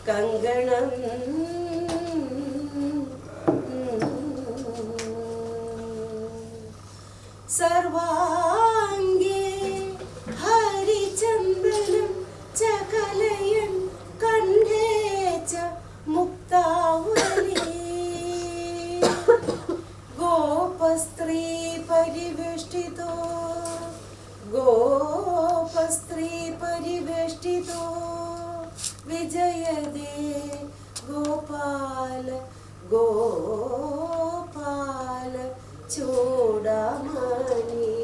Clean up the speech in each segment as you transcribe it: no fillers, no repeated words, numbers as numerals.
कङ्गणम् सर्वाङ्गे हरिचन्दनं च कलयन् कण्ठे च मुक्तावली गोपस्त्री परिवेष्टितो विजयदे Gopal Gopal Chudamani.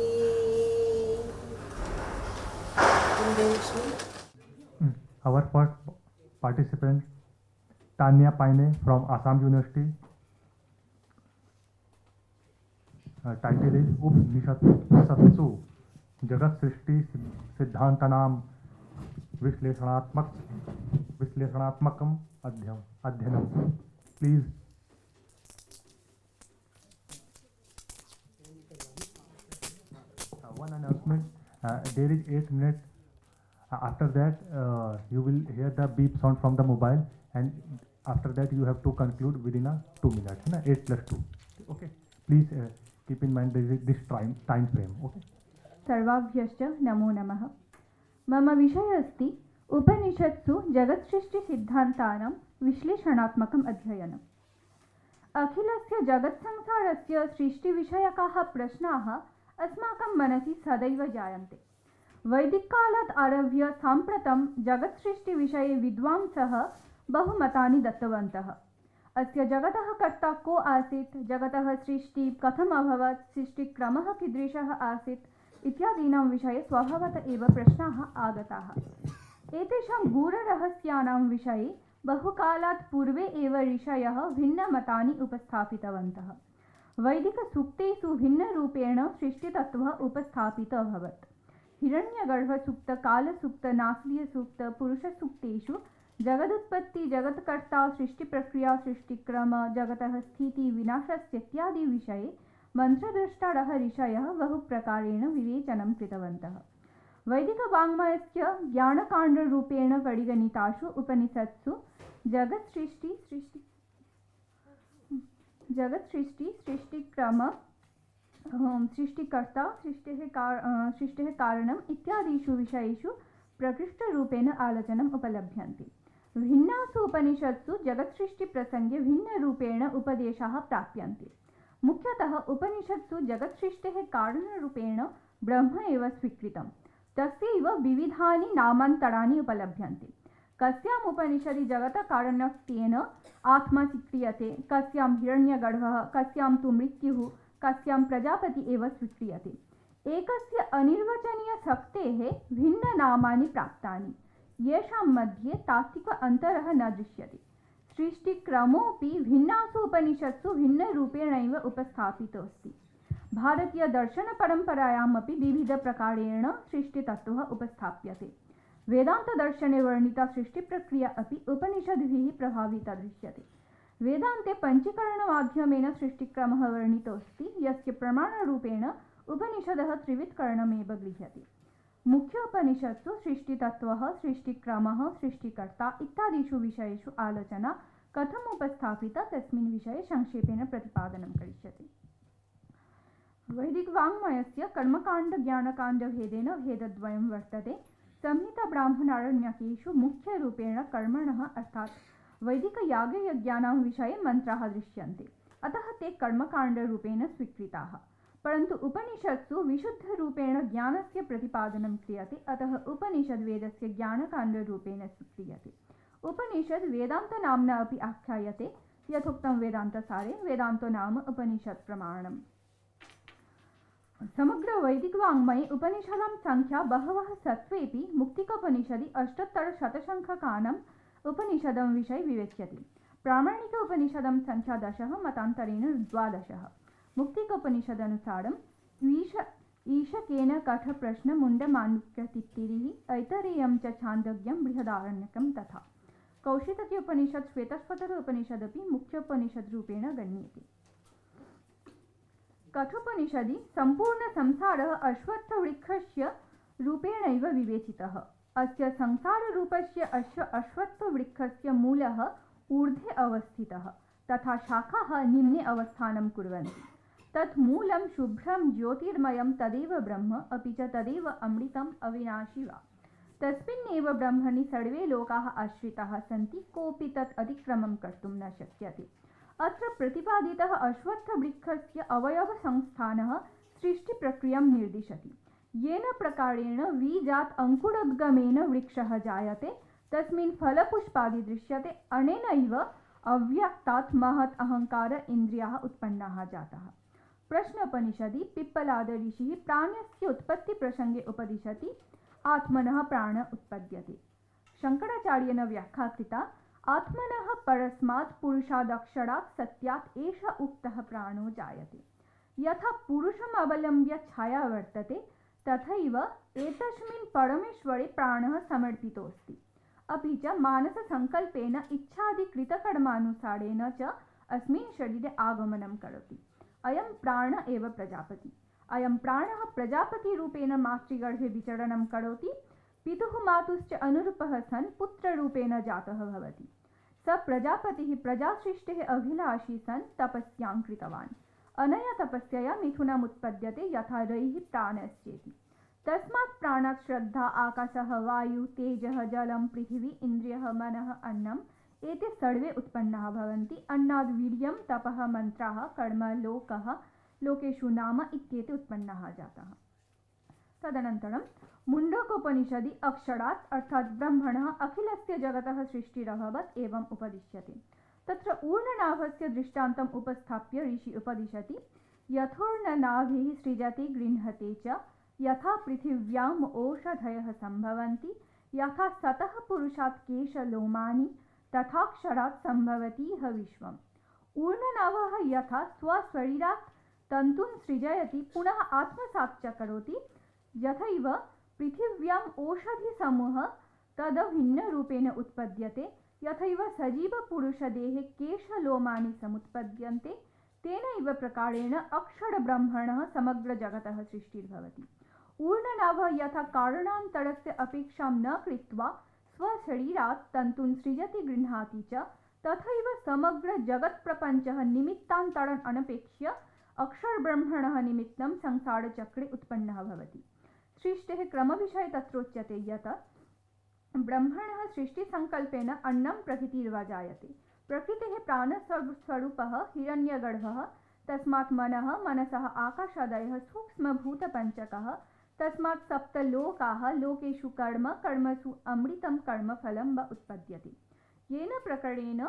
Our first participant, Tanya Paine from Assam University. Title is Upanishadsu Jagat Srishti Siddhantanam Vishleshanaatmakam Adhyanam. Please. One announcement. There is 8 minutes. After that, you will hear the beep sound from the mobile, and after that you have to conclude within 2 minutes. 8 plus 2. Okay. Please keep in mind this time frame. Okay. सर्वाभ्यश्च नमो नमः. मम विषय अस्ति उपनिषत्सु जगत्सृष्टिसिद्धान्तानां विश्लेषणात्मकम् अध्ययनम्. अखिलस्य जगत्संसारस्य सृष्टिविषयकाः प्रश्नाः अस्माकं मनसि सदैव जायन्ते. वैदिककालात् आरभ्य साम्प्रतं जगत्सृष्टिविषये विद्वांसः बहुमतानि दत्तवन्तः. अस्य जगतः कर्ता को आसीत्, जगतः सृष्टिः कथम् अभवत्, सृष्टिक्रमः कीदृशः आसीत् इत्यादीनां विषये स्वभावत एव प्रश्नाः आगताः. एतेषां गूढरहस्यानां विषये बहुकालात् पूर्वे एव ऋषयः भिन्नमतानि उपस्थापितवन्तः. वैदिकसूक्तेषु भिन्नरूपेण सृष्टितत्त्वः उपस्थापितः अभवत्. हिरण्यगर्भसूक्त, कालसूक्त, नास्लीयसूक्त, पुरुषसूक्तेषु जगदुत्पत्ति, जगत्कर्ता, सृष्टिप्रक्रिया, सृष्टिक्रम, जगतः स्थितिः, विनाशस्य इत्यादि विषये मन्त्रद्रष्टारः ऋषयः बहुप्रकारेण विवेचनं कृतवन्तः. वैदिकवाङ्मयस्य ज्ञानकाण्डरूपेण परिगणितासु उपनिषत्सु जगत्सृष्टि, सृष्टिक्रम, सृष्टिकर्ता, सृष्टेः कारणम् इत्यादिषु विषयेषु प्रकृष्टरूपेण आलोचनम् उपलभ्यन्ते. भिन्नासु उपनिषत्सु जगत्सृष्टिप्रसङ्गे भिन्नरूपेण उपदेशाः प्राप्यन्ते. मुख्यतः उपनिषत्सु जगत्सृष्टेः कारणरूपेण ब्रह्म एव स्वीकृतं. तस्यैव विविधानि नामान्तराणि उपलभ्यन्ते. कस्याम् उपनिषदि जगत्कारणत्वेन आत्मा स्वीक्रियते, कस्यां हिरण्यगर्भः, कस्यां तु मृत्युः, कस्यां प्रजापति एव स्वीक्रियते. एकस्य अनिर्वचनीयशक्तेः भिन्ननामानि प्राप्तानि, येषां मध्ये तात्विक अन्तरः न दृश्यते. सृष्टिक्रमोऽपि भिन्नासु उपनिषत्सु भिन्नरूपेणैव उपस्थापितोऽस्ति. भारतीयदर्शनपरम्परायामपि विविधप्रकारेण सृष्टितत्त्वः उपस्थाप्यते. वेदान्तदर्शने वर्णिता सृष्टिप्रक्रिया अपि उपनिषद्भिः प्रभाविता दृश्यते. वेदान्ते पञ्चीकरणमाध्यमेन सृष्टिक्रमः वर्णितोऽस्ति, यस्य प्रमाणरूपेण उपनिषदः त्रिविधकरणमेव गृह्यते. मुख्योपनिषत्सु सृष्टितत्त्वः, सृष्टिक्रमः, सृष्टिकर्ता इत्यादिषु विषयेषु आलोचना कथम् उपस्थापिता तस्मिन् विषये संक्षेपेण प्रतिपादनं करिष्यते. वैदिकवाङ्मयस्य कर्मकाण्ड-ज्ञानकाण्डभेदेन भेदद्वयं वर्तते. संहिताब्राह्मणारण्यकेषु मुख्यरूपेण कर्मणः अर्थात् वैदिकयागयज्ञानां विषये मन्त्राः दृश्यन्ते, अतः ते कर्मकाण्डरूपेण स्वीकृताः. परन्तु उपनिषत्सु विशुद्धरूपेण ज्ञानस्य प्रतिपादनं क्रियते, अतः उपनिषद्वेदस्य ज्ञानकाण्डरूपेण स्वीक्रियते. उपनिषद् वेदान्तनाम्ना अपि आख्यायते. यथोक्तं वेदान्तसारे वेदान्तो नाम उपनिषत् प्रमाणम्. समग्र वैदिकवाङ्मये उपनिषदां संख्या बहवः सत्त्वेऽपि मुक्तिकोपनिषदि 88 उपनिषदं विषये विवेच्यते. प्रामाणिक उपनिषदं संख्या 10, मतान्तरेण 12. मुक्तिकोपनिषदनुसारम् ईशकेन कठप्रश्नमुण्डमाण्डुक्यतित्तिरिः, ऐतरेयं च छान्दोग्यं, बृहदारण्यकं तथा. कौशितकीयोपनिषत्, श्वेतस्वतर-उपनिषदपि मुख्योपनिषद्रूपेण गण्यते. कठोपनिषदि सम्पूर्णसंसारः अश्वत्थवृक्षस्य रूपेणैव विवेचितः. अस्य संसाररूपस्य अश्वत्थवृक्षस्य मूलः ऊर्ध्वे अवस्थितः तथा शाखाः निम्ने अवस्थानं कुर्वन्ति। तत् मूलं शुभ्रं ज्योतिर्मयं तदेव ब्रह्म अपि च तदेव अमृतम् अविनाशी वा। तस्मिन्नेव ब्रह्मणि सर्वे लोकाः आश्रिताः सन्ति, कोऽपि तत् अतिक्रमं कर्तुं न शक्यते। अत्र प्रतिपादितः अश्वत्थवृक्षस्य अवयवसंस्थानः सृष्टिप्रक्रियां निर्दिशति। येन प्रकारेण बीजात् अंकुरोद्गमेन वृक्षः जायते, तस्मिन् फलपुष्पादि दृश्यते। अनेनैव अव्यक्तात् महत् अहंकार इन्द्रियाः उत्पन्नाः जाताः। प्रश्नोपनिषदि पिप्पलाद ऋषिः प्राणस्य उत्पत्ति प्रसंगे उपदिशति आत्मनः प्राण उत्पद्यते। शंकराचार्येण व्याख्या कृता आत्मनः परस्मात् पुरुषादक्षरात् सत्यात् एष उक्तः प्राणो जायते। यथा पुरुषम् अवलम्ब्य छाया वर्तते तथैव एतस्मिन् परमेश्वरे प्राणः समर्पितोऽस्ति। अपि च मानससंकल्पेन इच्छादि कृतकर्मानुसारेण च अस्मिन् शरीरे आगमनं करोति। अयं प्राण एव प्रजापति। अयं प्राणः प्रजापतिरूपेण मातृगर्भे विचरणं करोति। पितुः मातुश्च अनुरूपः सन् पुत्ररूपेण जातः भवति। स प्रजापतिः प्रजासृष्टेः अभिलाषी सन् तपस्यां कृतवान्। अनया तपस्यया मिथुनमुत्पद्यते यथा रैः प्राणस्येति। तस्मात् प्राणात् श्रद्धा, आकाशः, वायु, तेजः, जलं, पृथिवी, इन्द्रियः, मनः, अन्नम् एते सर्वे उत्पन्नाः भवन्ति। अन्नाद् वीर्यं, तपः, मन्त्राः, कर्म, लोकः, लोकेषु नाम इत्येते उत्पन्नाः जाताः। तदनन्तरं मुण्डकोपनिषदि अक्षरात् अर्थात् ब्रह्मणः अखिलस्य जगतः सृष्टिरभवत् एवम् उपदिश्यते। तत्र ऊर्णनाभस्य दृष्टान्तम् उपस्थाप्य ऋषि उपदिशति यथोर्णनाभिः सृजते गृह्णते च, यथा पृथिव्याम् ओषधयः सम्भवन्ति, यथा सतः पुरुषात् केशलोमानि, तथाक्षरात् सम्भवतीह विश्वम्। ऊर्णनाभः यथा स्वशरीरात् तन्तून् सृजयति पुनः आत्मसात् च करोति, यथैव पृथिव्याम् ओषधिसमूहः तदभिन्नरूपेण उत्पद्यते, यथैव सजीवपुरुषदेहे केशलोमानि समुत्पद्यन्ते, तेनैव प्रकारेण अक्षरब्रह्मणः समग्रजगतः सृष्टिर्भवति। ऊर्णनाभः यथा कारणान्तरस्य अपेक्षां न कृत्वा स्वशरीरात् तन्तून् सृजति गृह्णाति च, तथैव समग्रजगत्प्रपञ्चः निमित्तान्तरम् अनपेक्ष्य अक्षरब्रह्मणः निमित्तं संसारचक्रे उत्पन्नः भवति। सृष्टेः क्रमविषये तत्रोच्यते यत् ब्रह्मणः सृष्टिसङ्कल्पेन अन्नं प्रकृतिर्वा जायते। प्रकृतेः प्राणस्वरूपः हिरण्यगर्भः, तस्मात् मनः, मनसः आकाशादयः सूक्ष्मभूतपञ्चकः, तस्मात् सप्तलोकाः, लोकेषु कर्म, कर्मसु अमृतं कर्मफलं वा उत्पद्यते। येन प्रकारेण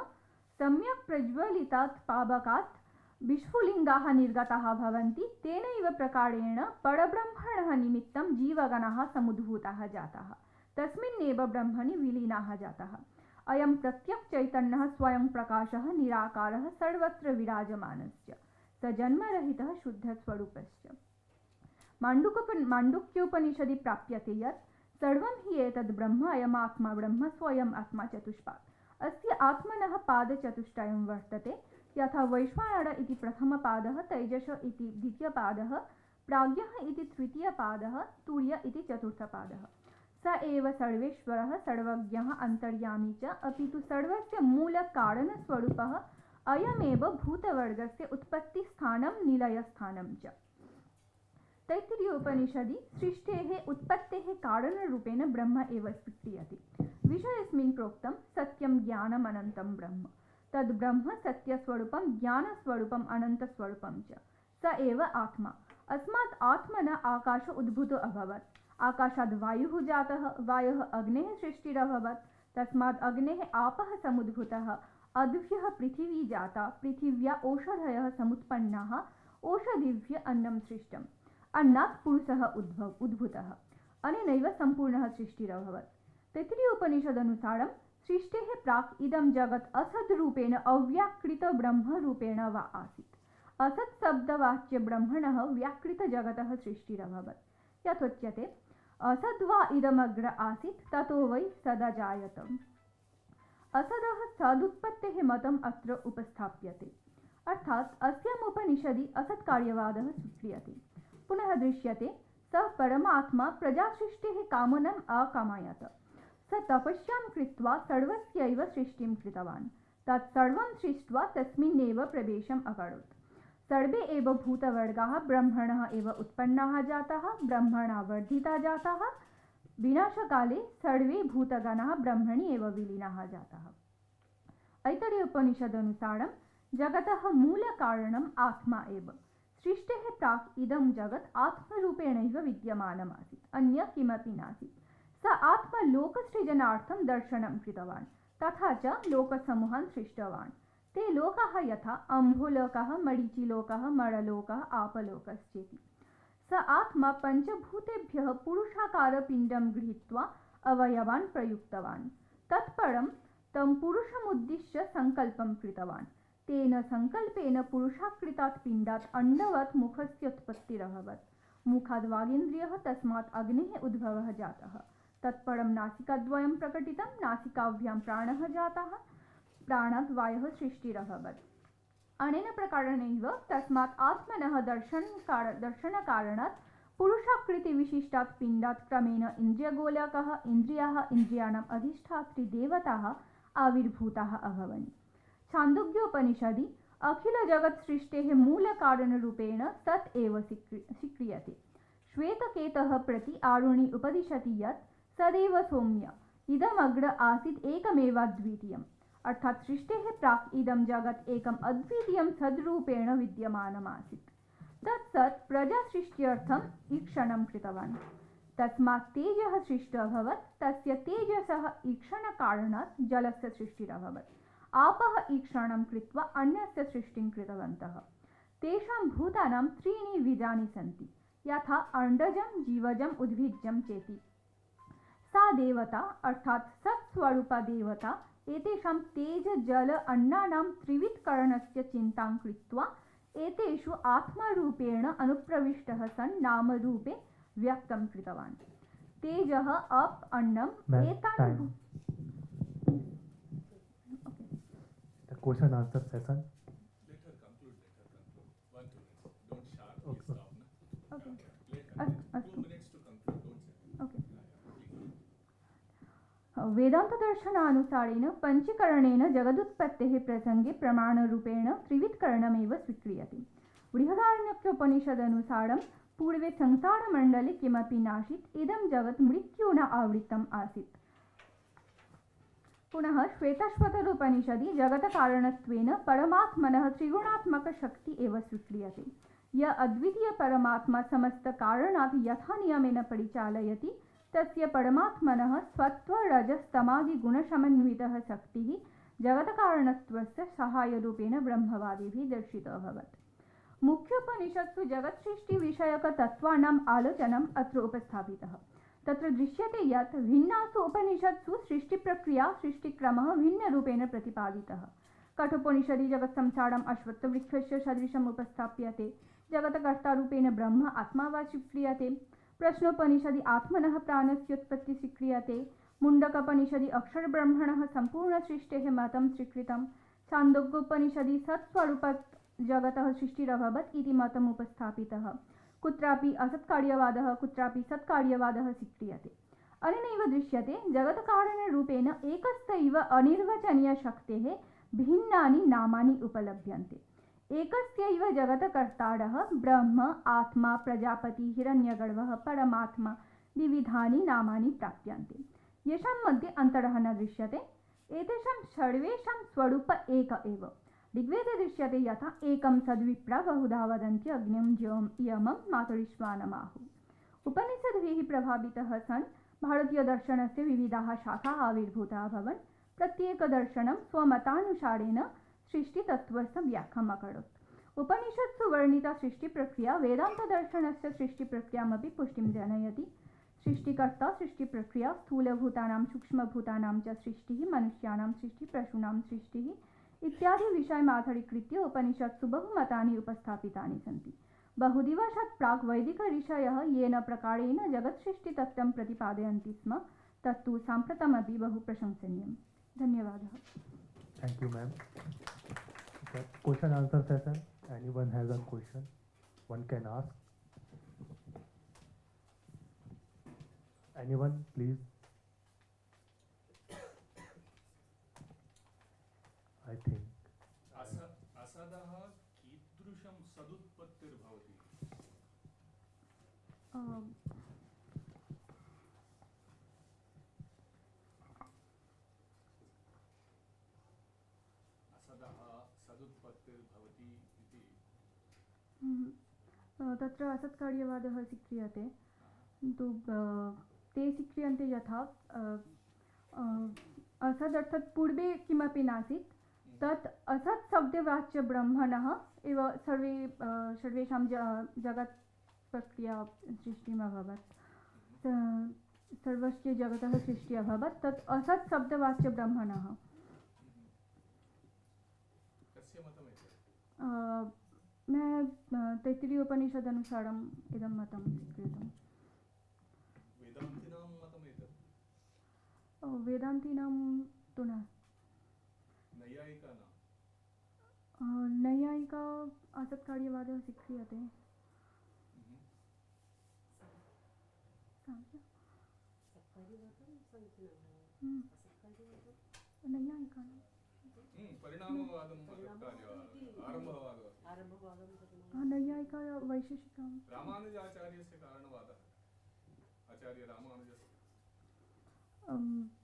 सम्यक् प्रज्वलितात् पावकात् विस्फुलिङ्गाः निर्गताः भवन्ति, तेनैव प्रकारेण परब्रह्मणः निमित्तं जीवगणाः समुद्भूताः जाताः, तस्मिन्नेव ब्रह्मणि विलीनाः जाताः। अयं प्रत्यक्चैतन्यः स्वयं प्रकाशः निराकारः सर्वत्र विराजमानश्च, सजन्मरहितः शुद्धस्वरूपश्च। माण्डुक्योपनिषदि प्राप्यते यत् सर्वं हि एतद् ब्रह्म, अयमात्मा ब्रह्म, स्वयम् आत्मा चतुष्पाद। अस्य आत्मनः पादचतुष्टयं वर्तते। यथा वैश्वानर इति प्रथमपादः, तैजस इति द्वितीयपादः, प्राज्ञः इति तृतीयपादः, तुर्य इति चतुर्थपादः। स एव सर्वेश्वरः, सर्वज्ञः, अन्तर्यामी च, अपि तु सर्वस्य मूलकारणस्वरूपः। अयमेव भूतवर्गस्य उत्पत्तिस्थानं निलयस्थानं च। तैत्तिरीयोपनिषदि सृष्टेः उत्पत्तेः कारणरूपेण ब्रह्म एव स्वीक्रियते। विषयेऽस्मिन् प्रोक्तं सत्यं ज्ञानम् अनन्तं ब्रह्म। तद् ब्रह्म सत्यस्वरूपं, ज्ञानस्वरूपम्, अनन्तस्वरूपं च। स एव आत्मा। अस्मात् आत्मना आकाश उद्भूतो अभवत्। आकाशाद् वायुः जातः, वायोः अग्नेः सृष्टिरभवत्, तस्माद् अग्नेः आपः समुद्भूतः, अद्भ्यः पृथिवी जाता, पृथिव्या औषधयः समुत्पन्नाः, औषधिभ्यः अन्नं सृष्टम्, अन्नात् पुरुषः उद्भूतः, अनेनैव सम्पूर्णः सृष्टिरभवत्। तैत्तिरीयोपनिषदनुसारं सृष्टेः प्राक् इदं जगत् असद्रूपेण अव्याकृतब्रह्मरूपेण वा आसीत्। असत्शब्दवाच्यब्रह्मणः व्याकृतजगतः सृष्टिरभवत्। यथोच्यते असद्वा इदमग्र आसीत्, ततो वै सदजायत। असदः सदुत्पत्तेः मतम् अत्र उपस्थाप्यते। अर्थात् अस्यामुपनिषदि असत्कार्यवादः स्वीक्रियते। पुनः दृश्यते स परमात्मा प्रजासृष्टेः कामनम् अकामयत। स तपस्यां कृत्वा सर्वस्यैव सृष्टिं कृतवान् तत् सर्वं सृष्ट्वा तस्मिन्नेव प्रवेशम् अकरोत् सर्वे एव भूतवर्गाः ब्रह्मणः एव उत्पन्नाः जाताः ब्रह्मणा वर्धिता जाताः विनाशकाले सर्वे भूतगणाः ब्रह्मणि एव विलीनाः जाताः। ऐतरेय उपनिषदनुसारं जगतः मूलकारणम् आत्मा एव सृष्टेः प्राक् इदं जगत् आत्मरूपेणैव विद्यमानम् आसीत् अन्य किमपि नासीत् स आत्मा लोकसृजनार्थं दर्शनं कृतवान् तथा च लोकसमूहान् सृष्टवान् ते लोकाः यथा अम्भोलोकः मरीचिलोकः मरलोकः आपलोकश्चेति स आत्मा पञ्चभूतेभ्यः पुरुषाकारपिण्डं गृहीत्वा अवयवान् प्रयुक्तवान् तत्परं तं पुरुषमुद्दिश्य सङ्कल्पं कृतवान् तेन सङ्कल्पेन पुरुषाकृतात् पिण्डात् अण्डवत् मुखस्य उत्पत्तिरभवत् मुखाद् वागेन्द्रियः तस्मात् अग्नेः उद्भवः जातः तत्परं नासिकाद्वयं प्रकटितं नासिकाभ्यां प्राणः जातः प्राणात् वायुः सृष्टिरभवत् अनेन प्रकारेणैव तस्मात् आत्मनः दर्शनकारणात् पुरुषाकृतिविशिष्टात् पिण्डात् क्रमेण इन्द्रियगोलकः इन्द्रियाः इन्द्रियाणाम् अधिष्ठात्री देवताः आविर्भूताः अभवन् छान्दोग्योपनिषदि अखिलजगत्सृष्टेः मूलकारणरूपेण तत् एव स्वीक्रियते श्वेतकेतः प्रति आरुणि उपदिशति यत् सदैव सौम्य इदमग्र आसीत् एकमेवाद्वितीयम् अर्थात् सृष्टेः प्राक् इदं जगत् एकम् अद्वितीयं सद्रूपेण विद्यमानमासीत् तत्सत् प्रजासृष्ट्यर्थम् ईक्षणं कृतवान् तस्मात् तेजः सृष्टः अभवत् तस्य तेजसः ईक्षणकारणात् जलस्य सृष्टिरभवत् आपः ईक्षणं कृत्वा अन्यस्य सृष्टिं कृतवन्तः तेषां भूतानां त्रीणि बीजानि सन्ति यथा अण्डजं जीवजम् उद्भिज्जं चेति सा देवता अर्थात् सत्स्वरूपा देवता एतेषां तेज जल अन्नानां त्रिविधकरणस्य चिन्तां कृत्वा एतेषु आत्मारूपेण अनुप्रविष्टः सन् नामरूपे व्यक्तं कृतवान् तेजः अप् अन्नम् एतानि The question answer session. Let her conclude. 1 2 minutes. Don't shout. Okay. Stop. Okay. Let her 2 अस्तु minutes to conclude. Don't say. Okay वेदान्तदर्शनानुसारेण पञ्चीकरणेन जगदुत्पत्तेः प्रसङ्गे प्रमाणरूपेण त्रिविधकरणमेव स्वीक्रियते बृहदारण्यकोपनिषदनुसारं पूर्वे संसारमण्डले किमपि नासीत् इदं जगत् मृत्युना आवृतम् आसीत् पुनः श्वेताश्वतरोपनिषदि जगत्कारणत्वेन परमात्मनः त्रिगुणात्मकशक्ति एव स्वीक्रियते य अद्वितीयपरमात्मा समस्तकारणात् यथा नियमेन परिचालयति तस्य परमात्मनः सत्त्वरजस्तमादिगुणसमन्वितः शक्तिः जगत्कारणत्वस्य सहायरूपेण ब्रह्मवादिभिः दर्शितो अभवत् मुख्योपनिषत्सु जगत्सृष्टिविषयकतत्त्वानाम् आलोचनम् अत्र उपस्थापितः तत्र दृश्यते यत् भिन्नासु उपनिषत्सु सृष्टिप्रक्रिया सृष्टिक्रमः भिन्नरूपेण प्रतिपादितः कठोपनिषदि जगत्संसारम् अश्वत्थवृक्षस्य सदृशम् उपस्थाप्यते जगत्कर्तारूपेण ब्रह्म आत्मा वा स्वीक्रियते प्रश्नोपनिषदि आत्मनः प्राणस्योत्पत्तिः स्वीक्रियते मुण्डकोपनिषदि अक्षरब्रह्मणः सम्पूर्णसृष्टेः मतं स्वीकृतं छान्दोग्योपनिषदि सत्स्वरूपात् जगतः सृष्टिरभवत् इति मतम् उपस्थापितः कुत्रापि असत्कार्यवादः कुत्रापि सत्कार्यवादः स्वीक्रियते अनेनैव दृश्यते जगत्कारणरूपेण एकस्थैव अनिर्वचनीयशक्तेः भिन्नानि नामानि उपलभ्यन्ते एकस्यैव जगत्कर्तारः ब्रह्म आत्मा प्रजापति हिरण्यगर्भः परमात्मा विविधानि नामानि प्राप्यन्ते येषां मध्ये अन्तरः न दृश्यते एतेषां सर्वेषां स्वरूप एक एव ऋग्वेदे दृश्यते यथा एकं सद्विप्रा बहुधा वदन्ति अग्निं यमं मातरिश्वानमाहुः उपनिषद्भिः प्रभावितः सन् भारतीयदर्शनस्य विविधाः शाखाः आविर्भूताः अभवन् प्रत्येकदर्शनं स्वमतानुसारेण सृष्टितत्त्वस्य व्याख्याम् अकरोत् उपनिषत्सु वर्णिता सृष्टिप्रक्रिया वेदान्तदर्शनस्य सृष्टिप्रक्रियामपि पुष्टिं जनयति सृष्टिकर्ता सृष्टिप्रक्रिया स्थूलभूतानां सूक्ष्मभूतानां च सृष्टिः मनुष्याणां सृष्टिः पशूनां सृष्टिः इत्यादि विषयमाधारीकृत्य उपनिषत्सु बहुमतानि उपस्थापितानि सन्ति बहुदिवसात् प्राक् वैदिकऋषयः येन प्रकारेण जगत्सृष्टितत्त्वं प्रतिपादयन्ति स्म तत्तु साम्प्रतमपि बहु प्रशंसनीयम् धन्यवादः Thank you, ma'am. Okay. Question answer session. Anyone has a question? One can ask. Anyone, please. असदः कीदृशं सदुत्पत्तिर्भवति? असदः सदुत्पत्तिर्भवति इति तत्र असत्कार्यवादः स्वीक्रियते, किन्तु ते स्वीक्रियन्ते यथा असद् अर्थात् पूर्वे किमपि नासीत्, तत् असत् शब्दवाच्य ब्रह्मणः एव सर्वेषां जगत् प्रक्रिया सृष्टिम् अभवत्, सर्वस्य जगतः सृष्टिः अभवत्, तत् असत् शब्दवाच्य ब्रह्मणः। कस्य मतमेतत्? मैं तैत्तिरीयोपनिषदनुसारम् इदं मतं स्वीकृतम्। वेदान्तिनां मतमेतत्? वेदान्तिनां तु न। नैयायिकानां? नैयायिका असत्कार्यवादः स्वीक्रियते। नैयायिकानां परिणामवादं आरम्भवादः। नैयायिका वैशेषिकं। रामानुजाचार्यस्य कारणवादः, आचार्य रामानुजस्य,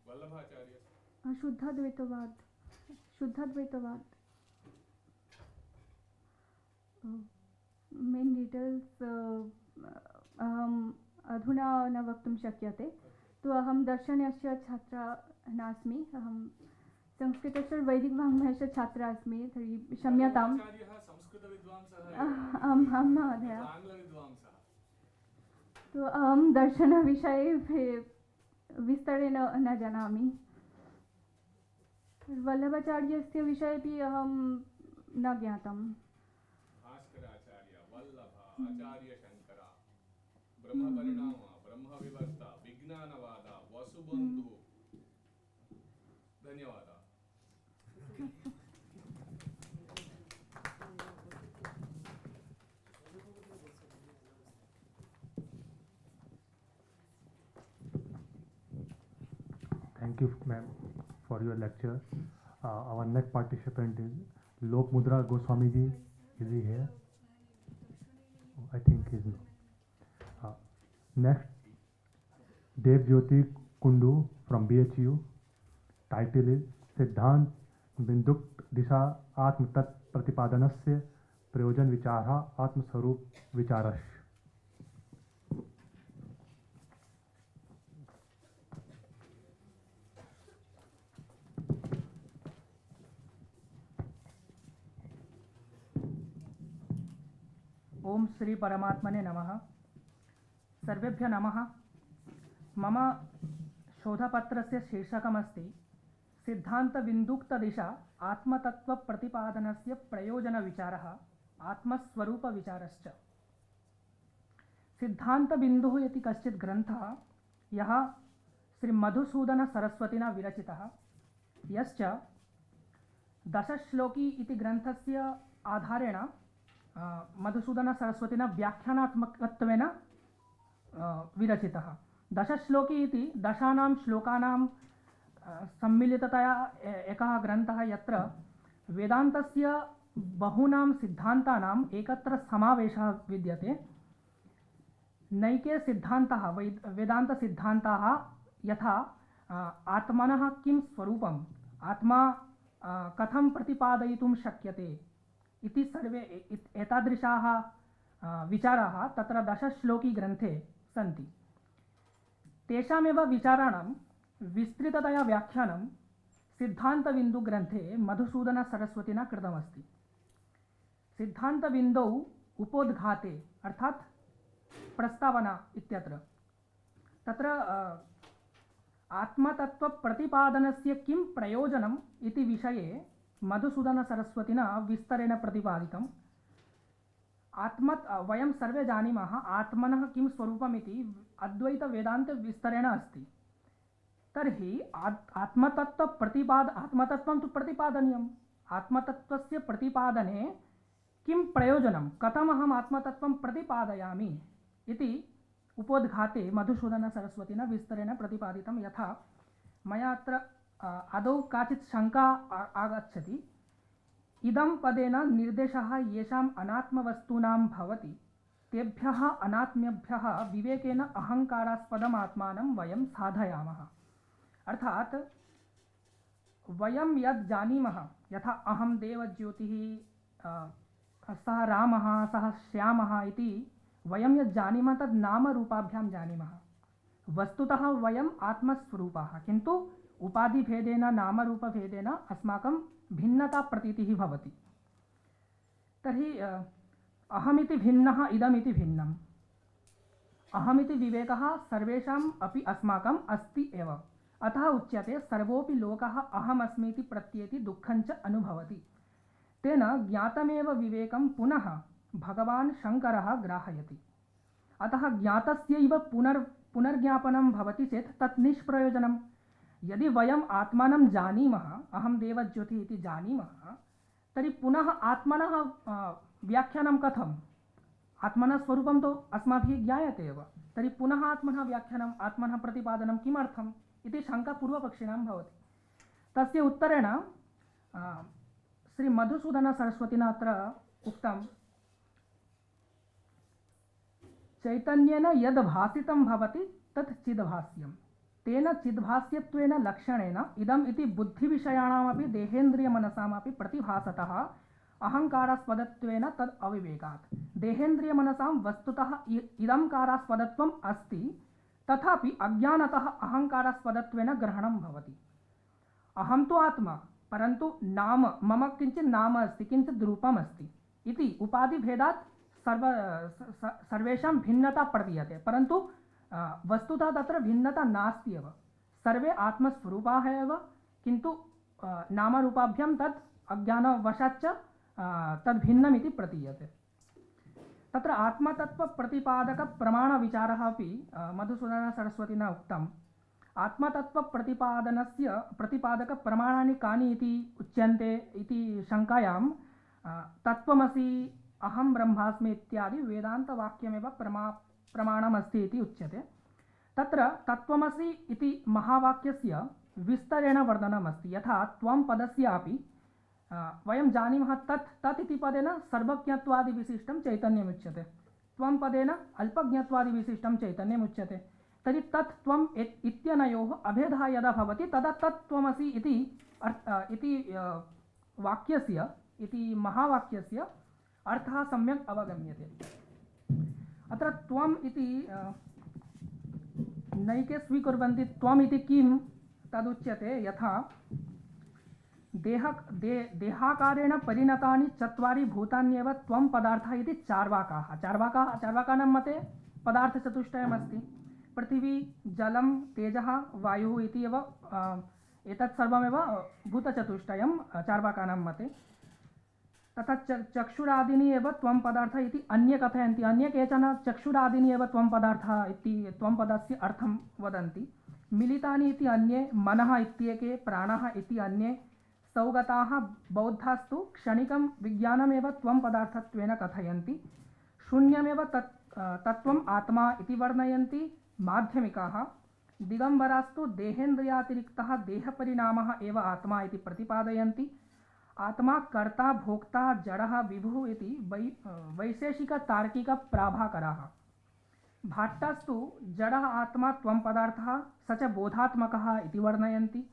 वल्लभाचार्यस्य शुद्धद्वैतवाद। मेन् डिटेल्स् अहम् अधुना न वक्तुं शक्यते, तु अहं दर्शनस्य छात्रा नास्मि, अहं संस्कृतस्य वैदिकवाङ्मयस्य छात्रा अस्मि, तर्हि क्षम्यताम्। आम् महोदय, तु अहं दर्शनविषये विस्तरेण न जानामि। वल्लभाचार्यस्य विषयेपि अहं न ज्ञातम्। भास्कराचार्य, वल्लभ, आचार्य शंकर, ब्रह्मपरिणाम, ब्रह्मविवर्त, विज्ञानवाद, वसुबन्धु। धन्यवाद। Thank you, ma'am, for your lecture. Our next participant is Lok Mudra Goswami ji. Is he here? I think he is not. Next, Dev Jyoti Kundu from BHU. Title is Siddhant Bindukt Disha Atma Tat Pratipadanasya Prayojan Vichara Atma Sarup Vicharash. ओम श्री परमात्मने नमः। सर्वेभ्य नमः। मम शोधपत्रस्य शीर्षकमस्ति सिद्धान्तबिन्दुक्तदिशा आत्मतत्त्वप्रतिपादनस्य प्रयोजनविचारः आत्मस्वरूपविचारश्च। सिद्धान्तबिन्दुः इति कश्चित् ग्रन्थः, यः श्रीमधुसूदनसरस्वतिना विरचितः, यश्च दशश्लोकी इति ग्रन्थस्य आधारेण मधुसूदनसरस्वतिना व्याख्यानात्मकत्वेन विरचितः। दशश्लोकी इति दशानां श्लोकानां सम्मिलिततया एकः ग्रन्थः, यत्र वेदान्तस्य बहूनां सिद्धान्तानाम् एकत्र समावेशः विद्यते। नैके सिद्धान्ताः वेदान्तसिद्धान्ताः यथा आत्मनः किं स्वरूपम्, आत्मा कथं प्रतिपादयितुं शक्यते इति सर्वे एतादृशाः विचाराः तत्र दशश्लोकी ग्रन्थे सन्ति। तेषामेव विचाराणां विस्तृततया व्याख्यानं सिद्धान्तबिन्दुग्रन्थे मधुसूदनसरस्वतिना कृतमस्ति। सिद्धान्तबिन्दौ उपोद्घाते अर्थात् प्रस्तावना इत्यत्र तत्र आत्मतत्त्वप्रतिपादनस्य किं प्रयोजनम् इति विषये मधुसूदनसरस्वतिना विस्तरेण प्रतिपादितम्। वयं सर्वे जानीमः आत्मनः किं स्वरूपमिति अद्वैतवेदान्ते विस्तरेण अस्ति। तर्हि आत्मतत्त्वं तु प्रतिपादनीयम्। आत्मतत्त्वस्य प्रतिपादने किं प्रयोजनं, कथमहम् आत्मतत्त्वं प्रतिपादयामि इति उपोद्घाते मधुसूदनसरस्वतिना विस्तरेण प्रतिपादितं। यथा मया अत्र आदौ काचित् शङ्का आगच्छति, इदं पदेन निर्देशः येषाम् अनात्मवस्तूनां भवति तेभ्यः अनात्म्यभ्यः विवेकेन अहङ्कारास्पदम् आत्मानं वयं साधयामः। अर्थात वयं यद् जानीमः, यथा अहं देवज्योतिः, सः रामः, सः श्यामः इति वयं यद् जानीमः तद् नामरूपाभ्यां जानीमः। वस्तुतः वयम् आत्मस्वरूपाः, किन्तु उपाधिभेदेन नामरूपभेदेन अस्माकं भिन्नता प्रतीतिः भवति। तर्हि अहमिति भिन्नः, इदमिति भिन्नम्। अहमिति विवेकः सर्वेषाम् अपि अस्माकम् अस्ति एव। अतः उच्यते सर्वोऽपि लोकः अहमस्मीति प्रत्येति दुःखञ्च अनुभवति। तेन ज्ञातमेव विवेकं पुनः भगवान् शङ्करः ग्राहयति। अतः ज्ञातस्यैव पुनर्ज्ञापनं भवति चेत् तत् निष्प्रयोजनं। यदि वयम् आत्मानं जानीमः, अहं देवज्योतिः इति जानीमः, तर्हि पुनः आत्मनः व्याख्यानं कथम्? आत्मनः स्वरूपं तु अस्माभिः ज्ञायते एव, तर्हि पुनः आत्मनः व्याख्यानम्, आत्मनः प्रतिपादनं किमर्थम् इति शङ्का पूर्वपक्षिणां भवति। तस्य उत्तरेण श्री मधुसूदनसरस्वतिना अत्र उक्तं, चैतन्येन यद् भासितं भवति तत् चिद्भास्यं, तेन चिद्भास्यत्वेन लक्षणेन इदम् इति बुद्धिविषयाणामपि देहेन्द्रियमनसामपि प्रतिभासतः अहङ्कारास्पदत्वेन तद् अविवेकात्। देहेन्द्रियमनसां वस्तुतः इदंकारास्पदत्वम् अस्ति, तथापि अज्ञानतः अहङ्कारास्पदत्वेन ग्रहणं भवति। अहं तु आत्मा, परन्तु नाम, मम किञ्चित् नाम अस्ति, किञ्चित् रूपम् अस्ति इति उपाधिभेदात् सर्वेषां भिन्नता प्रतीयते, परन्तु वस्तुतः तत्र भिन्नता नास्ति एव। सर्वे आत्मस्वरूपाः एव, किन्तु नामरूपाभ्यां तत् अज्ञानवशाच्च तद् भिन्नमिति प्रतीयते। तत्र आत्मतत्त्वप्रतिपादकप्रमाणविचारः अपि मधुसूदनसरस्वतिना उक्तम्। आत्मतत्त्वप्रतिपादनस्य प्रतिपादकप्रमाणानि कानि इति उच्यन्ते इति शङ्कायां तत्त्वमसि, अहं ब्रह्मास्मि इत्यादि वेदान्तवाक्यमेव प्रमाणमस्ति इति उच्यते। तत्र तत्त्वमसि इति महावाक्यस्य विस्तरेण वर्णनमस्ति। यथा त्वं पदस्यापि वयं जानीमः तत् इति पदेन सर्वज्ञत्वादिविशिष्टं चैतन्यमुच्यते, त्वं पदेन अल्पज्ञत्वादिविशिष्टं चैतन्यमुच्यते। तर्हि तत् त्वम् इत्यनयोः अभेदः यदा भवति तदा तत् त्वमसि इति वाक्यस्य, इति महावाक्यस्य अर्थः सम्यक् अवगम्यते। अत्र त्वम् इति नैके स्वीकुर्वन्ति। त्वम् इति किं तदुच्यते, यथा देहाकारेण परिणतानि चत्वारि भूतान्येव त्वं पदार्थः इति चार्वाकानां मते पदार्थचतुष्टयमस्ति। पृथिवी, जलं, तेजः, वायुः इति एव एतत् सर्वमेव भूतचतुष्टयं चार्वाकानां मते। तथा चक्षुरादीनि एव त्वं पदार्थः इति अन्ये कथयन्ति। अन्ये केचन चक्षुरादीनि एव त्वं पदार्थः इति त्वं पदस्य अर्थं वदन्ति। मिलितानि इति अन्ये, मनः इत्येके, प्राणः इति अन्ये, सौगताः बौद्धास्तु क्षणिकं विज्ञानमेव त्वं पदार्थत्वेन कथयन्ति। शून्यमेव तत्त्वम् आत्मा इति वर्णयन्ति माध्यमिकाः। दिगम्बरास्तु देहेन्द्रियातिरिक्तः देहपरिणामः एव आत्मा इति प्रतिपादयन्ति। आत्मा कर्ता भोक्ता जडः विभुः इति वैशेषिकतार्किकप्राभाकराः। भाट्टास्तु जडः आत्मा त्वं पदार्थः स च बोधात्मकः इति वर्णयन्ति।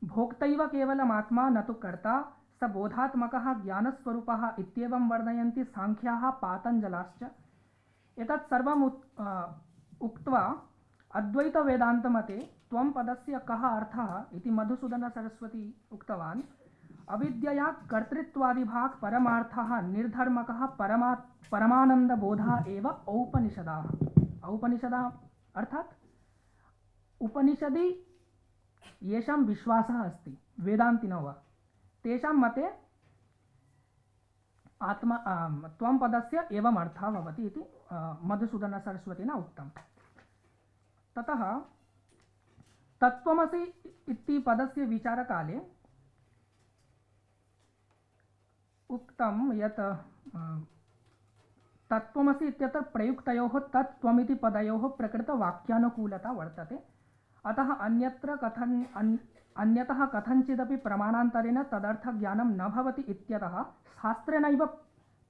भोक्तैव केवलमात्मा न तु कर्ता, स बोधात्मकः ज्ञानस्वरूपः इत्येवं वर्णयन्ति सांख्याः, पातञ्जलाश्च। एतत् सर्वम् उक्त्वा अद्वैतवेदान्तमते त्वं पदस्य कः अर्थः इति मधुसूदनसरस्वती उक्तवान्। अविद्यया कर्तृत्वादिभाग परमार्थः निर्धर्मकः परमानन्दबोधः एव औपनिषदाः। औपनिषदाः अर्थात् उपनिषदि येषां विश्वासः अस्ति, वेदान्तिनो वा, तेषां मते आत्मा त्वं पदस्य एवम् अर्थः भवति इति मधुसूदनसरस्वतिना उक्तं। ततः तत्त्वमसि इति पदस्य विचारकाले उक्तं यत् तत्त्वमसि इत्यत्र प्रयुक्तयोः तत्त्वमिति पदयोः प्रकृतवाक्यानुकूलता वर्तते। अतः अन्यतः कथञ्चिदपि प्रमाणान्तरेण तदर्थज्ञानं न भवति इत्यतः शास्त्रेणैव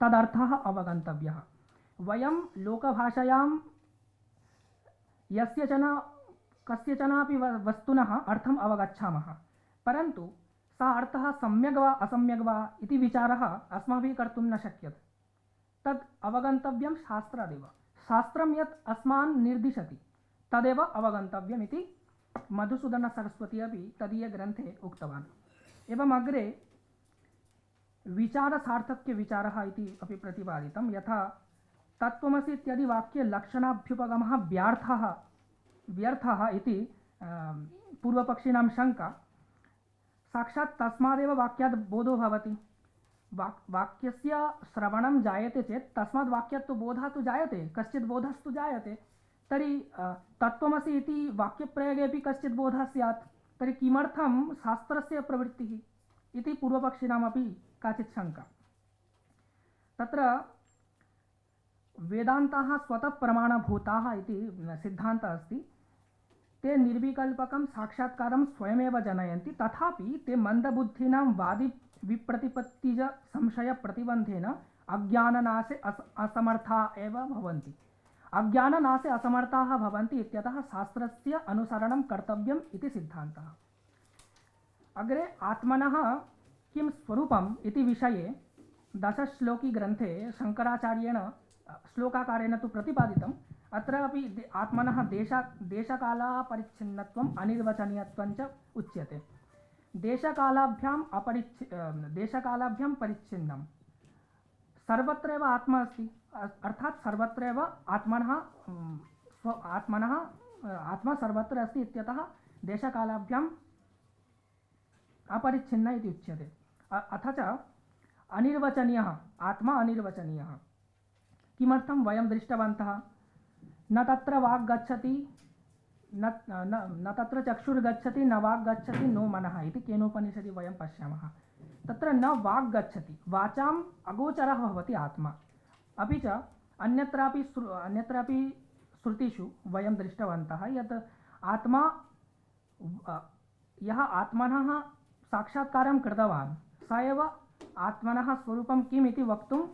तदर्थः अवगन्तव्यः। वयं लोकभाषायां कस्यचनापि वस्तुनः अर्थम् अवगच्छामः, परन्तु सा अर्थः सम्यग् वा असम्यग् वा इति विचारः अस्माभिः कर्तुं न शक्यते। तद् अवगन्तव्यं शास्त्रादेव। शास्त्रं यत् अस्मान् निर्दिशति तदेव अवगन्तव्यम् इति मधुसूदनसरस्वती अपि तदीयग्रन्थे उक्तवान्। एवम् अग्रे विचारसार्थक्यविचारः इति अपि प्रतिपादितं। यथा तत्त्वमसि इत्यादि वाक्ये लक्षणाभ्युपगमः व्यर्थः इति पूर्वपक्षिणां शङ्का। साक्षात् तस्मादेव वाक्यात् बोधो भवति। वाक्यस्य श्रवणं जायते चेत् तस्मात् वाक्यात् तु बोधः तु जायते, कश्चित् बोधस्तु जायते। तर्हि तत्त्वमसि इति वाक्यप्रयोगे अपि कश्चित् बोधः स्यात्, तर्हि किमर्थं शास्त्रस्य प्रवृत्तिः इति पूर्वपक्षिणामपि काचित् शङ्का। तत्र वेदान्ताः स्वतः प्रमाणभूताः इति सिद्धान्तः अस्ति। ते निर्विकल्पकं साक्षात्कारं स्वयमेव जनयन्ति, तथापि ते मन्दबुद्धीनां वादि विप्रतिपत्तिज संशयप्रतिबन्धेन अज्ञाननाशे असमर्था एव भवन्ति। अज्ञाननाशे असमर्थाः भवन्ति इत्यतः शास्त्रस्य अनुसरणं कर्तव्यम् इति सिद्धान्तः। अग्रे आत्मनः किं स्वरूपम् इति विषये 10 श्लोकी ग्रन्थे शङ्कराचार्येण श्लोकाकारेण तु प्रतिपादितम्। अत्र अपि आत्मनः देशकालापरिच्छिन्नत्वम् अनिर्वचनीयत्वं च उच्यते। देशकालाभ्यां परिच्छिन्नं सर्वत्रैव आत्मा अस्ति, अर्थात् सर्वत्रैव आत्मा सर्वत्र अस्ति इत्यतः देशकालाभ्याम् अपरिच्छिन्न इति उच्यते। अथ च अनिर्वचनीयः आत्मा अनिर्वचनीयः। किमर्थं वयं दृष्टवन्तः, न तत्र वाक् गच्छति, न तत्र चक्षुर्गच्छति, न वाक् गच्छति, नो मनः इति केनोपनिषदि वयं पश्यामः। तत्र न वाक् गच्छति, वाचाम् अगोचरः भवति आत्मा। अपि च अन्यत्रापि श्रुतिषु वयं दृष्टवन्तः यत् आत्मा यः आत्मनः साक्षात्कारं कृतवान् स एव आत्मनः स्वरूपं किम् इति वक्तुं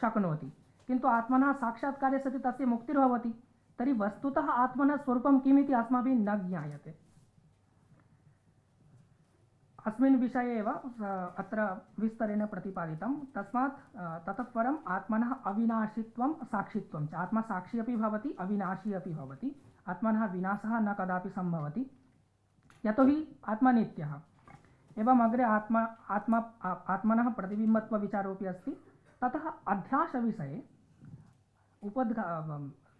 शक्नोति, किन्तु आत्मनः साक्षात्कारे सति तस्य मुक्तिर्भवति। तर्हि वस्तुतः आत्मनः स्वरूपं किम् इति अस्माभिः न ज्ञायते। अस्मिन् विषये एव अत्र विस्तरेण प्रतिपादितं। तस्मात् ततः परम् आत्मनः अविनाशित्वं साक्षित्वं च। आत्मा साक्षी अपि भवति, अविनाशी अपि भवति। आत्मनः विनाशः न कदापि सम्भवति, यतोहि आत्मा नित्यः। एवम् अग्रे आत्मनः प्रतिबिम्बत्वविचारोऽपि अस्ति। ततः अध्यासविषये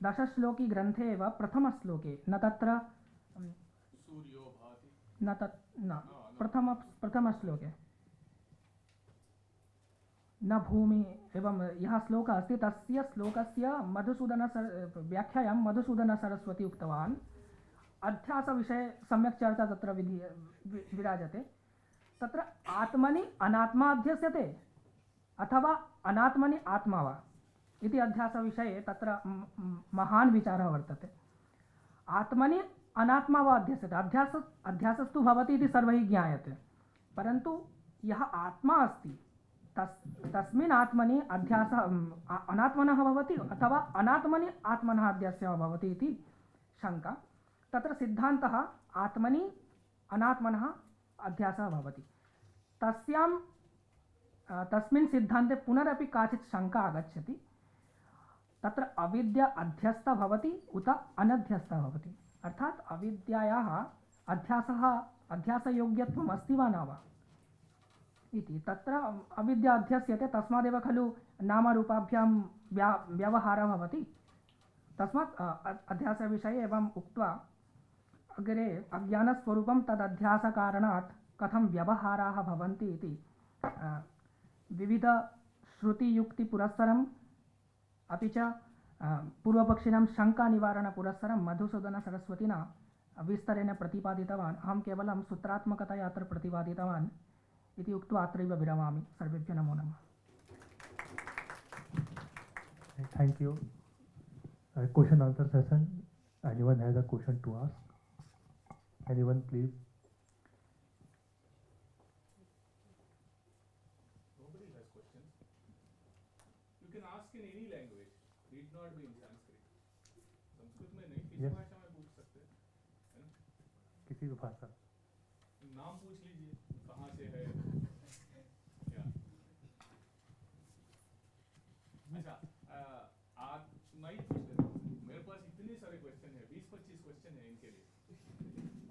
10 श्लोकी ग्रन्थे एव प्रथमश्लोके न तत्र सूर्यो भाति न प्रथमश्लोके न भूमि एवं यः श्लोकः अस्ति तस्य श्लोकस्य व्याख्यायां मधुसूदनसरस्वती उक्तवान्। अध्यासविषये सम्यक् चर्चा तत्र विराजते। तत्र आत्मनि अनात्मा अध्यस्यते अथवा अनात्मनि आत्मा वा इति अध्यासविषये तत्र महान् विचारः वर्तते। आत्मनि अनात्मा वा अध्यस्यते, अध्यासस्तु भवति इति सर्वैः ज्ञायते, परन्तु यः आत्मा अस्ति तस्मिन् आत्मनि अध्यासः अनात्मनः भवति अथवा अनात्मनि आत्मनः अध्यासः भवति इति शङ्का। तत्र सिद्धान्तः आत्मनि अनात्मनः अध्यासः भवति। तस्मिन् सिद्धान्ते पुनरपि काचित् शङ्का आगच्छति। तत्र अविद्या अध्यस्ता भवति उत अनध्यस्ता भवति, अर्थात् अविद्यायाः अध्यासयोग्यत्वम् अस्ति वा न वा इति। तत्र अविद्या अध्यस्यते, तस्मादेव खलु नामरूपाभ्यां व्यवहारः भवति। तस्मात् अध्यासविषये एवम् उक्त्वा अग्रे अज्ञानस्वरूपं तदध्यासकारणात् कथं व्यवहाराः भवन्ति इति विविधश्रुतियुक्तिपुरस्सरम् अपि च पूर्वपक्षिणां शङ्कानिवारणपुरस्सरं मधुसूदनसरस्वतिना विस्तरेण प्रतिपादितवान्। अहं केवलं सूत्रात्मकतया अत्र प्रतिपादितवान् इति उक्त्वा अत्रैव विरमामि। सर्वेभ्यः नमो नमः। Thank you. Question answer session. Anyone has a question to ask? Anyone, please? Nobody has questions. You can ask in any language. Need not be in Sanskrit. Sanskrit में नहीं, किसी Yes. भाषा में पूछ सकते हैं, है ना? किसी भी भाषा. नाम पूछ लीजिए, कहाँ से है? क्या? अच्छा, आज मैं ही पूछ लेता हूँ. मेरे पास इतने सारे क्वेश्चन है, 20-25 क्वेश्चन है इनके लिए,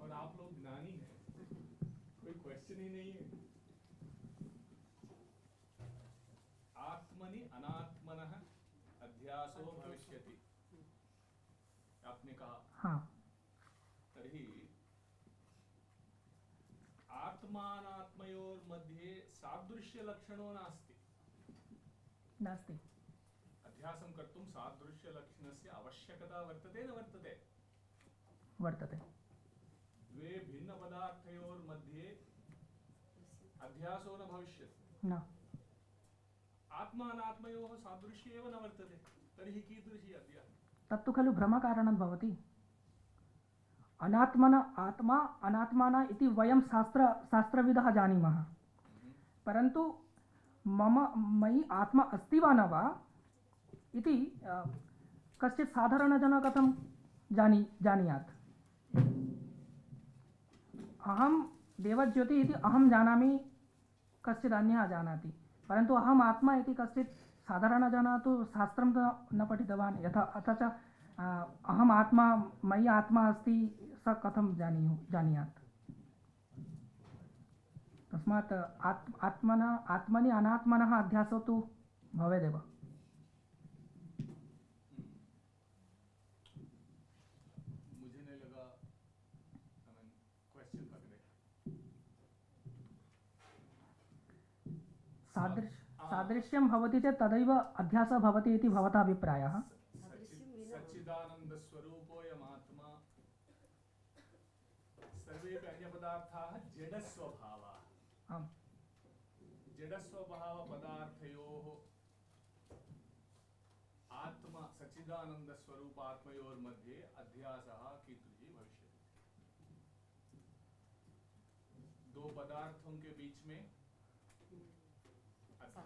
और आप लोग ज्ञानी हैं, कोई क्वेश्चन ही नहीं है. आत्मनि अनात्मनः अध्यासो भविष्यति, आपने कहा. हाँ. तर्हि आत्मानात्मयोर्मध्ये सादृश्यलक्षणो नास्ति. नास्ति. अध्यासं कर्तुं सादृश्यलक्षणस्य आवश्यकता वर्तते न वर्तते? वर्तते. द्वे भिन्नपदार्थयोर्मध्ये अध्यासो न भविष्यति. न. आत्मानात्मयोः सादृश्य एव न वर्तते, तर्हि कीदृशी अध्यासः? तत्तु खलु भ्रमकारणं भवति. अनात्मन आत्मा अनात्माना इति वयं शास्त्रविदः जानीमः, परन्तु मयि आत्मा अस्ति वा न वा इति कश्चित् साधारणजनः कथं जानीयात्. अहं देवज्योति इति अहं जानामि, कश्चित् अन्यः जानाति, परन्तु अहम् आत्मा इति कश्चित् साधारणजनः तु शास्त्रं न पठितवान्. अथ च अहम् आत्मा, मयि आत्मा अस्ति, स कथं जानीयात्. तस्मात् आत्मनि अनात्मनः अध्यासो तु भवेदेव. मुझे नहीं लगा क्वेश्चन पकड़े. सादृश्यं भवति चेत् तदैव अध्यासः भवति इति भवतः अभिप्रायः. सच्चिदानंद स्वरूपोऽयमात्मा, सर्वेपि अन्यपदार्थाः जडस्वभावाः. आम्. जडस्वभावपदार्थयोः आत्मा सच्चिदानंद स्वरूपात्मयोर्मध्ये अध्यासः कीदृशी भविष्यति? दो पदार्थों के बीच में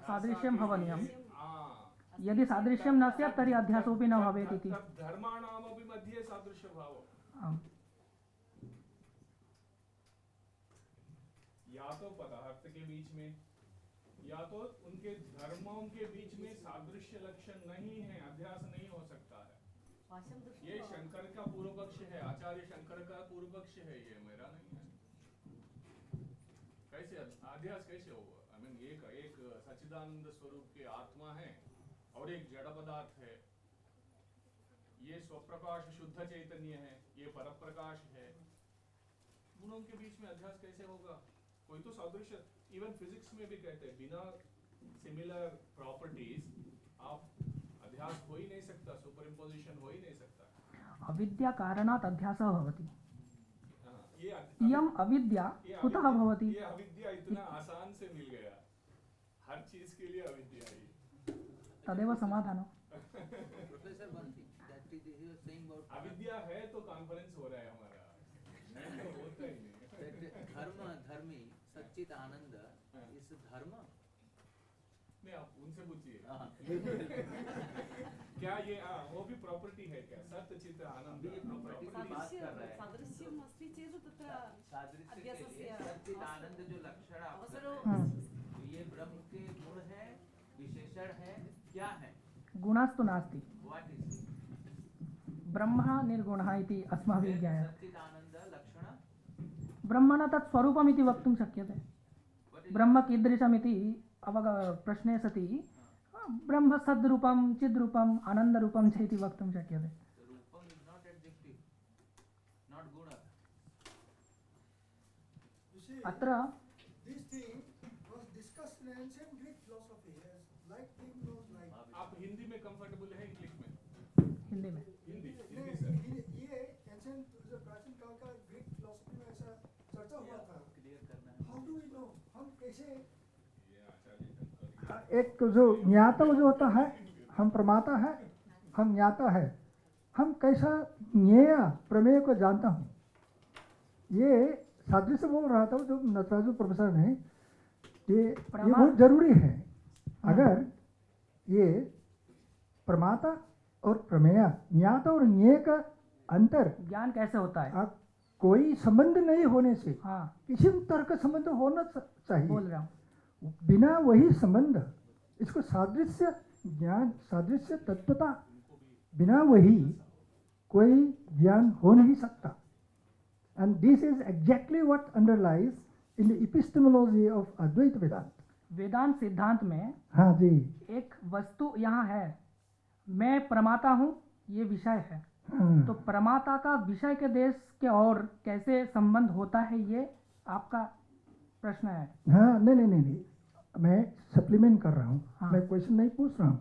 सादृश्यं भवनीयम्. हाँ. यदि सादृश्यं न स्यात् तर्हि अध्यासोऽपि न भवेत् इति. धर्माणामपि मध्ये सादृश्यभावो. आम्. या तो पदार्थ के बीच में, या तो उनके धर्मों के बीच में सादृश्य लक्षण नहीं है, अध्यास नहीं हो सकता है. ये शंकर का पूर्व पक्ष है, आचार्य शंकर का पूर्व पक्ष है, ये मेरा नहीं है. कैसे अध्यास कैसे होगा? आई मीन एक सच्चिदानंद स्वरूप के आत्मा है और एक जड़ पदार्थ है. ये स्वप्रकाश शुद्ध चैतन्य है, ये परप्रकाश है. गुणों के बीच में अध्यास कैसे होगा? कोई तो सादृश्य, इवन फिजिक्स में भी कहते हैं बिना सिमिलर प्रॉपर्टीज आप अध्यास हो ही नहीं सकता, सुपर इम्पोजिशन हो ही नहीं सकता. अविद्या कारणात् अध्यासः भवति. ये इयम् अविद्या कुतः भवति? ये अविद्या इतना आसान से मिल गया, हर चीज के लिए अविद्या ही. तदेव समाधानम्. Professor, one thing that is he was saying about अविद्या है तो कॉन्फ्रेंस हो रहा है हमारा, नहीं तो होता ही नहीं. that धर्मी सच्चित आनंद इस धर्म नहीं, आप उनसे पूछिए. हाँ. क्या ये वो भी प्रॉपर्टी है क्या? सत्य चित्त आनंद अभी property की बात कर रहा है. सादृश्यम् अस्ति चेत् तत्र सादृश्य के लिए अध्यासस्य सच्चित आनंद जो लक्षण आप अवसरो तो ये ब्रह्म के गुण है, विशेषण है, क्या है? गुणस्तु नास्ति. What is it? ब्रह्म निर्गुणः इति अस्माभिः ज्ञायते. सच्चित आनंद लक्षण ब्रह्मणः तत् स्वरूपमिति वक्तुं शक्यते. ब्रह्म कीदृशमिति प्रश्ने सति ब्रह्म सद्रूपं चिद्रूपम् आनन्दरूपं च इति वक्तुं शक्यते. रूपम is not adjective, not guna. अत्र This thing was discussed in ancient Greek philosophy as like thing knows like. आप हिंदी में कंफर्टेबल है, इंग्लिश में? हिंदी में. हिंदी नहीं, सर. ये ancient जो प्राचीन काल का ग्रीक फिलोसफी में ऐसा चर्चा हुआ था. क्लियर करना है. How do we know? हम कैसे ये आचार्य शंकर एक जो ज्ञाता जो होता है, हम प्रमाता है, हम ज्ञाता है. हम कैसा ज्ञेय प्रमेय को जानता हूँ? ये सादृश्य बोल रहा था जो नटराजू प्रोफेसर ने ये बहुत जरूरी है। अगर ये प्रमाता और प्रमेय, ज्ञाता और ज्ञेय का अंतर ज्ञान कैसे होता है? आप कोई संबंध नहीं होने से, हाँ किसी भी तरह का संबंध होना चाहिए। बोल रहा हूँ। बिना वही संबंध, इसको सादृश्य ज्ञान, सादृश्य तत्वता, बिना वही कोई ज्ञान हो नहीं सकता। And this is exactly what underlies in the epistemology of Advaita Vedanta. Vedanta सिद्धांत में हाँ जी, एक वस्तु यहाँ है, मैं प्रमाता हूँ, ये विषय है। हाँ, तो प्रमाता का विषय के देश के और कैसे संबंध होता है, ये आपका प्रश्न है। हाँ, नहीं, मैं सप्लीमेंट कर रहा हूँ। हाँ। मैं क्वेश्चन नहीं पूछ रहा हूँ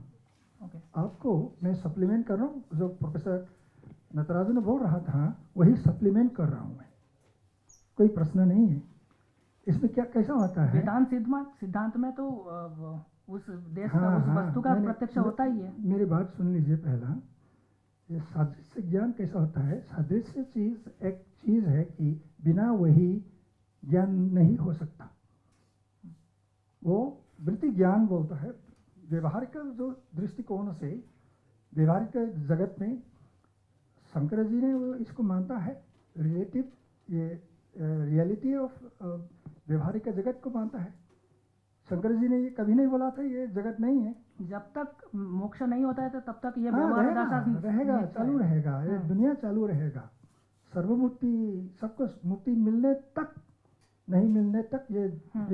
ओके। आपको, मैं सप्लीमेंट कर रहा हूँ। जो प्रोफेसर नटराजू ने बोल रहा था वही सप्लीमेंट कर रहा हूँ मैं, कोई प्रश्न नहीं है इसमें। क्या कैसा होता है वेदांत सिद्धांत में तो उस देश का, हाँ, उस हाँ, वस्तु का मैंने- प्रत्यक्ष होता ही है। मेरी बात सुन लीजिए पहला। ये सादृश्य ज्ञान कैसा होता है? सादृश्य चीज एक चीज है कि बिना वही ज्ञान नहीं हो सकता। वो वृत्ति ज्ञान बोलता है। व्यवहारिक जो दृष्टिकोण से व्यवहारिक जगत में शंकर जी ने वो इसको मानता है रिलेटिव, ये रियलिटी ऑफ व्यवहारिक जगत को मानता है। शंकर जी ने ये कभी नहीं बोला था ये जगत नहीं है। जब तक मोक्ष नहीं होता है तो तब तक ये हाँ, व्यवहार रहेगा, दशा रहेगा, नित्य चालू है। रहेगा, ये हाँ। दुनिया चालू रहेगा। सर्वमुक्ति, सबको मुक्ति मिलने तक, नहीं मिलने तक ये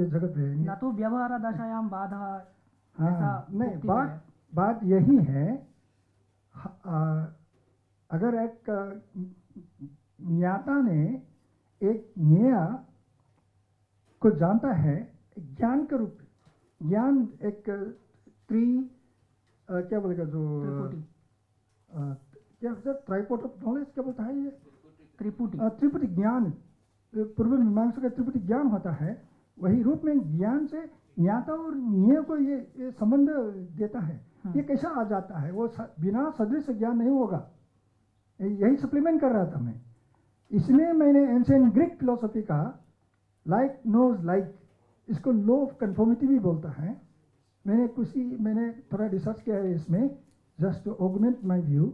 जगत रहेंगे। न तो व्यवहार दशायाम बाधा। हाँ, ऐसा नहीं, मुक्ति बात यही है। अगर एक ज्ञाता ने एक ज्ञेय को जानता है ज्ञान के रूप में, ज्ञान एक क्या बोलेगा जो क्या सर, ट्राइपोर्ट ऑफ नॉलेज क्या बोलता है ये, त्रिपुटी ज्ञान, पूर्व मीमांसा का त्रिपुटी ज्ञान होता है। वही रूप में ज्ञान से ज्ञाता और ज्ञेय को ये संबंध देता है। ये कैसा आ जाता है? वो बिना सदृश ज्ञान नहीं होगा। यही सप्लीमेंट कर रहा था मैं। इसमें मैंने एंशिएंट ग्रीक फिलोसफी का लाइक नोज लाइक, इसको लॉ ऑफ कन्फर्मिटी भी बोलता है। मैंने थोड़ा रिसर्च किया है इसमें, just to augment my view.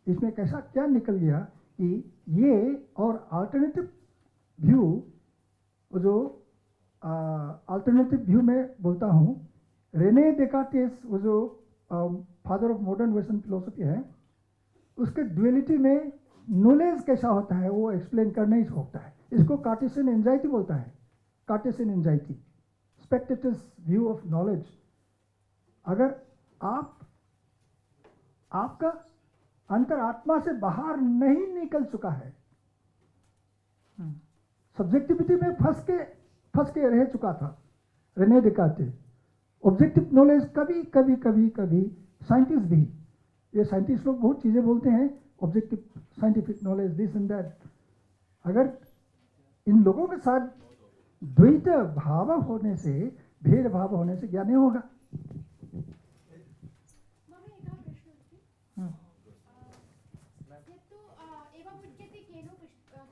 इसमें कैसा क्या निकल गया कि ये और अल्टरनेटिव व्यू, जो अल्टरनेटिव व्यू में बोलता हूँ, रेने डेकार्टेस, वो जो father of modern western philosophy है, उसके ड्युअलिटी में नॉलेज कैसा होता है वो एक्सप्लेन कर नहीं सकता है। इसको कार्टेशियन एंजाइटी बोलता है, Cartesian anxiety, spectators view of knowledge. अगर आपका अंतरात्मा से बाहर नहीं निकल चुका है, सब्जेक्टिविटी में फंस के रह चुका था रेने डेकार्टेस। ऑब्जेक्टिव नॉलेज कभी साइंटिस्ट भी, ये साइंटिस्ट लोग बहुत चीज़ें बोलते हैं, objective scientific knowledge, this and that. अगर इन लोगों के साथ द्वैत भाव होने से, भेदभाव होने से ज्ञान नहीं होगा।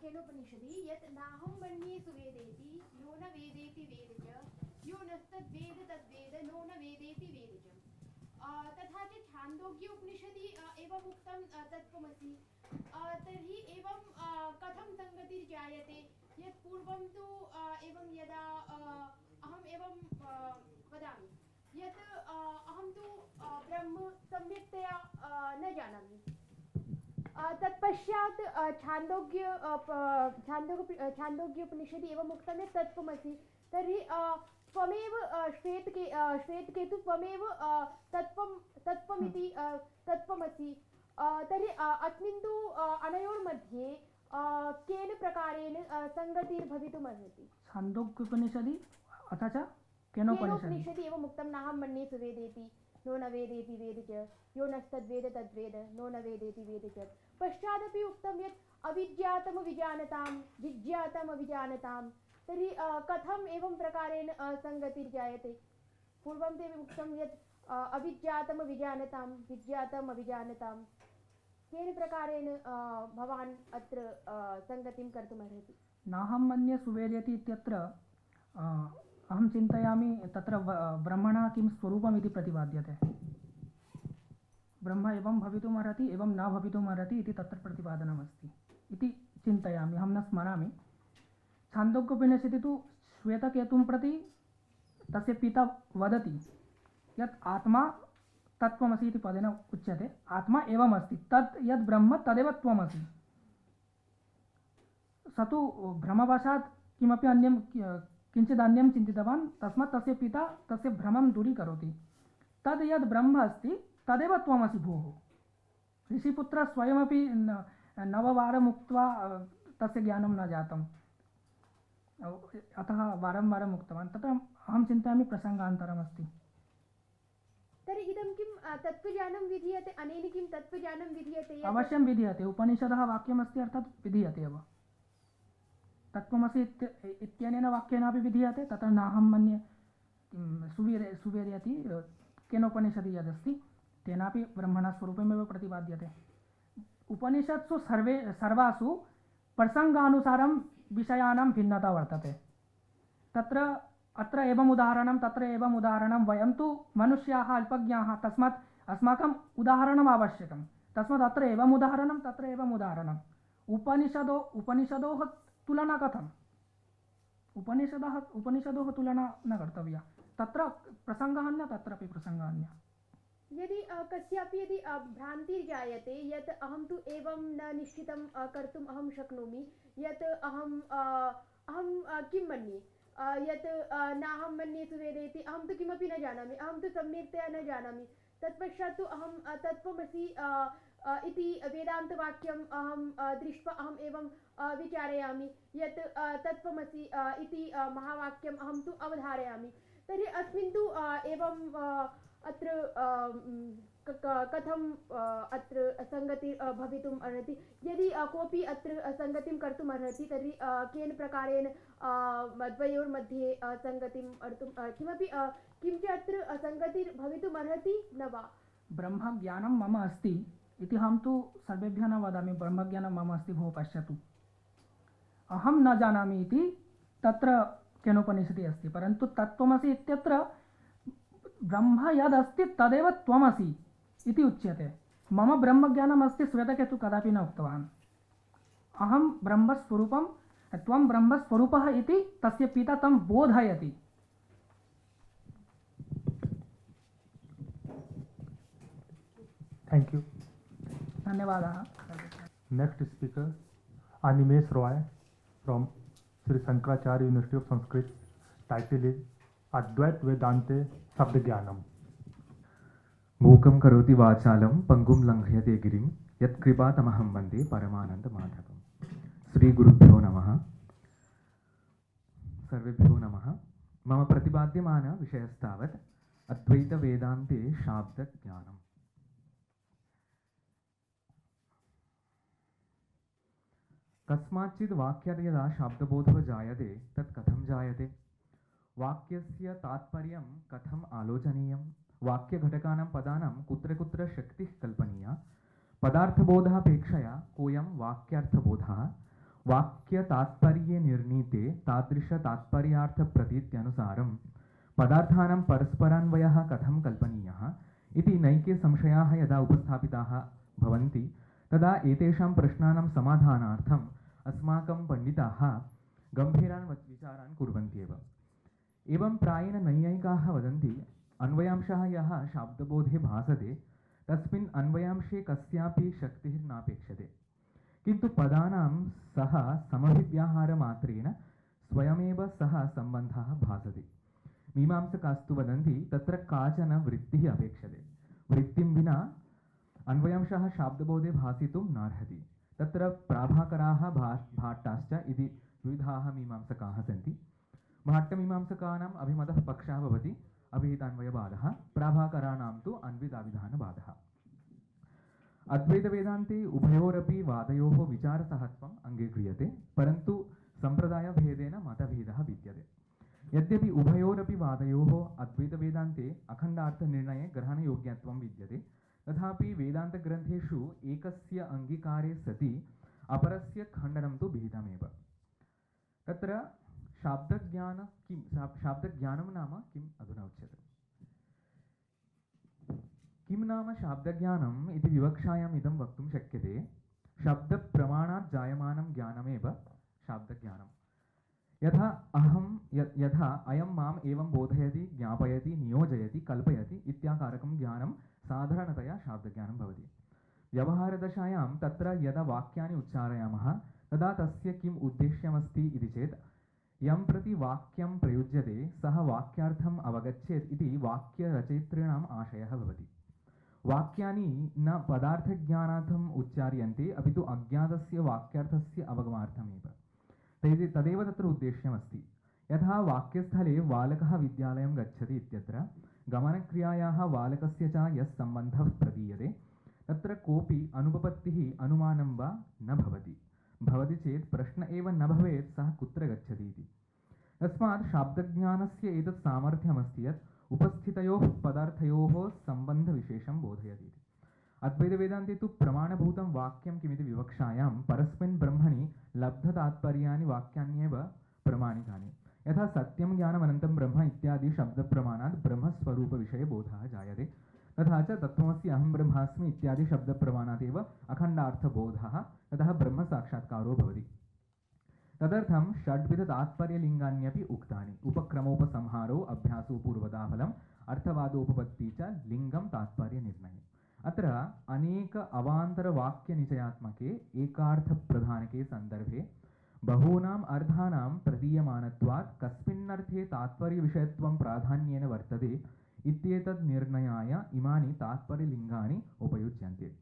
केनोपनिषदि यत् नाहं मन्ये सुवेदेति यो न वेदेति वेद च यो नस्तद्वेद तद्वेद नो न वेदेति वेद च। तथा च छान्दोग्य उपनिषदि एवम् उक्तं तत्त्वमसि। तर्हि एवं कथं संगतिर्जायते यत् पूर्वं तु एवं यदा अहम् एवं वदामि यत् अहं तु ब्रह्म सम्यक्तया न जानामि। तत्पश्चात् छान्दोग्योपनिषदि एवं उक्तं यत् तत्त्वमसि। तर्हि त्वमेव श्वेतकेतु त्वमेव तत्त्वमिति तत्त्वमसि। तर्हि अस्मिन् तु अनयोर्मध्ये केन प्रकारेण सङ्गतिर्भवितुमर्हति? छान्दोग्योपनिषदि अथ च केनोपनिषदि एवम् उक्तं नाहं मन्ये सुवेदेति नो न वेदेति वेद च यो नस्तद्वेद तद्वेद नो न वेदेति वेद च। पश्चादपि उक्तं यत् अविज्ञातम् विजानतां जिज्ञातम् अविजानतां। तर्हि कथम् एवं प्रकारेण संगतिर्जायते? पूर्वं ते उक्तं यत् अविज्ञातम् विजानतां जिज्ञातम् अविजानतां। केन प्रकारेण भवान् अत्र संगतिं कर्तुमर्हति? नाहं मन्ये सुवेर्यति इत्यत्र अहं चिन्तयामि तत्र ब्रह्मणः किं स्वरूपम् इति प्रतिपाद्यते। ब्रह्म एवं भवितुमर्हति एवं न भवितुमर्हति इति तत्र प्रतिपादनमस्ति इति चिन्तयामि, अहं न स्मरामि। छान्दोग्योपनिषदि तु श्वेतकेतुं प्रति तस्य पिता वदति यत् आत्मा तत्त्वमसि इति पदेन उच्यते, आत्मा एवमस्ति, तत् यद् ब्रह्म तदेव त्वमसि। स तु भ्रमवशात् किमपि अन्यं किञ्चित् अन्यं चिन्तितवान्, तस्मात् तस्य पिता तस्य भ्रमं दूरीकरोति। तद् यद् ब्रह्म अस्ति तदेव त्वमसि भोः। ऋषिपुत्रः स्वयमपि नववारम् उक्त्वा तस्य ज्ञानं न जातम्, अतः वारं वारम् उक्तवान्। तत्र अहं चिन्तयामि प्रसङ्गान्तरमस्ति। तर्हि इदं किं तत्त्वज्ञानं विधीयते, अनेन किं तत्त्वज्ञानं विधीयते? अवश्यं विधीयते, उपनिषदः वाक्यमस्ति अर्थात् विधीयते एव। तत्त्वमसि इत्यनेन वाक्येनापि विधीयते, तत्र नाहं मन्ये सुवेर्यति केनोपनिषदि यदस्ति तेनापि ब्रह्मणः स्वरूपमेव प्रतिपाद्यते। उपनिषत्सु सर्वासु प्रसङ्गानुसारं विषयाणां भिन्नता वर्तते। तत्र अत्र एवम् उदाहरणं तत्र एवम् उदाहरणं, वयं तु मनुष्याः अल्पज्ञाः, तस्मात् अस्माकम् उदाहरणम् आवश्यकं, तस्मात् अत्र एवम् उदाहरणं तत्र एवम् उदाहरणम्। उपनिषदोः तुलना कथम्? उपनिषदोः तुलना न कर्तव्या, तत्र प्रसङ्गः अन्यः तत्रापि प्रसङ्गः अन्यः। यदि कस्यापि यदि भ्रान्तिर्जायते यत् अहं तु एवं न निश्चितं कर्तुम् अहं शक्नोमि, यत् अहं किं मन्ये, यत् नाहं मन्ये सुवेदेति, अहं तु किमपि न जानामि, अहं तु सम्यक्तया न जानामि, तत्पश्चात् तु अहं तत्त्वमसि इति वेदान्तवाक्यम् अहं दृष्ट्वा अहम् एवं विचारयामि यत् तत्त्वमसि इति महावाक्यम् अहं तु अवधारयामि। तर्हि अस्मिन् तु एवं अत्र कथं अत्र असङ्गतिः भवितुम् अर्हति? यदि कोऽपि अत्र असङ्गतिं कर्तुम् अर्हति तर्हि केन प्रकारेण द्वयोर्मध्ये असङ्गतिं कर्तुं किमपि किं च अत्र असङ्गतिर्भवितुम् अर्हति न वा? ब्रह्मज्ञानं मम अस्ति इति अहं तु सर्वेभ्यः न वदामि, ब्रह्मज्ञानं मम अस्ति भोः पश्यतु, अहं न जानामि इति तत्र केनोपनिषदि अस्ति। परन्तु तत्त्वमसि इत्यत्र ब्रह्म यदस्ति तदेव त्वमसि इति उच्यते। मम ब्रह्मज्ञानम् अस्ति श्वेतकेतु कदापि न उक्तवान्। अहं ब्रह्मस्वरूपं, त्वं ब्रह्मस्वरूपः इति तस्य पिता तं बोधयति। Thank you. धन्यवादः। Next speaker Animesh Roy from Shri Shankaracharya university of Sanskrit. Title is Advaita वेदांते शब्द ज्ञानम। मूकं करोति वाचालं पंगुं लंघयते गिरिं यत्कृपातमहं वन्दे परमानंद माधवम्। श्री गुरुभ्यो नमः। सर्वेभ्यो नमः। मम प्रतिपाद्यमान विषयस्तावत् अद्वैत वेदान्ते शाब्द ज्ञानम्। कस्माच्चित् वाक्यात् यदा शाब्दबोधो जायते तत् कथं जायते? वाक्यस्य तात्पर्यं कथम् आलोचनीयं? वाक्यघटकानां पदानां कुत्र कुत्र शक्तिः कल्पनीया? पदार्थबोधापेक्षया कोऽयं वाक्यार्थबोधः? वाक्यतात्पर्ये निर्णीते तादृशतात्पर्यार्थप्रतीत्यनुसारं पदार्थानां परस्परान्वयः कथं कल्पनीयः इति नैके संशयाः यदा उपस्थापिताः भवन्ति तदा एतेषां प्रश्नानां समाधानार्थम् अस्माकं पण्डिताः गम्भीरान् विचारान् कुर्वन्त्येव। एवं प्रायेण नैयायिकाः वदन्ति अन्वयांशः यः शाब्दबोधे भासते तस्मिन् अन्वयांशे कस्यापि शक्तिः नापेक्षते, किन्तु पदानां सह समभिव्याहारमात्रेण स्वयमेव सह सम्बन्धः भासते। मीमांसकास्तु वदन्ति तत्र काचन वृत्तिः अपेक्षते, वृत्तिं विना अन्वयांशः शाब्दबोधे भासितुं नार्हति। तत्र प्राभाकराः भाट्टाश्च इति विविधाः मीमांसकाः सन्ति। भाट्टमीमांसकानाम् अभिमतः पक्षः भवति अभिहितान्वयवादः, प्राभाकराणां तु अन्विताविधानवादः। अद्वैतवेदान्ते उभयोरपि वादयोः विचारसहत्वम् अङ्गीक्रियते, परन्तु सम्प्रदायभेदेन मतभेदः विद्यते। यद्यपि उभयोरपि वादयोः अद्वैतवेदान्ते अखण्डार्थनिर्णये ग्रहणयोग्यत्वं विद्यते, तथापि वेदान्तग्रन्थेषु एकस्य अङ्गीकारे सति अपरस्य खण्डनं तु विहितमेव। तत्र शाब्दज्ञानं नाम किम् अधुना उच्यते। किं नाम शाब्दज्ञानम् इति विवक्षायाम् इदं वक्तुं शक्यते। शब्दप्रमाणात् जायमानं ज्ञानमेव शाब्दज्ञानं। यथा अयं माम् एवं बोधयति, ज्ञापयति, नियोजयति, कल्पयति इत्याकारकं ज्ञानं साधारणतया शाब्दज्ञानं भवति। व्यवहारदशायां तत्र यदा वाक्यानि उच्चारयामः तदा तस्य किम् उद्देश्यमस्ति इति चेत् यं प्रति वाक्यं प्रयुज्यते सः वाक्यार्थम् अवगच्छेत् इति वाक्यरचयितॄणाम् आशयः भवति। वाक्यानि न पदार्थज्ञानार्थम् उच्चार्यन्ते अपितु अज्ञातस्य वाक्यार्थस्य अवगमनार्थमेव। तदेव तत्र उद्देश्यमस्ति। यथा वाक्यस्थले बालकः विद्यालयं गच्छति इत्यत्र गमनक्रियायाः बालकस्य च यः सम्बन्धः प्रतीयते तत्र कोऽपि अनुपपत्तिः अनुमानं वा न भवति। भवति चेत् प्रश्न एव न भवेत् सः कुत्र गच्छति इति। तस्मात् शाब्दज्ञानस्य एतत् सामर्थ्यमस्ति यत् उपस्थितयोः पदार्थयोः सम्बन्धविशेषं बोधयति। अद्वैतवेदान्ते तु प्रमाणभूतं वाक्यं किमिति विवक्षायां परस्मिन् ब्रह्मणि लब्धतात्पर्यानि वाक्यान्येव प्रमाणिकानि। यथा सत्यं ज्ञानमनन्तं ब्रह्म इत्यादि शब्दप्रमाणात् ब्रह्मस्वरूपविषये बोधः जायते, तथा च तत्त्वमसि अहं ब्रह्मास्मि इत्यादि शब्दप्रमाणात् एव अखण्डार्थबोधः ततः ब्रह्मसाक्षात्कारो भवति। तदर्थं षड्विधतात्पर्यलिङ्गान्यपि उक्तानि। उपक्रमोपसंहारो अभ्यासो पूर्वदाफलम् अर्थवादोपपत्ति च लिङ्गं तात्पर्यनिर्णये। अत्र अनेक अवान्तरवाक्यनिचयात्मके एकार्थप्रधानके सन्दर्भे बहूनाम् अर्थानां प्रतीयमानत्वात् कस्मिन्नर्थे तात्पर्यविषयत्वं प्राधान्येन वर्तते इत्येतद् निर्णयाय इमानि तात्पर्यलिङ्गानि उपयुज्यन्ते।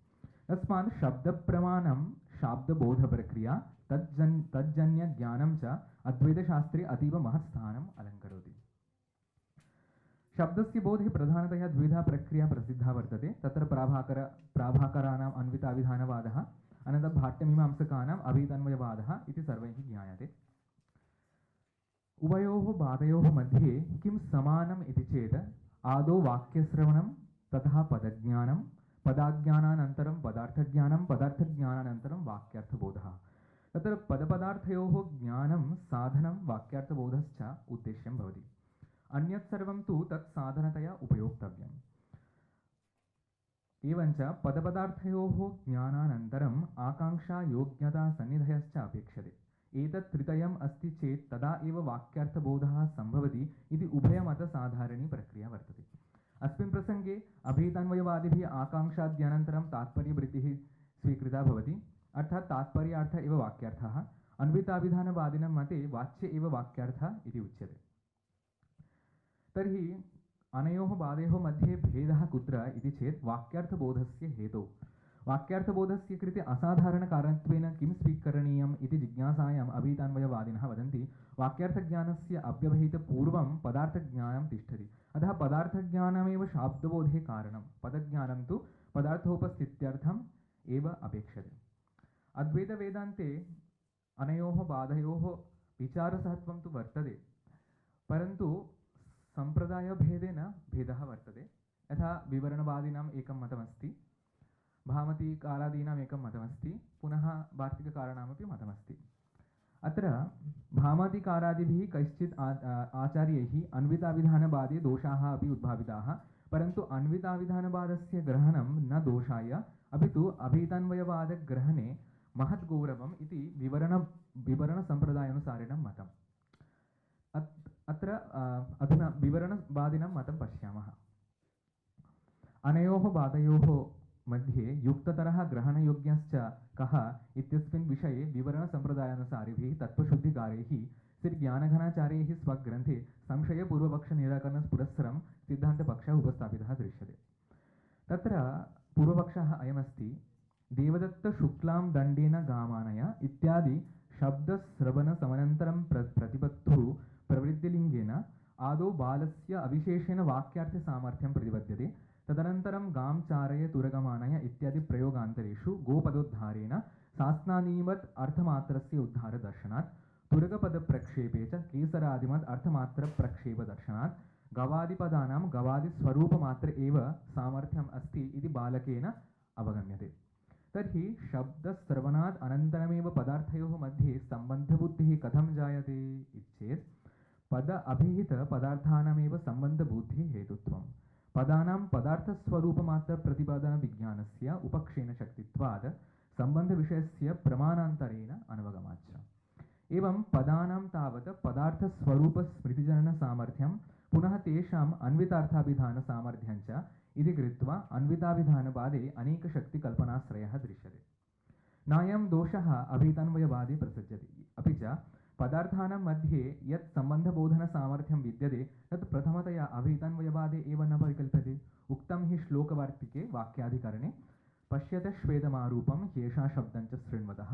तस्मात् शब्दप्रमाणं शाब्दबोधप्रक्रिया तज्जन्यज्ञानं च अद्वैतशास्त्रे अतीव महत्स्थानम् अलङ्करोति। शब्दस्य बोधे प्रधानतया द्विधा प्रक्रिया प्रसिद्धा वर्तते। तत्र प्राभाकराणाम् अन्विताविधानवादः, अनन्तरं भाट्यमीमांसकानाम् अभीतन्वयवादः इति सर्वैः ज्ञायते। उभयोः वादयोः मध्ये किं समानम् इति चेत् आदौ वाक्यश्रवणं ततः पदज्ञानं, पदाज्ञानानन्तरं पदार्थज्ञानं, पदार्थज्ञानानन्तरं वाक्यार्थबोधः। तत्र पदपदार्थयोः ज्ञानं साधनं वाक्यार्थबोधश्च उद्देश्यं भवति। अन्यत् सर्वं तु तत् साधनतया उपयोक्तव्यम्। एवञ्च पदपदार्थयोः ज्ञानानन्तरम् आकाङ्क्षा, योग्यता, सन्निधयश्च अपेक्षते। एतत् त्रितयम् अस्ति चेत् तदा एव वाक्यार्थबोधः सम्भवति इति उभयमतसाधारणी प्रक्रिया वर्तते। अस्मिन् प्रसङ्गे अभीतान्वयवादिभिः आकाङ्क्षाद्यनन्तरं तात्पर्यवृत्तिः स्वीकृता भवति, अर्थात् तात्पर्यार्थ एव वाक्यार्थः। अन्विताभिधानवादिनां मते वाच्य एव वाक्यार्थः इति उच्यते। तर्हि अनयोः वादयोः मध्ये भेदः कुत्र इति चेत् वाक्यार्थबोधस्य हेतौ। वाक्यार्थबोधस्य कृते असाधारणकारणत्वेन किं स्वीकरणीयम् इति जिज्ञासायाम् अभीतान्वयवादिनः वदन्ति वाक्यार्थज्ञानस्य अव्यवहितपूर्वं पदार्थज्ञानं तिष्ठति, अतः पदार्थज्ञानमेव शाब्दबोधे कारणं, पदज्ञानं तु पदार्थोपस्थित्यर्थम् एव अपेक्षते। अद्वैतवेदान्ते अनयोः वादयोः विचारसहत्वं तु वर्तते, परन्तु सम्प्रदायभेदेन भेदः वर्तते। यथा विवरणवादिनाम् एकं मतमस्ति, भामतीकारादीनाम् एकं मतमस्ति, पुनः वार्तिककाराणामपि मतमस्ति। अत्र भामतीकारादिभिः कैश्चित् आचार्यैः अन्विताविधानवादे दोषाः अपि उद्भाविताः, परन्तु अन्विताविधानवादस्य ग्रहणं न दोषाय अपितु अभीतान्वयवादग्रहणे महद्गौरवम् इति विवरणसम्प्रदायानुसारिणं मतम्। अत्र अधुना विवरणवादिनां मतं पश्यामः। अनयोः वादयोः मध्ये युक्ततरः ग्रहणयोग्यश्च कः इत्यस्मिन् विषये विवरणसम्प्रदायानुसारिभिः तत्त्वशुद्धिकारैः श्रीज्ञानघनाचार्यैः स्वग्रन्थे संशयपूर्वपक्षनिराकरणपुरस्सरं सिद्धान्तपक्षः उपस्थापितः दृश्यते। तत्र पूर्वपक्षः अयमस्ति, देवदत्तशुक्लां दण्डेन गामानय इत्यादि शब्दश्रवणसमनन्तरं प्रतिपत्तुः प्रवृत्तिलिङ्गेन आदौ बालस्य अविशेषेण वाक्यार्थसामर्थ्यं प्रतिपद्यते, तदनन्तरं गां चारय तुरगमानय इत्यादि प्रयोगान्तरेषु गोपदोद्धारेण शास्त्रादीवत् अर्थमात्रस्य उद्धारदर्शनात्, तुरगपदप्रक्षेपे च केसरादिमत् अर्थमात्रप्रक्षेपदर्शनात् गवादिपदानां गवादिस्वरूपमात्र एव सामर्थ्यम् अस्ति इति बालकेन अवगम्यते। तर्हि शब्दश्रवणात् अनन्तरमेव पदार्थयोः मध्ये सम्बन्धबुद्धिः कथं जायते इत्येत् पद अभिहित पदार्थानामेव सम्बन्धबुद्धिः हेतुत्वं पदानां पदार्थस्वरूपमात्र प्रतिपादन विज्ञानस्य उपक्षेण शक्तित्वात् सम्बन्धविषयस्य प्रमाणान्तरेण अनवगमाच्च एवं पदानां तावत् पदार्थस्वरूपस्मृतिजननसामर्थ्यं पुनः तेषाम् अन्वितार्थाभिधानसामर्थ्यं च इति कृत्वा अन्विताभिधानवादे अनेकशक्तिकल्पनाश्रयः दृश्यते नायं दोषः अभितन्वयवादे प्रसज्यते अपि च पदार्थानां मध्ये यत् सम्बन्धबोधनसामर्थ्यं विद्यते तत् प्रथमतया अभितन्वयवादे एव न परिकल्प्यते उक्तं हि श्लोकवार्तिके वाक्याधिकरणे पश्यत श्वेतमारूपं ह्येषा शब्दं च शृण्वतः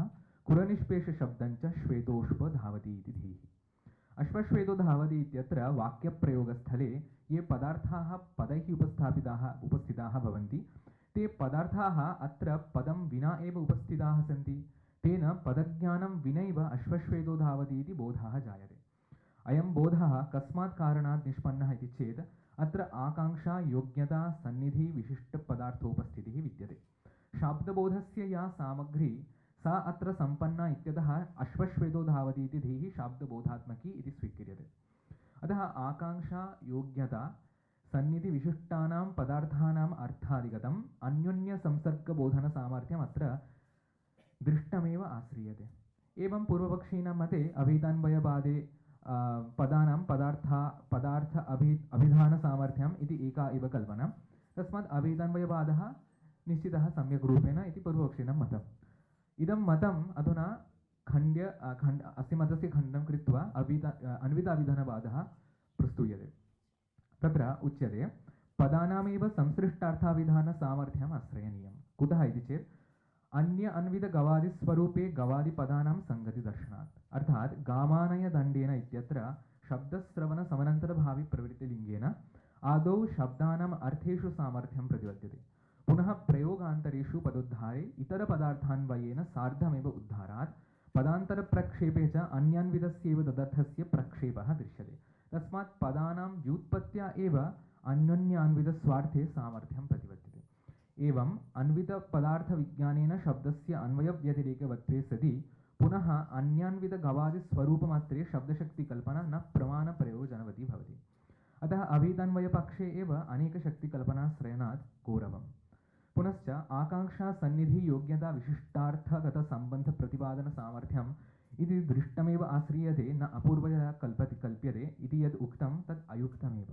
कुरनिष्पेषशब्दं च श्वेतोष्प धावति इति धीः अश्वश्वेतो धावति इत्यत्र वाक्यप्रयोगस्थले ये पदार्थाः पदैः उपस्थिताः भवन्ति ते पदार्थाः अत्र पदं विना एव उपस्थिताः सन्ति तेन पदज्ञानं विनैव अश्वश्वेतो धावति इति बोधः जायते अयं बोधः कस्मात् कारणात् निष्पन्नः इति चेत् अत्र आकाङ्क्षा योग्यता सन्निधि विशिष्टपदार्थोपस्थितिः विद्यते शाब्दबोधस्य या सामग्री सा अत्र सम्पन्ना इत्यतः अश्वश्वेतो धावति इति धीः शाब्दबोधात्मकी इति स्वीक्रियते अतः आकाङ्क्षा योग्यता सन्निधि विशिष्टानां पदार्थानाम् अर्थादिगतम् अन्योन्यसंसर्गबोधनसामर्थ्यम् अत्र दृष्टमेव आश्रियते एवं पूर्वपक्षीणां मते अभितन्वयवादे पदानां पदार्थ अभिधानसामर्थ्यम् इति एका एव कल्पना तस्मात् अभितन्वयवादः निश्चितः सम्यक् रूपेण इति पूर्वपक्षीणां मतम् इदं मतम् अधुना अस्य मतस्य खण्डनं कृत्वा अन्विताभिधानवादः प्रस्तूयते तत्र उच्यते पदानामेव संसृष्टार्थाभिधानसामर्थ्यम् आश्रयणीयं कुतः इति चेत् अन्य अन्वितगवादिस्वरूपे गवादिपदानां सङ्गतिदर्शनात् अर्थात् गामानयदण्डेन इत्यत्र शब्दश्रवणसमनन्तरभावि प्रवृत्तिलिङ्गेन आदौ शब्दानाम् अर्थेषु सामर्थ्यं प्रतिपद्यते पुनः प्रयोगान्तरेषु पदोद्धारे इतरपदार्थान्वयेन सार्धमेव उद्धारात् पदान्तरप्रक्षेपे च अन्यान्वितस्यैव तदर्थस्य प्रक्षेपः दृश्यते तस्मात् पदानां व्युत्पत्त्या एव अन्योन्यान्वितस्वार्थे सामर्थ्यं प्रतिपद्यते एवं अन्वितपदार्थविज्ञानेन शब्दस्य अन्वयव्यतिरेकवत्वे सति पुनः अन्यान्वितगवादिस्वरूपमात्रे शब्दशक्तिकल्पना न प्रमाणप्रयोजनवती भवति अतः अभितन्वयपक्षे एव अनेकशक्तिकल्पनाश्रयणात् गौरवम् पुनश्च आकाङ्क्षा सन्निधि योग्यता विशिष्टार्थगतसम्बन्धप्रतिपादनसामर्थ्यम् इति दृष्टमेव आश्रियते न अपूर्वतया कल्प्यते इति यद् उक्तं तद् अयुक्तमेव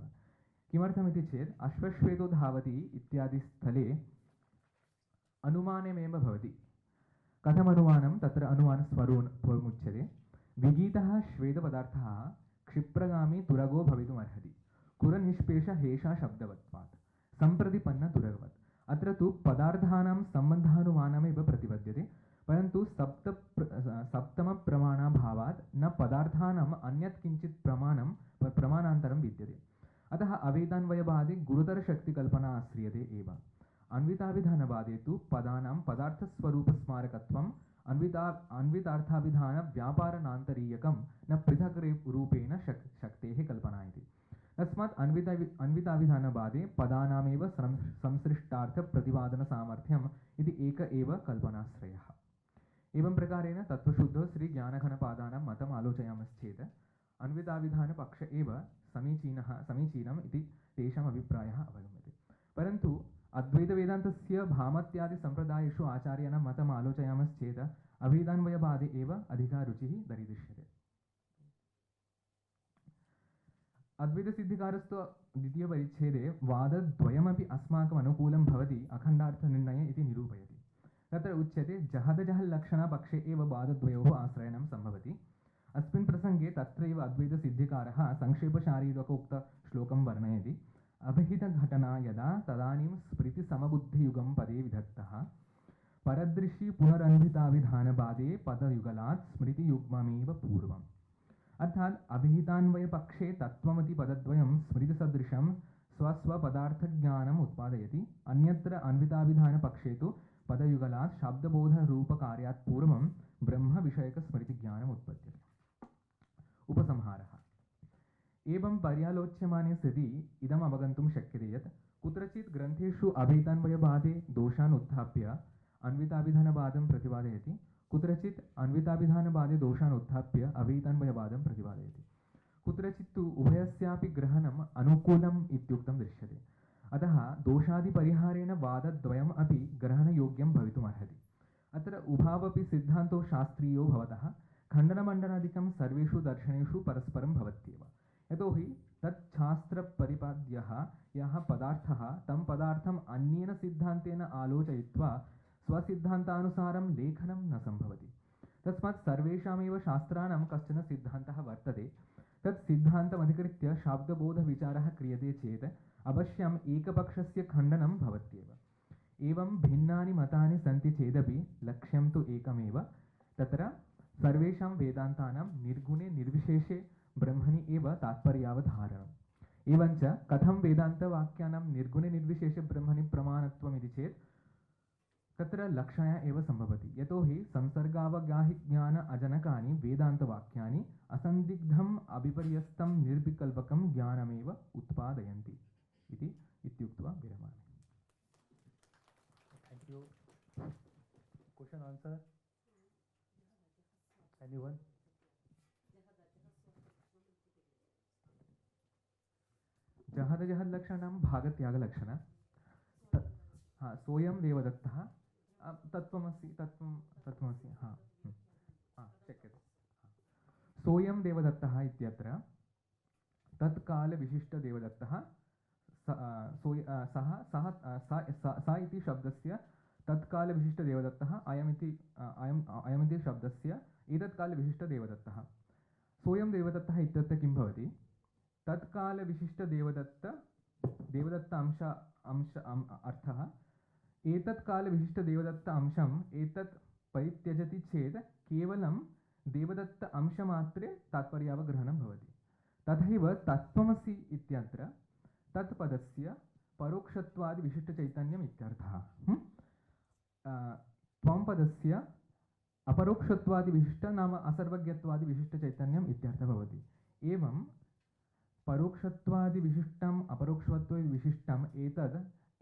किमर्थमिति चेत् अश्वश्वेतो धावति इत्यादि स्थले अनुमानमेव भवति कथमनुमानं तत्र अनुमानस्वरूपमुच्यते विगीतः श्वेतपदार्थः क्षिप्रगामी तुरगो भवितुमर्हति कुरनिष्पेष हेषा शब्दवत्वात् सम्प्रतिपन्न तुरगवत् अत्र तु पदार्थानां सम्बन्धानुमानमेव प्रतिपद्यते परन्तु सप्तमप्रमाणाभावात् न पदार्थानाम् अन्यत् किञ्चित् प्रमाणान्तरं विद्यते अतः अवेदान्वयवादे गुरुतरशक्तिकल्पना आश्रियते एव अन्विताभिधानवादे तु पदानां पदार्थस्वरूपस्मारकत्वम् अन्वितार्थाभिधानव्यापारनान्तरीयकं न पृथक् रूपेण शक्तेः कल्पना इति तस्मात् अन्विताभिधानवादे पदानामेव संसृष्टार्थप्रतिपादनसामर्थ्यम् इति एक एव कल्पनाश्रयः एवं प्रकारेण तत्त्वशुद्धो श्रीज्ञानघनपादानां मतम् आलोचयामश्चेत् अन्विताभिधानपक्ष एव समीचीनम् इति तेषाम् अभिप्रायः अवगम्यते परन्तु अद्वैतवेदान्तस्य भामत्यादिसम्प्रदायेषु आचार्याणां मतम् आलोचयामश्चेत् अभिधान्वयवादे एव अधिका रुचिः दरीदृश्यते अद्वैतसिद्धिकारस्तु द्वितीयपरिच्छेदे वादद्वयमपि अस्माकम् अनुकूलं भवति अखण्डार्थनिर्णये इति निरूपयति तत्र उच्यते जहदजहल्लक्षणपक्षे एव वादद्वयोः आश्रयणं सम्भवति अस्मिन् प्रसङ्गे तत्रैव अद्वैतसिद्धिकारः संक्षेपशारीरकोक्तश्लोकं वर्णयति अभिहितघटना यदा तदानीं स्मृतिसमबुद्धियुगं पदे विधत्तः परदृशी पुनरन्विताभिधानवादे पदयुगलात् स्मृतियुग्ममेव पूर्वम् अर्थात् अभिहितान्वयपक्षे तत्त्वमति पदद्वयं स्मृतिसदृशं स्वस्वपदार्थज्ञानम् उत्पादयति अन्यत्र अन्विताभिधानपक्षे तु पदयुगलात् शाब्दबोधरूपकार्यात् पूर्वं ब्रह्मविषयकस्मृतिज्ञानम् उत्पद्यते उपसंहारः एवं पर्यालोच्यमाने सति इदम् अवगन्तुं शक्यते यत् कुत्रचित् ग्रन्थेषु अभिहितान्वयवादे दोषान् उत्थाप्य अन्विताभिधानवादं प्रतिपादयति, कुत्रचित् अन्विताभिधानवादे दोषान् उत्थाप्य अभितन्वयवादं प्रतिपादयति। कुत्रचित् तु उभयस्यापि ग्रहणम् अनुकूलम् इत्युक्तं दृश्यते। अतः दोषादिपरिहारेण वादद्वयम् अपि ग्रहणयोग्यं भवितुमर्हति। अत्र उभावपि सिद्धान्तो शास्त्रीयो भवतः खण्डनमण्डनादिकं सर्वेषु दर्शनेषु परस्परं भवत्येव। यतोहि तत् शास्त्रपरिपाद्यः यः पदार्थः तं पदार्थम् अन्येन सिद्धान्तेन आलोचयित्वा स्वसिद्धान्तानुसारं लेखनं न सम्भवति। तस्मात् सर्वेषामेव शास्त्राणां कश्चन सिद्धान्तः वर्तते। तत् सिद्धान्तमधिकृत्य शाब्दबोधविचारः क्रियते चेत् अवश्यम् एकपक्षस्य खण्डनं भवत्येव। एवं भिन्नानि मतानि सन्ति चेदपि लक्ष्यं तु एकमेव, तत्र सर्वेषां वेदान्तानां निर्गुणे निर्विशेषे ब्रह्मणि एव तात्पर्यावधारणम्। एवञ्च कथं वेदान्तवाक्यानां निर्गुणे निर्विशेषे ब्रह्मणि प्रमाणत्वमिति चेत् तत्र लक्षणया एव सम्भवति। यतोहि संसर्गावगाहिज्ञान अजनकानि वेदान्तवाक्यानि असन्दिग्धम् अविपर्यस्तं निर्विकल्पकं ज्ञानमेव उत्पादयन्ति इत्युक्त्वा विरमामि। Thank you. Question answer? Anyone? जहद जहद लक्षणं भागत्यागलक्षण। हाँ, सोयं देवदत्तः तत्त्वमसि तत्त्वमसि हाँ शक्यते। सोयं देवदत्तः इत्यत्र तत्कालविशिष्टदेवदत्तः स इति शब्दस्य तत्कालविशिष्टदेवदत्तः अयमिति शब्दस्य एतत्कालविशिष्टदेवदत्तः। सोयं देवदत्तः इत्यत्र किं भवति? तत्कालविशिष्टदेवदत्त अर्थः एतत्कालविशिष्टदेवदत्त अंशम् एतत् परित्यजति चेत् केवलं देवदत्त अंशमात्रे तात्पर्यावग्रहणं भवति। तथैव तत्त्वमसि इत्यत्र तत्पदस्य परोक्षत्वादिविशिष्टचैतन्यम् इत्यर्थः। त्वं पदस्य अपरोक्षत्वादिविशिष्ट नाम असर्वज्ञत्वादिविशिष्टचैतन्यम् इत्यर्थः भवति। एवं परोक्षत्वादिविशिष्टम् अपरोक्षत्वादिविशिष्टम्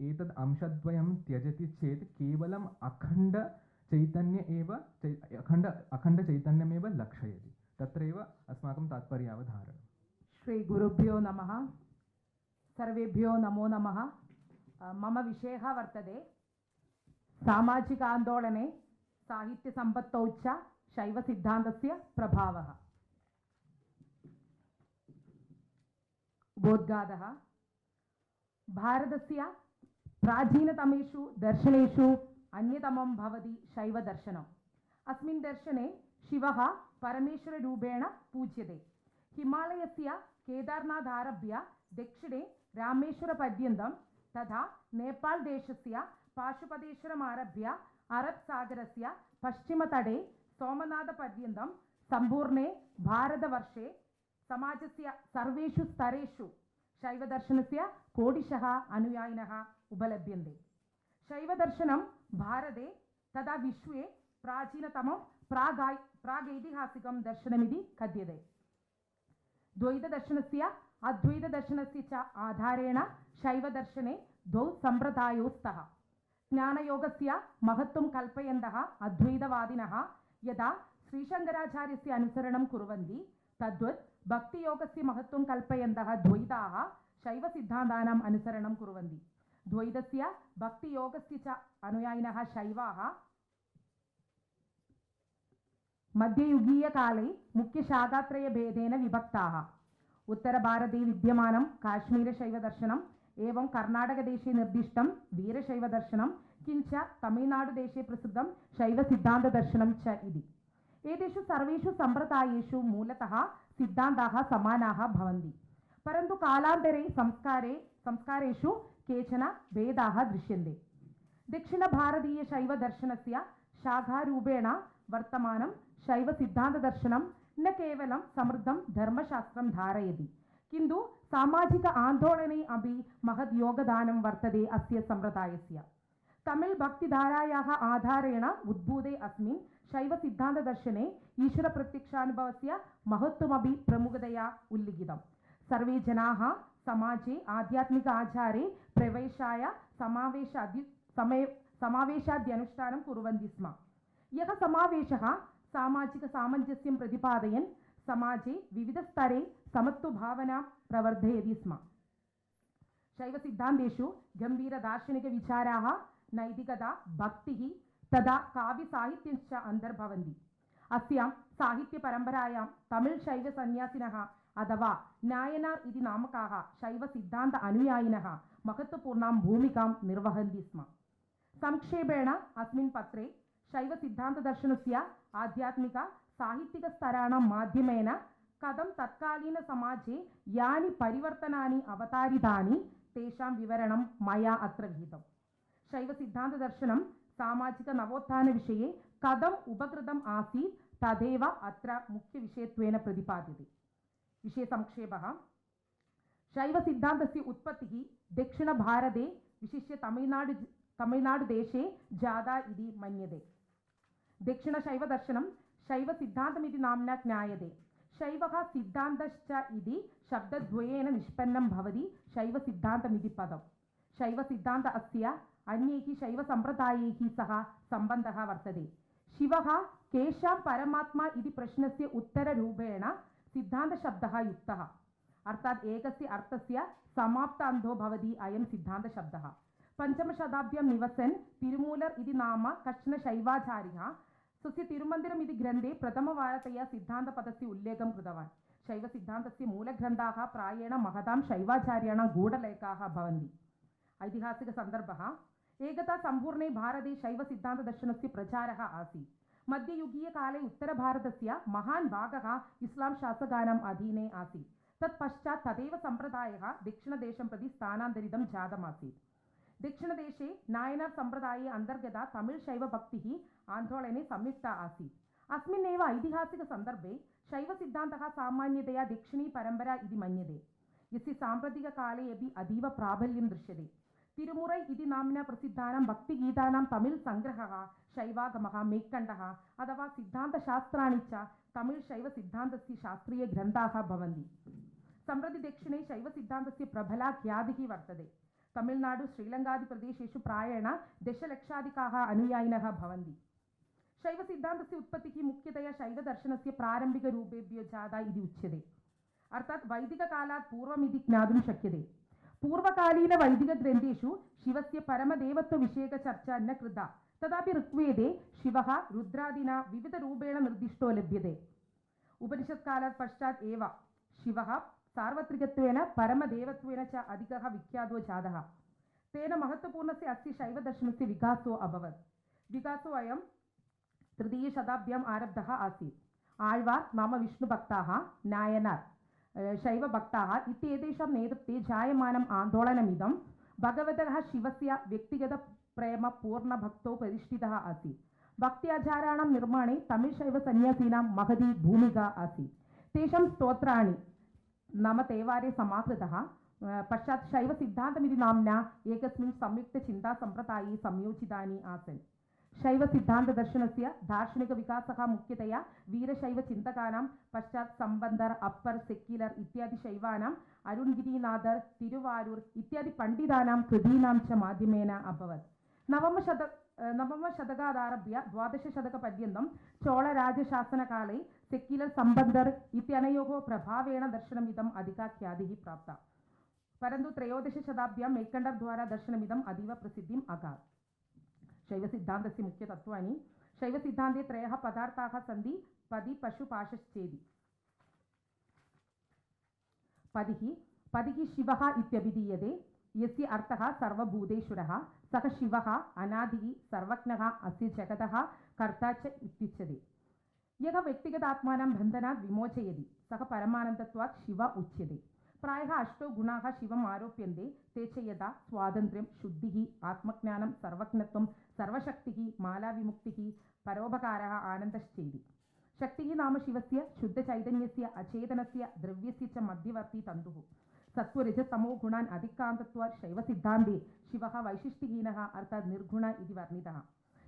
एतद् अंशद्वयं त्यजति चेत् केवलम् अखण्डचैतन्य एव अखण्डचैतन्यमेव लक्षयति। तत्रैव अस्माकं तात्पर्यावधारणम्। श्री गुरुभ्यो नमः। सर्वेभ्यो नमो नमः। मम विषयः वर्तते सामाजिक आन्दोलने साहित्यसम्पत्तौ च शैवसिद्धान्तस्य प्रभावः। उपोद्घातः। भारतस्य प्राचीनतमेषु दर्शनेषु अन्यतमं भवति शैवदर्शनम्। अस्मिन् दर्शने शिवः परमेश्वररूपेण पूज्यते। हिमालयस्य केदारनाथारभ्य दक्षिणे रामेश्वरपर्यन्तं तथा नेपाल् देशस्य पाशुपतेश्वरमारभ्य अरब् सागरस्य पश्चिमतटे सोमनाथपर्यन्तं सम्पूर्णे भारतवर्षे समाजस्य सर्वेषु स्तरेषु शैवदर्शनस्य कोटिशः अनुयायिनः उपलभ्यन्ते। शैवदर्शनं भारते तथा विश्वे प्राचीनतमं प्रागैतिहासिकं दर्शनमिति कथ्यते। द्वैतदर्शनस्य अद्वैतदर्शनस्य च आधारेण शैवदर्शने द्वौ सम्प्रदायौ स्तः। ज्ञानयोगस्य महत्त्वं कल्पयन्तः अद्वैतवादिनः यदा श्रीशङ्कराचार्यस्य अनुसरणं कुर्वन्ति, तद्वत् भक्तियोगस्य महत्त्वं कल्पयन्तः द्वैताः शैवसिद्धान्तानाम् अनुसरणं कुर्वन्ति। द्वैतस्य भक्तियोगस्य च अनुयायिनः शैवाः मध्ययुगीयकाले मुख्यशाखात्रयभेदेन विभक्ताः। उत्तरभारते विद्यमानं काश्मीरशैवदर्शनम् एवं कर्णाटकदेशे निर्दिष्टं वीरशैवदर्शनं, किञ्च तमिळ्नाडुदेशे प्रसिद्धं शैवसिद्धान्तदर्शनं च इति। एतेषु सर्वेषु सम्प्रदायेषु मूलतः सिद्धान्ताः समानाः भवन्ति, परन्तु कालान्तरे संस्कारेषु केचन भेदाः दृश्यन्ते। दक्षिणभारतीयशैवदर्शनस्य शाखारूपेण वर्तमानं शैवसिद्धान्तदर्शनं न केवलं समृद्धं धर्मशास्त्रं धारयति, किन्तु सामाजिक आन्दोलने अपि महत् योगदानं वर्तते अस्य सम्प्रदायस्य। तमिळ् भक्तिधारायाः आधारेण उद्भूते अस्मिन् शैवसिद्धान्तदर्शने ईश्वरप्रत्यक्षानुभवस्य महत्त्वमपि प्रमुखतया उल्लिखितं। सर्वे जनाः समाजे आध्यात्मिक आचारे प्रवेशाय समावेशाद्यनुष्ठानं कुर्वन्ति स्म। यः समावेशः सामाजिकसामञ्जस्यं प्रतिपादयन् समाजे विविधस्तरे समत्वभावनां प्रवर्धयति स्म। शैवसिद्धान्तेषु गम्भीरदार्शनिकविचाराः, नैतिकता, भक्तिः तथा काव्यसाहित्यञ्च अन्तर्भवन्ति। अस्यां साहित्यपरम्परायां तमिळ् शैवसन्न्यासिनः अथवा नायनार् इति नामकाः शैवसिद्धान्त अनुयायिनः महत्त्वपूर्णां भूमिकां निर्वहन्ति स्म। संक्षेपेण अस्मिन् पत्रे शैवसिद्धान्तदर्शनस्य आध्यात्मिक साहित्यिकस्तराणां माध्यमेन कथं तत्कालीनसमाजे यानि परिवर्तनानि अवतारितानि तेषां विवरणं मया अत्र विहितम्। शैवसिद्धान्तदर्शनं सामाजिकनवोत्थानविषये कथम् उपकृतम् आसीत् तदेव अत्र मुख्यविषयत्वेन प्रतिपाद्यते। विषयसंक्षेपः। शैवसिद्धान्तस्य उत्पत्तिः दक्षिणभारते विशिष्य तमिळ्नाडुदेशे जाता इति मन्यते। दक्षिणशैवदर्शनं शैवसिद्धान्तमिति नाम्ना ज्ञायते। शैवः सिद्धान्तश्च इति शब्दद्वयेन निष्पन्नं भवति शैवसिद्धान्तमिति पदम्। शैवसिद्धान्त अस्य अन्यैः शैवसम्प्रदायैः सह सम्बन्धः वर्तते। शिवः केषां परमात्मा इति प्रश्नस्य उत्तररूपेण सिद्धान्तशब्दः युक्तः, अर्थात् एकस्य अर्थस्य समाप्तान्तो भवति अयं सिद्धान्तशब्दः। पञ्चमशताब्द्यां निवसन् तिरुमूलर् इति नाम कश्चन शैवाचार्यः स्वस्य तिरुमन्दिरम् इति ग्रन्थे प्रथमवारतया सिद्धान्तपदस्य उल्लेखं कृतवान्। शैवसिद्धान्तस्य मूलग्रन्थाः प्रायेण महतां शैवाचार्याणां गूढलेखाः भवन्ति। ऐतिहासिकसन्दर्भः। एकदा सम्पूर्णे भारते शैवसिद्धान्तदर्शनस्य प्रचारः आसीत्। मध्ययुगीयकाले उत्तरभारतस्य महान् भागः इस्लां शासकानाम् अधीने आसीत्। तत्पश्चात् तदेव सम्प्रदायः दक्षिणदेशं प्रति स्थानान्तरितं जातमासीत्। दक्षिणदेशे नायनार् सम्प्रदाये अन्तर्गता तमिळ् शैवभक्तिः आन्दोलने संयुक्ता आसीत्। अस्मिन्नेव ऐतिहासिकसन्दर्भे शैवसिद्धान्तः सामान्यतया दक्षिणीपरम्परा इति मन्यते, यस्य साम्प्रतिककाले अपि अतीव प्राबल्यं दृश्यते। तिरुमुरै इति नाम्ना प्रसिद्धानां भक्तिगीतानां तमिळ् सङ्ग्रहः, शैवागमः, मेक्कण्डः अथवा सिद्धान्तशास्त्राणि च तमिळ् शैवसिद्धान्तस्य शास्त्रीयग्रन्थाः भवन्ति। सम्प्रति दक्षिणे शैवसिद्धान्तस्य प्रबला ख्यातिः वर्तते। तमिळ्नाडु, श्रीलङ्कादिप्रदेशेषु प्रायेण दशलक्षाधिकाः अनुयायिनः भवन्ति। शैवसिद्धान्तस्य उत्पत्तिः मुख्यतया शैवदर्शनस्य प्रारम्भिकरूपेभ्यो जाता इति उच्यते, अर्थात् वैदिककालात् पूर्वमिति ज्ञातुं शक्यते। पूर्वकालीनवैदिकग्रन्थेषु शिवस्य परमदेवत्वविषयकचर्चा न कृता, तथापि ऋग्वेदे शिवः रुद्रादिना विविधरूपेण निर्दिष्टो लभ्यते। उपनिषत्कालात् पश्चात् एव शिवः सार्वत्रिकत्वेन परमदेवत्वेन च अधिकः विख्यातो जातः। तेन महत्त्वपूर्णस्य अस्य शैवदर्शनस्य विकासो अभवत्। विकासो अयं तृतीयशताब्द्याम् आरब्धः आसीत्। आळ्वार् नाम विष्णुभक्ताः, नायनार् शैवभक्ताः इत्येतेषां नेतृत्वे जायमानम् आन्दोलनमिदं भगवतः शिवस्य व्यक्तिगतप्रेमपूर्णभक्तौ प्रतिष्ठितः आसीत्। भक्त्याचाराणां निर्माणे तमिळ् शैवसन्न्यासीनां महती भूमिका आसीत्। तेषां स्तोत्राणि नाम तेवारे समाहृतः पश्चात् शैवसिद्धान्तमिति नाम्ना एकस्मिन् संयुक्तचिन्तासम्प्रदाये संयोजितानि आसन्। शैवसिद्धान्तदर्शनस्य दार्शनिकविकासः मुख्यतया वीरशैवचिन्तकानां पश्चात् सम्बन्धर्, अप्पर्, सेक्युलर् इत्यादि शैवानाम्, अरुणगिरिनाथर्, तिरुवारूर् इत्यादि पण्डितानां कृतीनां च माध्यमेन अभवत्। नवमशतकादारभ्य द्वादशशतकपर्यन्तं चोळराजशासनकाले सेक्युलर्, सम्बन्धर् इत्यनयोः प्रभावेण दर्शनमिदम् अधिका ख्यातिः प्राप्ता, परन्तु त्रयोदशशताब्द्यां मेक्कण्डर् द्वारा दर्शनमिदम् अतीव प्रसिद्धिम् अगात्। शैवसिद्धान्तस्य मुख्यतत्त्वानि। शैवसिद्धान्ते त्रयः पदार्थाः सन्ति: पदि, पशु, पाशश्चेति। पदिः शिवः इत्यभिधीयते, यस्य अर्थः सर्वभूतेश्वरः। सः शिवः अनादिः, सर्वज्ञः, अस्य जगतः कर्ता च इत्युच्यते। यः व्यक्तिगतात्मानं बन्धनात् विमोचयति सः परमानन्दत्वात् शिव उच्यते। प्रायः 8 गुणाः शिवम् आरोप्यन्ते। ते च यथा स्वातन्त्र्यं, शुद्धिः, आत्मज्ञानं, सर्वज्ञत्वं, सर्वशक्तिः, मालाविमुक्तिः, परोपकारः, आनन्दश्चेति। शक्तिः नाम शिवस्य शुद्धचैतन्यस्य अचेतनस्य द्रव्यस्य च मध्यवर्ती तन्तुः। सत्त्वरजस्तमो गुणान् अधिक्रान्तत्वात् शैवसिद्धान्ते शिवः वैशिष्ट्यहीनः अर्थात् निर्गुण इति वर्णितः।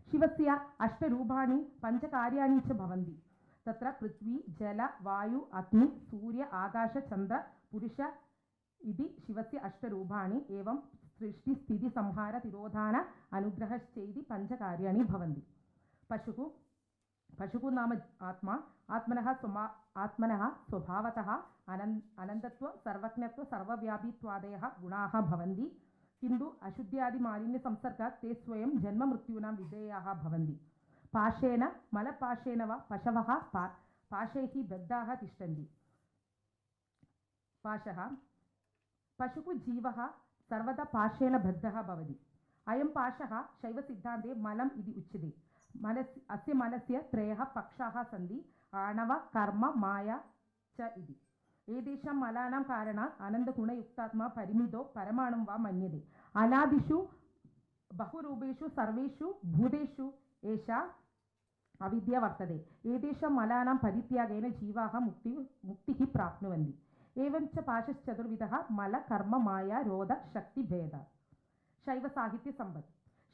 शिवस्य 8 रूपाणि, 5 कार्याणि च भवन्ति। तत्र पृथ्वी, जल, वायु, अग्नि, सूर्य, आकाश, चन्द्र, पुरुष इति शिवस्य 8 रूपाणि। एवं सृष्टिस्थितिसंहारतिरोधान अनुग्रहश्चैति पञ्चकार्याणि भवन्ति। पशुः नाम आत्मा। आत्मनः स्वभावतः अनन्तत्व सर्वज्ञत्व सर्वव्यापित्वादयः गुणाः भवन्ति, किन्तु अशुद्ध्यादिमालिन्यसंसर्गात् ते स्वयं जन्ममृत्यूनां विधेयाः भवन्ति। पाशेन मलपाशेन वा पशवः पाशैः बद्धाः तिष्ठन्ति। पशुः जीवः सर्वदा पाशेन बद्धः भवति। अयं पाशः शैवसिद्धान्ते मलम् इति उच्यते। अस्य मलस्य त्रयः पक्षाः सन्ति, आणव कर्म माया च इति। एतेषां मलानां कारणात् अनन्तगुणयुक्तात्मा परिमितो परमाणुं वा मन्यते। अनादिषु बहुरूपेषु सर्वेषु भूतेषु एषा अविद्या वर्तते। एतेषां मलानां परित्यागेन जीवाः मुक्तिः प्राप्नुवन्ति। एवं च पाशश्चतुर्विधः मल कर्म माया रोध शक्तिभेद। शैवसाहित्यसम्पत्।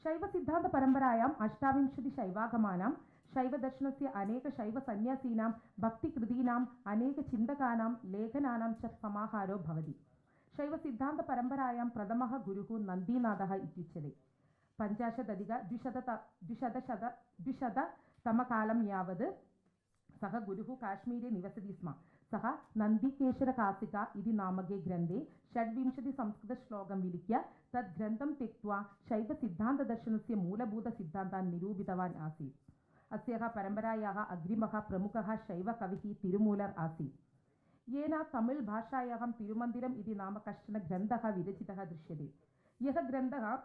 शैवसिद्धान्तपरम्परायाम् 28 शैवागमानां शैवदर्शनस्य अनेकशैवसन्न्यासीनां भक्तिकृतीनाम् अनेकचिन्तकानां लेखनानां च समाहारो भवति। शैवसिद्धान्तपरम्परायां प्रथमः गुरुः नन्दीनाथः इत्युच्यते। 50-200तमकालं यावत् सः गुरुः काश्मीरे निवसति स्म। सः नन्दिकेशरकासिका इति नामके ग्रन्थे 26 संस्कृतश्लोकं विलिख्य तद् ग्रन्थं त्यक्त्वा शैवसिद्धान्तदर्शनस्य मूलभूतसिद्धान्तान् निरूपितवान् आसीत्। अस्याः परम्परायाः अग्रिमः प्रमुखः शैवकविः तिरुमूलर् आसीत्, येन तमिळ् भाषायाः तिरुमन्दिरम् इति नाम कश्चन ग्रन्थः विरचितः दृश्यते। यः ग्रन्थः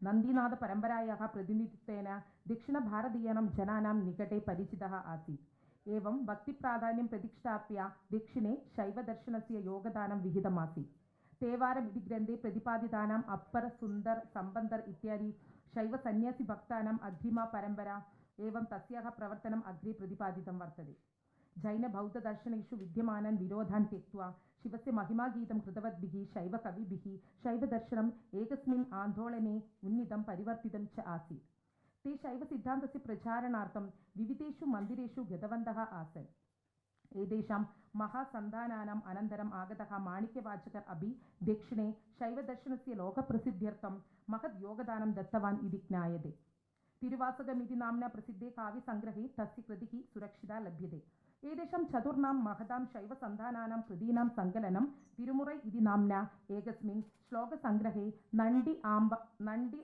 नन्दीनाथपरम्परायाः प्रतिनिधित्वेन दक्षिणभारतीयानां जनानां निकटे परिचितः आसीत्। एवं भक्तिप्राधान्यं प्रतिष्ठाप्य दक्षिणे शैवदर्शनस्य योगदानं विहितमासीत्। तेवारम् इति ग्रन्थे प्रतिपादितानाम् अप्पर सुन्दर सम्बन्धर इत्यादि शैवसन्न्यासिभक्तानाम् अग्रिमा परम्परा एवं तस्याः प्रवर्तनम् अग्रे प्रतिपादितं वर्तते। जैनबौद्धदर्शनेषु विद्यमानान् विरोधान् त्यक्त्वा शिवस्य महिमागीतं कृतवद्भिः शैवकविभिः शैवदर्शनम् एकस्मिन् आन्दोलने उन्नीतं परिवर्तितं च आसीत्। ते शैवसिद्धान्तस्य प्रचारणार्थं विविधेषु मन्दिरेषु गतवन्तः आसन्। एतेषां महासन्धानानाम् अनन्तरम् आगतः माणिक्यवाचकः अपि दक्षिणे शैवदर्शनस्य लोकप्रसिद्ध्यर्थं महत् योगदानं दत्तवान् इति ज्ञायते। तिरुवासकमिति नाम्ना प्रसिद्धे काव्यसङ्ग्रहे तस्य कृतिः सुरक्षिता लभ्यते। एतेषां चतुर्णां महतां शैवसन्धानानां कृतीनां सङ्कलनं तिरुमुरै इति नाम्ना एकस्मिन् श्लोकसङ्ग्रहे नण्डि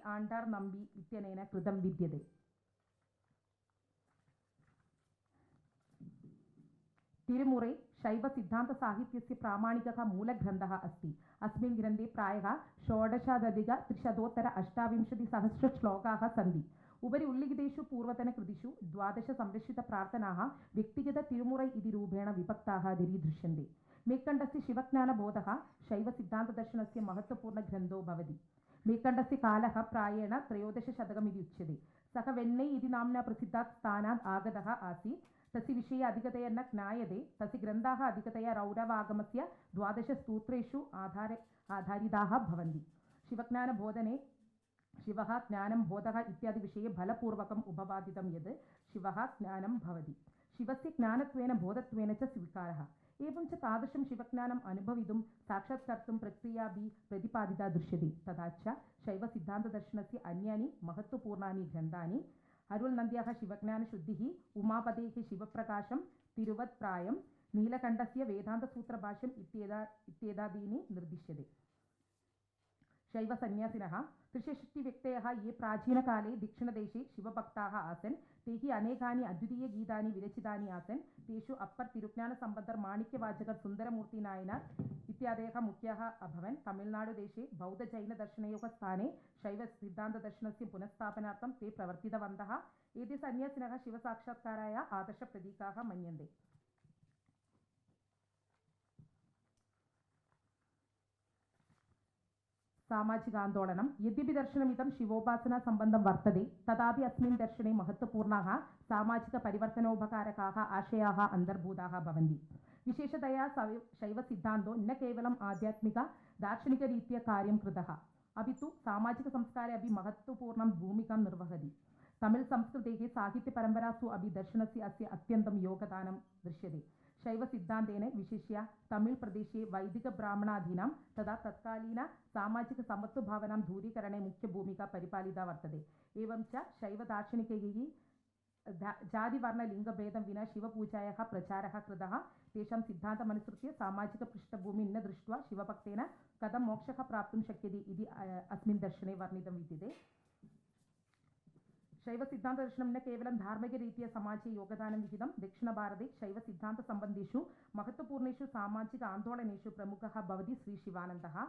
आण्डार् नम्बि इत्यनेन कृतं विद्यते। तिरुमुरै शैवसिद्धान्तसाहित्यस्य प्रामाणिकः मूलग्रन्थः अस्ति। अस्मिन् ग्रन्थे प्रायः 16,328 श्लोकाः सन्ति। उपरि उल्लिखितेषु पूर्वतनकृतिषु 12 संरक्षितप्रार्थनाः व्यक्तिगततिरुमुरै इति रूपेण विभक्ताः दरीदृश्यन्ते। मेक्कण्ठस्य शिवज्ञानबोधः शैवसिद्धान्तदर्शनस्य महत्त्वपूर्णग्रन्थो भवति। मेक्कण्ठस्य कालः प्रायेण 13 शतकमिति उच्यते। सः वेन्नै इति नाम्ना प्रसिद्धात् स्थानात् आगतः आसीत्। तस्य विषये अधिकतया न ज्ञायते। तस्य ग्रन्थाः अधिकतया रौरवागमस्य 12 सूत्रेषु आधारिताः भवन्ति। शिवज्ञानबोधने शिवः ज्ञानं बोधः इत्यादि विषये बलपूर्वकम् उपपादितं यत् शिवः ज्ञानं भवति। शिवस्य ज्ञानत्वेन बोधत्वेन च स्वीकारः। एवं च तादृशं शिवज्ञानम् अनुभवितुं साक्षात्कर्तुं प्रक्रियापि प्रतिपादिता दृश्यते। तथा च शैवसिद्धान्तदर्शनस्य अन्यानि महत्त्वपूर्णानि ग्रन्थानि अरुळ्नन्द्याः शिवज्ञानशुद्धिः, उमापतेः शिवप्रकाशं, तिरुवत्प्रायं, नीलकण्ठस्य वेदान्तसूत्रभाष्यम् इत्येतादीनि निर्दिश्यते। शैवसन्न्यासिनः 360 व्यक्तयः ये प्राचीनकाले दक्षिणदेशे शिवभक्ताः आसन्। तैः अनेकानि अद्वितीयगीतानि विरचितानि आसन्। तेषु अप्पर् तिरुज्ञानसम्बन्धर् माणिक्यवाचकर् सुन्दरमूर्तिनायनार् इत्यादयः मुख्याः अभवन्। तमिळ्नाडुदेशे बौद्धजैनदर्शनयोः स्थाने शैवसिद्धान्तदर्शनस्य पुनഃस्थापनार्थं ते प्रवर्तितवन्तः। एते सन्न्यासिनः शिवसाक्षात्काराय आदर्शप्रतीकाः मन्यन्ते। सामाजिक आन्दोलनं। यद्यपि दर्शनमिदं शिवोपासना सम्बन्धं वर्तते, तथापि अस्मिन् दर्शने महत्त्वपूर्णाः सामाजिकपरिवर्तनोपकारकाः आशयाः अन्तर्भूताः भवन्ति। विशेषतया शैवसिद्धान्तो न केवलम् आध्यात्मिक दार्शनिकरीत्या कार्यं कृतः, अपि तु सामाजिकसंस्कारे अपि महत्त्वपूर्णं भूमिकां निर्वहति। तमिळ् संस्कृतेः साहित्यपरम्परासु अपि दर्शनस्य अस्य अत्यन्तं योगदानं दृश्यते। शैवसिद्धान्तेन विशिष्य तमिळ्प्रदेशे वैदिकब्राह्मणादीनां तथा तत्कालीन सामाजिकसमत्वभावनां दूरीकरणे मुख्यभूमिका परिपालिता वर्तते। एवं च शैवदार्शनिकैः जातिवर्णलिङ्गभेदं विना शिवपूजायाः प्रचारः कृतः। तेषां सिद्धान्तमनुसृत्य सामाजिकपृष्ठभूमिं न दृष्ट्वा शिवभक्तेन कथं मोक्षः प्राप्तुं शक्यते इति अस्मिन् दर्शने वर्णितं विद्यते। शैवसिद्धान्तदर्शनं न केवलं धार्मिकरीत्या समाजे योगदानं विहितं, दक्षिणभारते शैवसिद्धान्तसम्बन्धिषु महत्त्वपूर्णेषु सामाजिक आन्दोलनेषु प्रमुखः भवति श्री शिवानन्दः।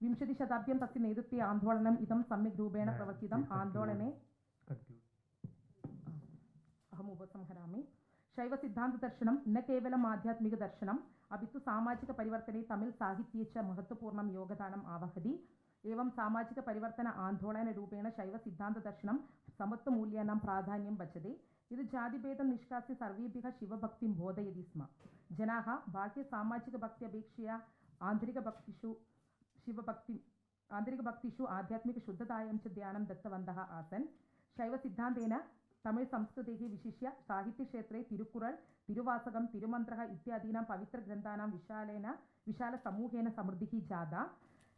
विंशतिशताब्द्यां तस्य नेतृत्वे आन्दोलनम् इदं सम्यक् रूपेण प्रवर्तितम्। आन्दोलने अहम् उपसंहरामि। शैवसिद्धान्तदर्शनं न केवलम् आध्यात्मिकदर्शनम् अपितु सामाजिकपरिवर्तने तमिळ् साहित्ये च महत्त्वपूर्णं योगदानम् आवहति। एवं सामाजिकपरिवर्तन आन्दोलनरूपेण शैवसिद्धान्तदर्शनं समत्वमूल्यानां प्राधान्यं भजते। इति जातिभेदं निष्कास्य सर्वेभ्यः शिवभक्तिं बोधयति स्म। जनाः बाह्यसामाजिकभक्त्यपेक्षया आन्तरिकभक्तिषु आध्यात्मिकशुद्धतायां च ध्यानं दत्तवन्तः आसन्। शैवसिद्धान्तेन तमिळ् संस्कृतेः विशिष्य साहित्यक्षेत्रे तिरुकुरळ्, तिरुवासकं, तिरुमन्त्रः इत्यादीनां पवित्रग्रन्थानां विशालसमूहेन समृद्धिः जाता,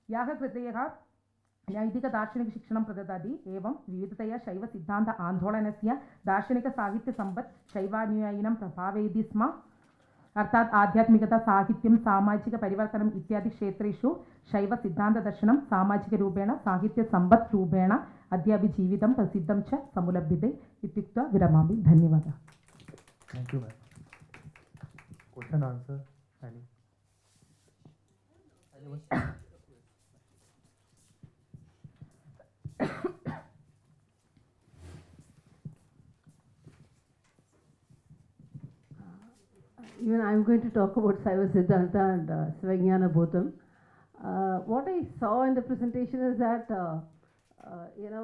याः कृतयः नैतिकदार्शनिकशिक्षणं प्रददाति। एवं विविधतया शैवसिद्धान्त आन्दोलनस्य दार्शनिकसाहित्यसम्पत् शैवानुयायिनं प्रभावयति स्म। अर्थात् आध्यात्मिकता, साहित्यं, सामाजिकपरिवर्तनम् इत्यादि क्षेत्रेषु शैवसिद्धान्तदर्शनं सामाजिकरूपेण साहित्यसम्पत् रूपेण अद्यापि जीवितं प्रसिद्धं च समुलभ्यते इत्युक्त्वा विरमामि। धन्यवादः। Thank you, ma'am. Question answer? Anyone? Even I am going to talk about Saiva Siddhanta and Svajnana Bhutam. What I saw in the presentation is that,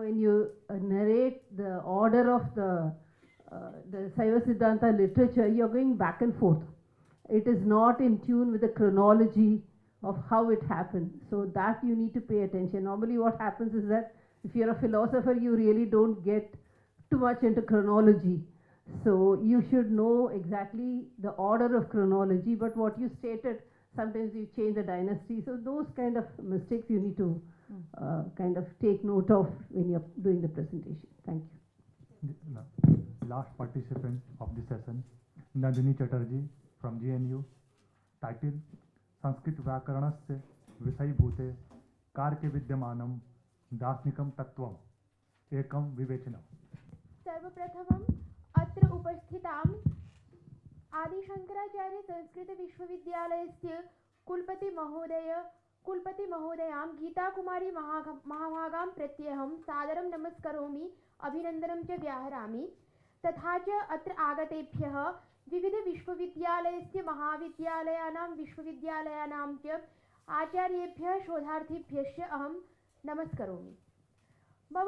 when you narrate the order of the Saiva Siddhanta literature, you are going back and forth. It is not in tune with the chronology of how it happened. So that you need to pay attention. Normally what happens is that if you are a philosopher, you really don't get too much into chronology. So you should know exactly the order of chronology, but what you stated, sometimes you change the dynasty. So those kind of mistakes you need to kind of take note of when you're doing the presentation. Thank you. Last participant of the session, Nandini Chatterjee from GNU. Title: Sanskrit व्याकरणस्य विषयीभूते कारके विद्यमानं दार्शनिकं तत्त्वम् एकं विवेचनम्। सर्वप्रथमम् अत्र उपस्थिताम् आदिशंकराचार्य संस्कृत विश्वविद्यालयस्य कुलपतिमहोदयां गीताकुमारी महाभागां प्रत्यहं सादरं नमस्करोमि, अभिनन्दनं च व्याहरामि। तथा च अत्र आगतेभ्यः विविध विश्वविद्यालयस्य विश्वविद्यालयानां च आचार्येभ्यः शोधार्थिभ्यश्च अहं नमस्करोमि। मम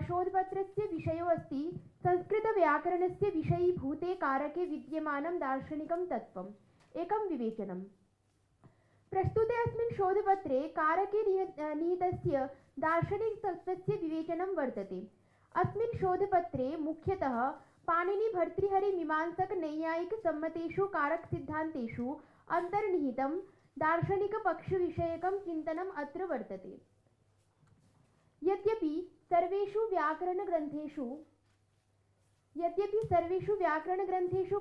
शोधपत्रस्य विषयो अस्ति संस्कृतव्याकरणस्य विषयीभूते कारके विद्यमानं दार्शनिकं तत्त्वम् एकं विवेचनम्। प्रस्तुते अस्मिन् शोधपत्रे कारके निहितस्य दार्शनिकतत्त्वस्य विवेचनं वर्तते। अस्मिन् शोधपत्रे मुख्यतः पाणिनि-भर्तृहरि-मीमांसक-नैयायिक-सम्मतेषु कारकसिद्धान्तेषु अन्तर्निहितं दार्शनिकपक्षविषयकं चिन्तनम् अत्र वर्तते। यद्यपि सर्वेषु व्याकरणग्रन्थेषु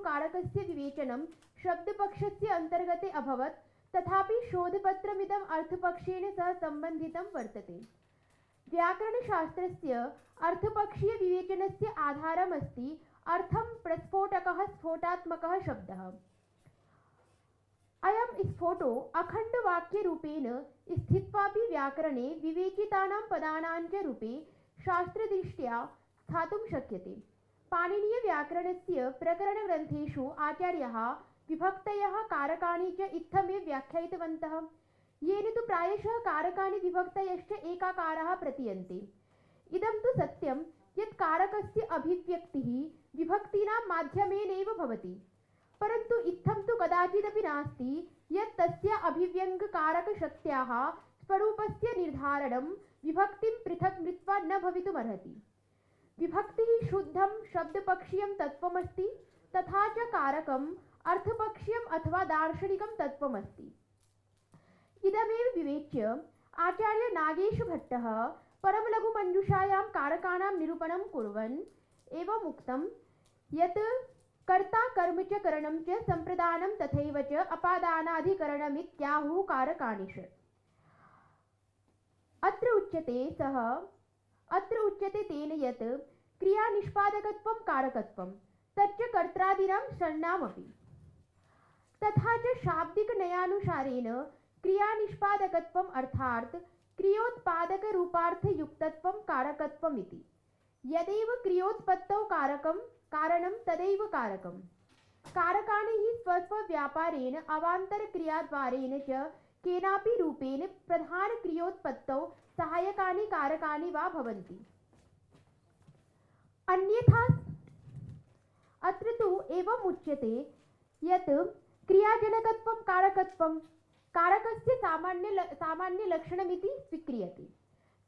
कारकस्य विवेचनं शब्दपक्षस्य अन्तर्गते अभवत्, तथापि शोधपत्रमिदम् अर्थपक्षेण सह सम्बन्धितं वर्तते। व्याकरणशास्त्रस्य अर्थपक्षीयविवेचनस्य आधारमस्ति अर्थं प्रस्फोटकः स्फोटात्मकः शब्दः। अयं स्फोटो अखण्डवाक्यरूपेण स्थित्वापि व्याकरणे विवेचितानां पदानां च रूपे शास्त्रदृष्ट्या स्थातुं शक्यते। पाणिनीयव्याकरणस्य प्रकरणग्रन्थेषु आचार्याः विभक्तयः कारकाणि च इत्थमेव व्याख्यायितवन्तः, येन तु प्रायशः कारकाणि विभक्तयश्च एकाकाराः प्रतीयन्ते। इदं तु सत्यं यत् कारकस्य अभिव्यक्तिः विभक्तीनां माध्यमेनैव भवति, परन्तु इत्थं तु कदाचिदपि नास्ति यत् तस्य अभिव्यङ्गकारकशक्त्याः स्वरूपस्य निर्धारणं विभक्तिं पृथक् कृत्वा न भवितुमर्हति। विभक्तिः शुद्धं शब्दपक्षीयं तत्त्वमस्ति, तथा च कारकम् अर्थपक्षीयम् अथवा दार्शनिकं तत्त्वमस्ति। इदमेव विवेच्य आचार्य नागेशभट्टः परमलघुमञ्जूषायां कारकाणां निरूपणं कुर्वन् एवम् उक्तं यत् कर्ता कर्म च करणं च सम्प्रदानं तथैव च अपादानाधिकरणमित्याहुः कारकाणि षट्। अत्र उच्यते तेन यत् क्रियानिष्पादकत्वं कारकत्वं तच्च कर्त्रादीनां षण्णामपि। तथा च शाब्दिकनयानुसारेण क्रियानिष्पादकत्वम् अर्थात् क्रियोत्पादकरूपार्थयुक्तत्वं कारकत्वम् इति। यदेव क्रियोत्पत्तौ कारणं तदैव कारकम्। कारकाणि हि स्वस्वव्यापारेण अवान्तरक्रियाद्वारेण च केनापि रूपेण प्रधानक्रियोत्पत्तौ सहायकानि कारकानि वा भवन्ति। अन्यथा अत्र तु एवम् उच्यते यत् क्रियाजनकत्वं कारकत्वं कारकस्य सामान्यलक्षणमिति स्वीक्रियते।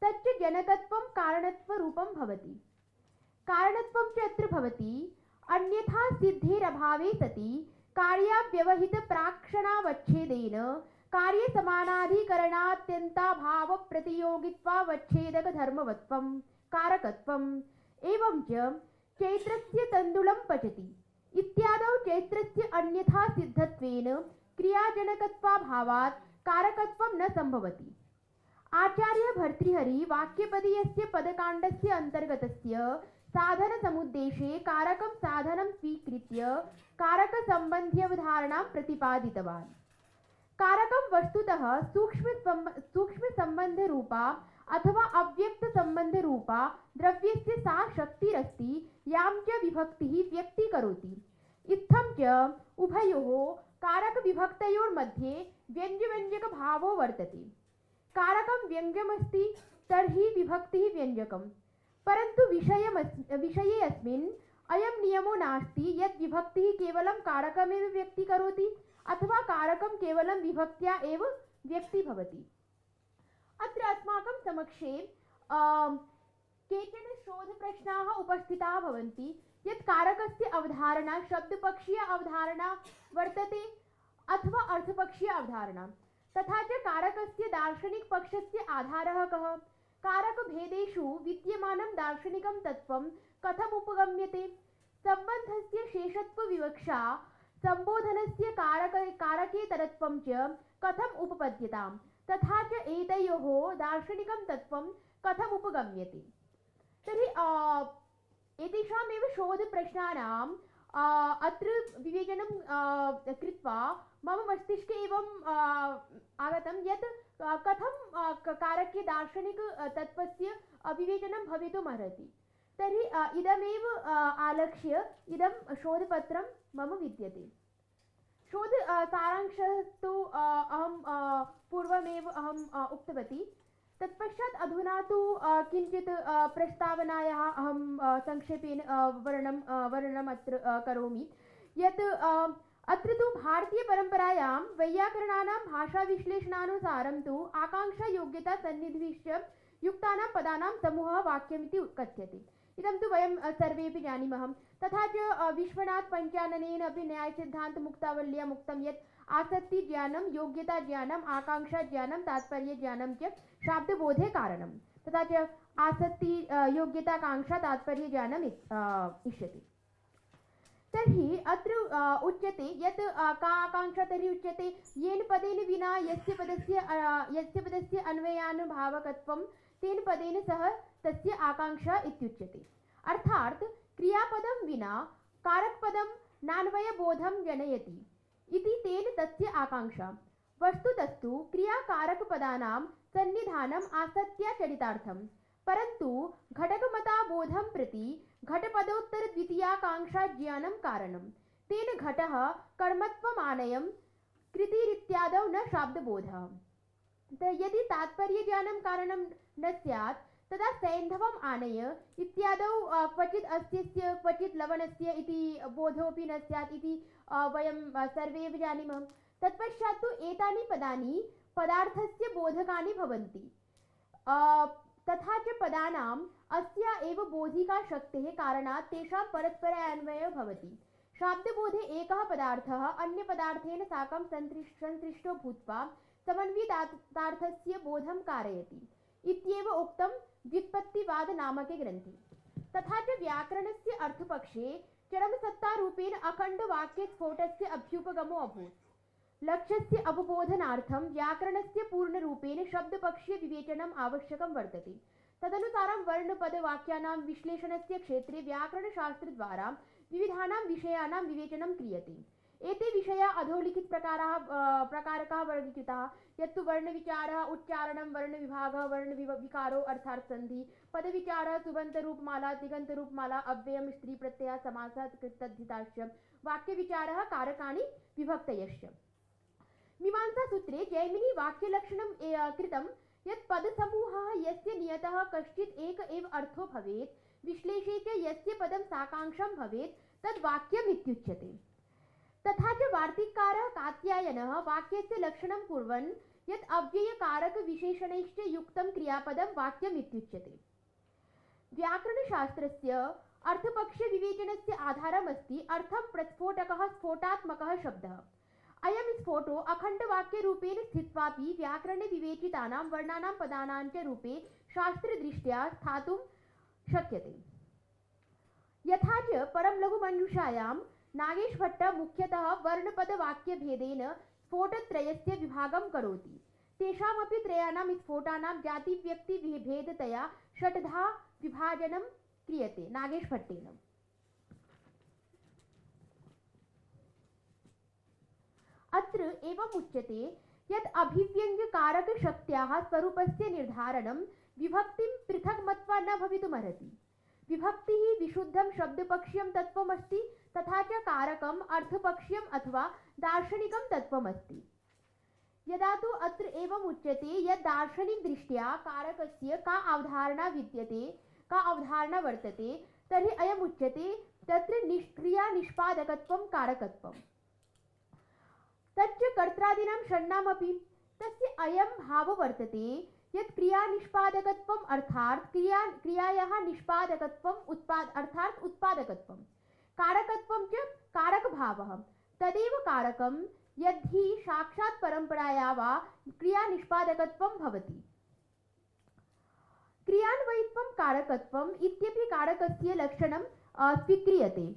तच्च जनकत्वं कारणत्वरूपं भवति। कारणत्वं च अत्र भवति अन्यथा सिद्धेरभावे सति कार्याव्यवहितप्राक्षणावच्छेदेन कार्यसमानाधिकरणात्यन्ताभावप्रतियोगित्वावच्छेदकधर्मवत्वं कारकत्वम्। एवं च चैत्रस्य तण्डुलं पचति इत्यादौ चैत्रस्य अन्यथा सिद्धत्वेन क्रियाजनकत्वाभावात् कारकत्वं न सम्भवति। आचार्य भर्तृहरि वाक्यपदीयस्य पदकाण्डस्य अन्तर्गतस्य साधनसमुद्देशे कारकं साधनं स्वीकृत्य कारकसम्बन्ध्यवधारणां प्रतिपादितवान्। कारकं वस्तुतः सूक्ष्मसम्बन्धरूपा अथवा अव्यक्तसम्बन्धरूपा द्रव्यस्य सा शक्तिरस्ति यां च विभक्तिः व्यक्तीकरोति। इत्थं च उभयोः कारकविभक्तयोर्मध्ये व्यञ्जकभावो वर्तते। कारकं व्यङ्ग्यमस्ति तर्हि विभक्तिः व्यञ्जकम्। परन्तु विषये अस्मिन् अयं नियमो नास्ति यत् विभक्तिः केवलं कारकमेव व्यक्तीकरोति अथवा कारकं केवलं विभक्त्या एव व्यक्ती भवति। अत्र अस्माकं समक्षे केचन शोधप्रश्नाः उपस्थिताः भवन्ति यत् कारकस्य अवधारणा शब्दपक्षीय अवधारणा वर्तते अथवा अर्थपक्षीय अवधारणा, तथा च कारकस्य दार्शनिकपक्षस्य आधारः कः, कारकभेदेषु विद्यमानं दार्शनिकं तत्त्वं कथम् उपगम्यते, सम्बन्धस्य शेषत्वविवक्षा सम्बोधनस्य कारकेतरत्वं च कथम् उपपद्यताम्, तथा च एतयोः दार्शनिकं तत्त्वं कथम् उपगम्यते। तर्हि एतेषामेव शोधप्रश्नानाम् अत्र विवेचनं कृत्वा मम मस्तिष्के एवम् आगतं यत् कथं कारके दार्शनिकतत्त्वस्य विवेचनं भवितुमर्हति। तर्हि इदमेव आलक्ष्य इदं शोधपत्रं मम विद्यते। सारांशः तु अहं पूर्वमेव उक्तवती। तत्पश्चात् अधुना तु किञ्चित् प्रस्तावनायाः अहं संक्षेपेण वर्णनम् अत्र करोमि यत् अत्र तु भारतीयपरम्परायां वैयाकरणानां भाषाविश्लेषणानुसारं तु आकाङ्क्षायोग्यता सन्निधिश्च युक्तानां पदानां समूहः वाक्यमिति कथ्यते। इदं तु वयं सर्वेपि जानीमः। तथा च विश्वनाथपञ्चाननेन अपि न्यायसिद्धान्तमुक्तावल्याम् उक्तं यत् आसक्तिज्ञानं योग्यताज्ञानम् आकाङ्क्षाज्ञानं तात्पर्यज्ञानं च शाब्दबोधे कारणं, तथा च आसक्ति योग्यताकाङ्क्षा तात्पर्यज्ञानम् इष्यते। तर्हि अत्र उच्यते यत् का आकाङ्क्षा तर्हि उच्यते येन पदेन विना यस्य पदस्य अन्वयानुभावकत्वं तेन पदेन सह तस्य आकाङ्क्षा इत्युच्यते। अर्थात् क्रियापदं विना कारकपदं नान्वयबोधं जनयति इति तेन तस्य आकाङ्क्षा। वस्तुतस्तु क्रियाकारकपदानां सन्निधानम् आसत्या चरितार्थं, परन्तु घटकमताबोधं प्रति घटपदोत्तरद्वितीयाकाङ्क्षाज्ञानं कारणं। तेन घटः कर्मत्वमानयं कृतिरित्यादौ न शाब्दबोधः। यदि तात्पर्यज्ञानं कारणं न स्यात् तदा सैन्धवम् आनय इत्यादौ क्वचित् अस्यस्य क्वचित् लवणस्य इति बोधोऽपि न स्यात् इति वयं सर्वे एव जानीमः। तत्पश्चात् तु एतानि पदानि पदार्थस्य बोधकानि भवन्ति। तथा च पदानाम् अस्या एव बोधिका शक्तेः कारणात् तेषां परस्परान्वयः भवति। शाब्दबोधे एकः पदार्थः अन्यपदार्थेन साकं संश्लिष्टो भूत्वा समन्वितार्थस्य बोधं कारयति इत्येव उक्तं व्युत्पत्तिवादनामके ग्रन्थे। तथा च व्याकरणस्य अर्थपक्षे चरमसत्तारूपेण अखण्डवाक्यस्फोटस्य अभ्युपगमो अभूत्। लक्ष्यस्य अवबोधनार्थं व्याकरणस्य पूर्णरूपेण शब्दपक्षीयविवेचनम् आवश्यकं वर्तते। तदनुसारं वर्णपदवाक्यानां विश्लेषणस्य क्षेत्रे व्याकरणशास्त्रद्वारा विविधानां विषयाणां विवेचनं क्रियते। एते विषया प्रकारकाः वर्गीकृताः, यत्तु वर्णविचारः, उच्चारणं, वर्णविभागः, वर्णविकारो अर्थात् संधि, पदविचारः, सुबन्तरूपमाला, तिङन्तरूपमाला, अव्ययं, स्त्रीप्रत्ययः, समासः, तद्धिताश्च, वाक्यविचारः, कारकाणि, विभक्तयश्च। मीमांसासूत्रे जैमिनी वाक्यलक्षणं कृतं यत् पदसमूहः यस्य नियतः कश्चित् एक एव अर्थो भवेत्, विश्लेषे च यस्य पदं साकांक्षं भवेत् तद् वाक्यम् इत्युच्यते। तथा च वार्तिककारः कात्यायनः वाक्यस्य लक्षणं कुर्वन् यत् अव्ययकारकविशेषणैश्च युक्तं क्रियापदं वाक्यम् इत्युच्यते। व्याकरणशास्त्रस्य अर्थपक्षविवेचनस्य आधारमस्ति अर्थं प्रस्फोटकः स्फोटात्मकः शब्दः। अयं स्फोटो अखण्डवाक्यरूपेण स्थित्वापि व्याकरणे विवेचितानां वर्णानां पदानां च रूपे शास्त्रदृष्ट्या स्थातुं शक्यते। यथा च परं लघुमञ्जूषायां नागेशभट्टः मुख्यतः वर्णपदवाक्यभेदेन स्फोटत्रयस्य विभागं करोति। तेषामपि त्रयाणां स्फोटानां जातिव्यक्तिभेदतया षट्धा विभाजनं क्रियते नागेशभट्टेन। अत्र एवम् उच्यते यत् अभिव्यङ्ग्यकारकशक्त्याः स्वरूपस्य निर्धारणं विभक्तिं पृथक् मत्वा न भवितुमर्हति। विभक्तिः विशुद्धं शब्दपक्षीयं तत्त्वमस्ति, तथा च कारकम् अर्थपक्षीयम् अथवा दार्शनिकं तत्त्वमस्ति। यदा तु अत्र एवम् उच्यते यत् दार्शनिकदृष्ट्या कारकस्य का अवधारणा विद्यते, का अवधारणा वर्तते, तर्हि अयम् उच्यते तत्र क्रियानिष्पादकत्वं कारकत्वम्। तच्च कर्त्रादीनां षण्णामपि तस्य अयं भावो वर्तते यत् क्रियानिष्पादकत्वम् अर्थात् क्रियायाः निष्पादकत्वम् अर्थात् उत्पादकत्वं, कारकत्वं च कारकभावः, तदेव कारकं यद्धि साक्षात् परम्पराया वा क्रियानिष्पादकत्वं भवति। क्रियान्वयित्वं कारकत्वम् इत्यपि कारकस्य लक्षणं स्वीक्रियते।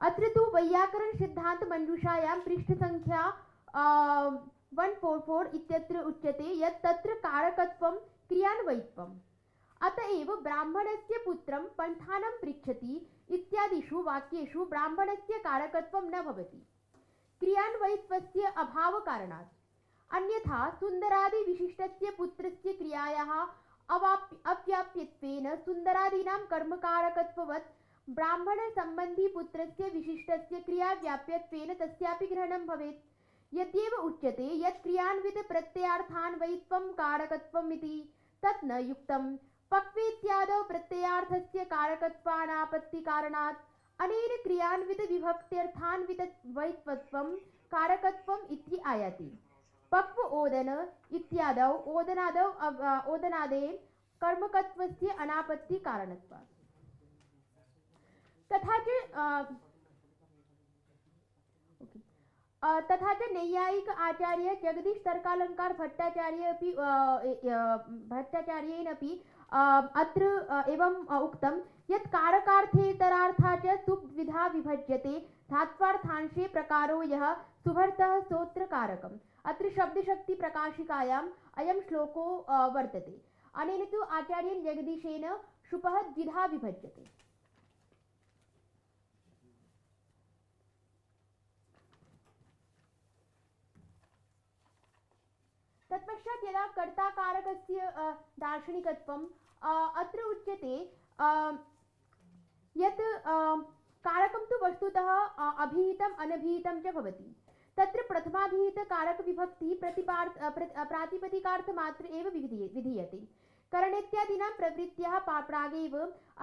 अत्र तु वैयाकरणसिद्धान्तमञ्जूषायां पृष्ठसङ्ख्या 144 इत्यत्र उच्यते यत् तत्र कारकत्वं क्रियान्वयित्वम्। अत एव ब्राह्मणस्य पुत्रं पन्थानं पृच्छति इत्यादिषु वाक्येषु ब्राह्मणस्य कारकत्वं न भवति क्रियान्वयित्वस्य अभावकारणात्। अन्यथा सुन्दरादिविशिष्टस्य पुत्रस्य क्रियायाः अव्याप्यत्वेन सुन्दरादीनां कर्मकारकत्ववत् ब्राह्मणसम्बन्धी पुत्रस्य विशिष्टस्य क्रियाव्याप्यत्वेन तस्यापि ग्रहणं भवेत्। यद्येव उच्यते यत् क्रियान्वित प्रत्ययार्थान्वयित्वं कारकत्वम् इति तत् न युक्तं। पक्वेत्यादौ प्रत्ययार्थस्य कारकत्वानापत्तिकारणात् अनेन क्रियान्वित विभक्त्यर्थान्वितवयित्वं कारकत्वम् इति आयाति। पक्व ओदन इत्यादौ ओदनादे कर्मकत्वस्य अनापत्ति कारणत्वात्। तथा च नैयायिक आचार्य जगदीश तर्कालंकार भट्टाचार्येण अपि अत्र एवं उक्तं यत् कारकार्थेतरार्था च सुविधा विभज्यते धात्वार्थांशे प्रकारो यः सुभर्तः सोऽत्र कारकम्। अत्र शब्दशक्ति प्रकाशिकायाम् अयं श्लोको वर्तते। अनेन तु आचार्येण जगदीशेन शुपः द्विधा विभज्यते। तत्पश्चात् यदा कर्ताकारकस्य दार्शनिकत्वम् अत्र उच्यते यत् कारकं तु वस्तुतः अभिहितम् अनभिहितं च भवति। तत्र प्रथमाभिहितकारकविभक्तिः प्रातिपदिकार्थमात्र एव विधीयते। करणेत्यादीनां प्रवृत्त्याः प्रागेव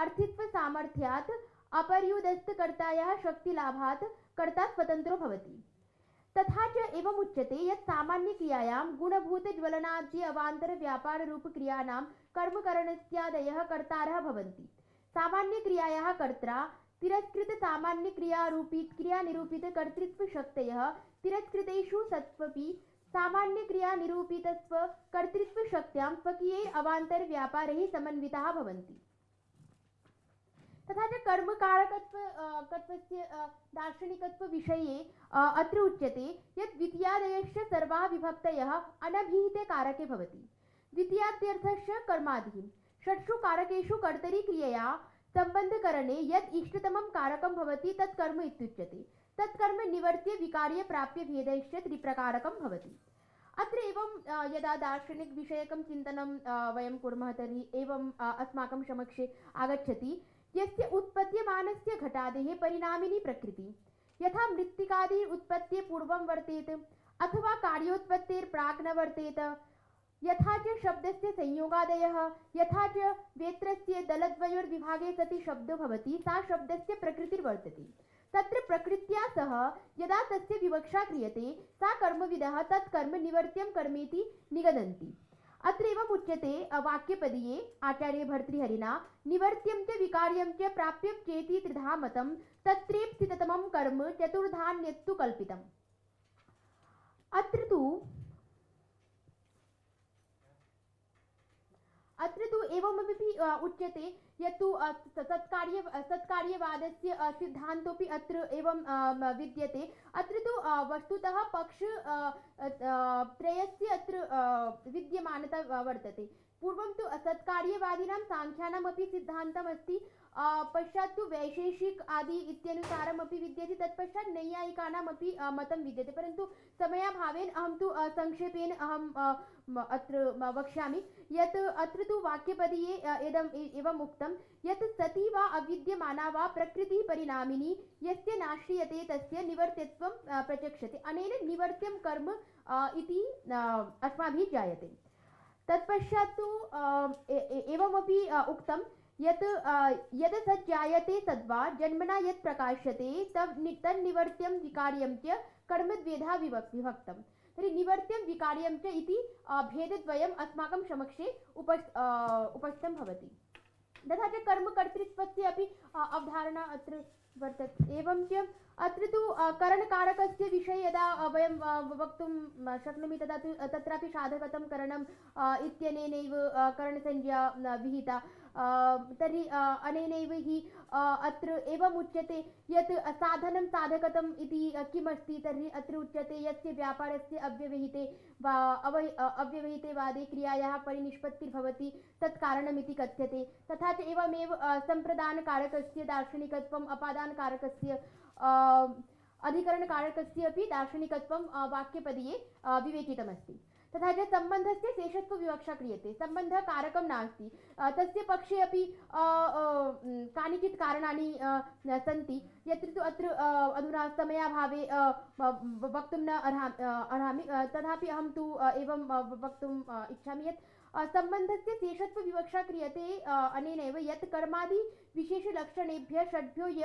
अर्थित्वसामर्थ्यात् अपर्युदस्तकर्तायाः शक्तिलाभात् कर्ता स्वतन्त्रो भवति। तथा च एवम् उच्यते यत् सामान्यक्रियायां गुणभूतज्वलनाद्य अवान्तर व्यापाररूपक्रियाणां कर्मकरणस्यादयः कर्तारः भवन्ति। सामान्यक्रियायाः कर्त्रा तिरस्कृत सामान्यक्रियानिरूपितकर्तृत्वशक्तयः तिरस्कृतेषु सत्त्वपि सामान्यक्रियानिरूपितस्व कर्तृत्वशक्त्यां स्वकीयैः अवान्तरव्यापारैः समन्विताः भवन्ति। तथा च कर्मकारकत्वस्य दार्शनिकत्वविषये अत्र उच्यते यत् द्वितीयादयश्च सर्वाः विभक्तयः अनभिहिते कारके भवति। द्वितीयाद्यर्थश्च कर्मादिः षट्सु कारकेषु कर्तरि क्रियया सम्बन्धकरणे यत् इष्टतमं कारकं भवति तत् कर्म इत्युच्यते। तत् कर्म निवर्त्य विकार्य प्राप्य भेदैश्च त्रिप्रकारकं भवति। अत्र एवं यदा दार्शनिकविषयकं चिन्तनं वयं कुर्मः तर्हि एवं अस्माकं समक्षे आगच्छति यस्य उत्पद्यमानस्य घटादेः परिणामिनी प्रकृति यथा मृत्तिकादि उत्पत्ते पूर्वं वर्तेत अथवा कार्योत्पत्तेर्प्राक् न वर्तेत यथा च शब्दस्य संयोगादयः यथा च वेत्रस्य दलद्वयोर्विभागे सति शब्दो भवति सा शब्दस्य प्रकृतिर्वर्तते। तत्र प्रकृत्या सह यदा तस्य विवक्षा क्रियते सा कर्मविदः तत् कर्म निवर्त्यं कर्मेति निगदन्ति। अत्र एवम् उच्यते वाक्यपदीये आचार्य भर्तृहरिणा निवर्त्यं च विकार्यं च प्राप्यं चेति त्रिधा मतं तत्रेप्सिततमं कर्म चतुर्धान्यत्तु कल्पितम्। अत्र तु एवमपि उच्यते यत्तु सत्कार्यवादस्य सिद्धान्तोऽपि अत्र एवं विद्यते। अत्र तु वस्तुतः पक्ष त्रयस्य अत्र विद्यमानता वर्तते। पूर्वं तु सत्कार्यवादिनां साङ्ख्यानामपि सिद्धान्तमस्ति, पश्चात् तु वैशेषिक आदि इत्यनुसारमपि विद्यते, तत्पश्चात् नैयायिकानामपि मतं विद्यते। परन्तु समयाभावेन अहं तु संक्षेपेण अत्र वक्ष्यामि यत् अत्र तु वाक्यपदीये एवम् उक्तं यत् सति वा अविद्यमाना वा प्रकृतिः परिणामिनी यस्य नाश्रीयते तस्य निवर्त्यत्वं प्रचक्षते। अनेन निवर्त्यं कर्म इति अस्माभिः ज्ञायते। तत्पश्चात् तु एवमपि उक्तं यत् यद् सज्जायते तद्वा जन्मना यत् प्रकाश्यते तन्निवर्त्यं विकार्यं च कर्मद्वेधा विभक्तं। तर्हि निवर्त्यं विकार्यं च इति भेदद्वयम् अस्माकं समक्षे उपस्थितं भवति। तथा च कर्मकर्तृत्वस्य अपि अवधारणा अत्र वर्तते। एवं च अत्र तु करणकारकस्य विषये यदा वयं वक्तुं शक्नोमि तदा तु तत्रापि साधकतं करणम् इत्यनेनैव करणसंज्ञा विहिता। तर्हि अनेनैव हि अत्र एवम् उच्यते यत् साधनं साधकतम् इति किमस्ति तर्हि अत्र उच्यते यस्य व्यापारस्य अव्यवहिते वादे क्रियायाः परिनिष्पत्तिर्भवति तत् कारणमिति कथ्यते। तथा च एवमेव सम्प्रदानकारकस्य दार्शनिकत्वम् अपादानकारकस्य अधिकरणकारकस्य अपि दार्शनिकत्वं वाक्यपदीये विवेचितमस्ति। तथा च सम्बन्धस्य शेषत्वविवक्षा क्रियते। सम्बन्धः कारकं नास्ति, तस्य पक्षे अपि कानिचित् कारणानि सन्ति यत्र तु अत्र अधुना समयाभावे वक्तुं न अर्हामि, तथापि अहं तु एवं वक्तुम् इच्छामि यत् सम्बन्धस्य शेषत्वविवक्षा क्रियते अनेनैव यत् कर्मादि विशेषलक्षणेभ्यः षड्भ्यो य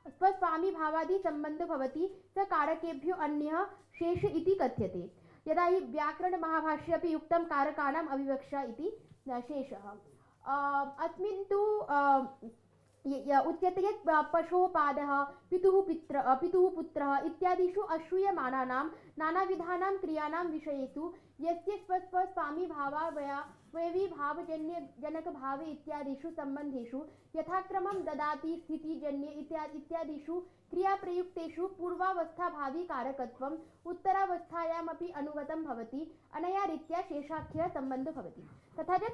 स्वस्वामिभावादि सम्बन्धो भवति स कारकेभ्यो अन्यः शेष इति कथ्यते। यदा हि व्याकरणमहाभाष्ये अपि उक्तं कारकाणाम् अविवक्षा इति शेषः। अस्मिन् तु उच्यते यत् पशोः पादः पितुः पुत्रः इत्यादिषु अश्रूयमाणानां नानाविधानां क्रियाणां विषयेषु यस्य स्वस्वामिभावावयवीभावजन्यजनकभावे इत्यादिषु सम्बन्धेषु यथाक्रमं ददाति स्थितिजन्य इत्यादिषु क्रियाप्रयुक्तेषु पूर्वावस्थाभावी कारकत्वम् उत्तरावस्थायामपि अनुगतं भवति। अनया रीत्या शेषाख्यः सम्बन्धो भवति। तथा च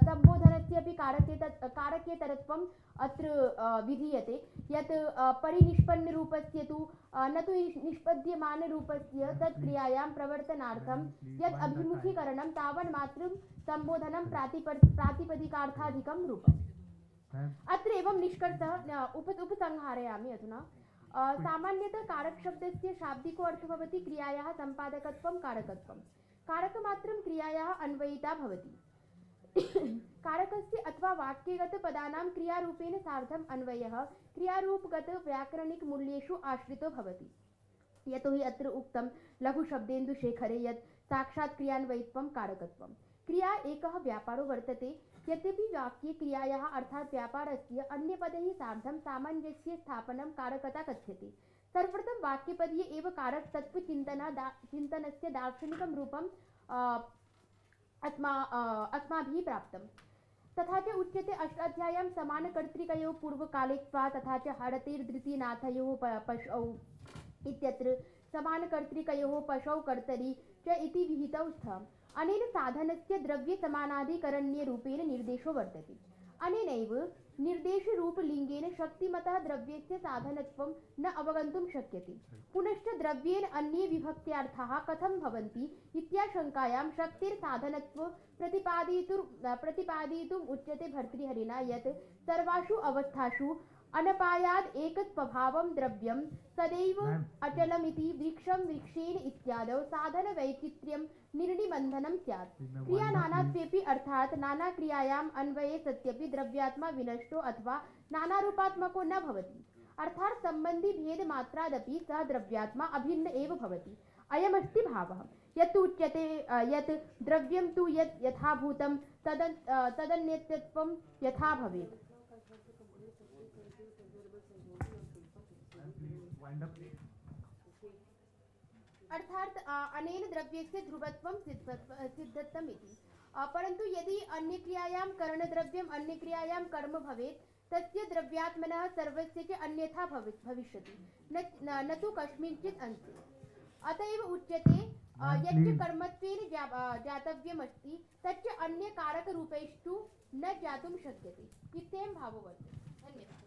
सम्बोधनस्य अपि कारकेतरत्वम् अत्र विधीयते यत् परिनिष्पन्नरूपस्य तु न तु निष्पद्यमानरूपस्य तत् क्रियायां प्रवर्तनार्थं यत् अभिमुखीकरणं तावन्मात्रं सम्बोधनं प्रातिपदिकार्थाधिकं रूपम्। अत्र एवं निष्कर्षः उपसंहारयामि अधुना। सामान्यतः कारकशब्दस्य शाब्दिको अर्थः भवति क्रियायाः सम्पादकत्वं कारकत्वं। कारकमात्रं क्रियायाः अन्वयिता भवति। कारकस्य अथवा वाक्यगतपदानां क्रियारूपेण सार्धम् अन्वयः क्रियारूपगतव्याकरणिकमूल्येषु आश्रितो भवति। यतोहि अत्र उक्तं लघुशब्देन्दुशेखरे यत् साक्षात् क्रियान्वयित्वं कारकत्वं। क्रिया एकः व्यापारो वर्तते। यद्यपि वाक्ये क्रियायाः अर्थात् व्यापारस्य अन्यपदैः सार्धं सामञ्जस्य स्थापनं कारकता कथ्यते। सर्वप्रथम वाक्यपदीय एव कारकतत्त्वचिन्तनस्य दार्शनिकं रूपं अस्माभिः प्राप्तम्। तथा च उच्यते अष्टाध्याय्यां समानकर्तृकयोः पूर्वकालित्वात् तथा च हरतेर्धृतिनाथयोः पशौ इत्यत्र समानकर्तृकयोः पशौ कर्तरि च इति विहितौ स्तः। अनेन साधनस्य द्रव्यसमानाधिकरण्यरूपेण निर्देशो वर्तते। अनेनैव निर्देशरूपलिङ्गेन शक्तिमतः द्रव्यस्य साधनत्वं न अवगन्तुं शक्यते। पुनश्च द्रव्येन अन्ये विभक्त्यार्थाः कथं भवन्ति इत्याशङ्कायां शक्तिर्साधनत्वं प्रतिपादयितुम् उच्यते भर्तृहरिणा यत् सर्वासु अवस्थासु अनपायाद् एकस्वभावं द्रव्यं सदैव अचलमिति वृक्षं वृक्षेण इत्यादौ साधनवैचित्र्यं निर्निबन्धनं स्यात्। क्रिया नानात्वेऽपि अर्थात् नानाक्रियायाम् अन्वये सत्यपि द्रव्यात्मा विनष्टो अथवा नानारूपात्मको न भवति। अर्थात् सम्बन्धि भेदमात्रादपि सः द्रव्यात्मा अभिन्न एव भवति। अयमस्ति भावः। यत् उच्यते यत् द्रव्यं तु यत् यथाभूतं तदन्यत्वं यथा भवेत्। अर्थात् अनेन द्रव्यस्य ध्रुवत्वं सिद्धत्वम् इति। परन्तु यदि अन्यक्रियायां करणद्रव्यम् अन्यक्रियायां कर्म भवेत् तस्य द्रव्यात्मनः सर्वस्य च अन्यथा भविष्यति न तु कस्मिंश्चित् अंशे। अत एव उच्यते यच्च कर्मत्वेन जातव्यमस्ति तच्च अन्यकारकरूपेषु न जातुं शक्यते इत्ययं भावो वर्तते। धन्यवादः।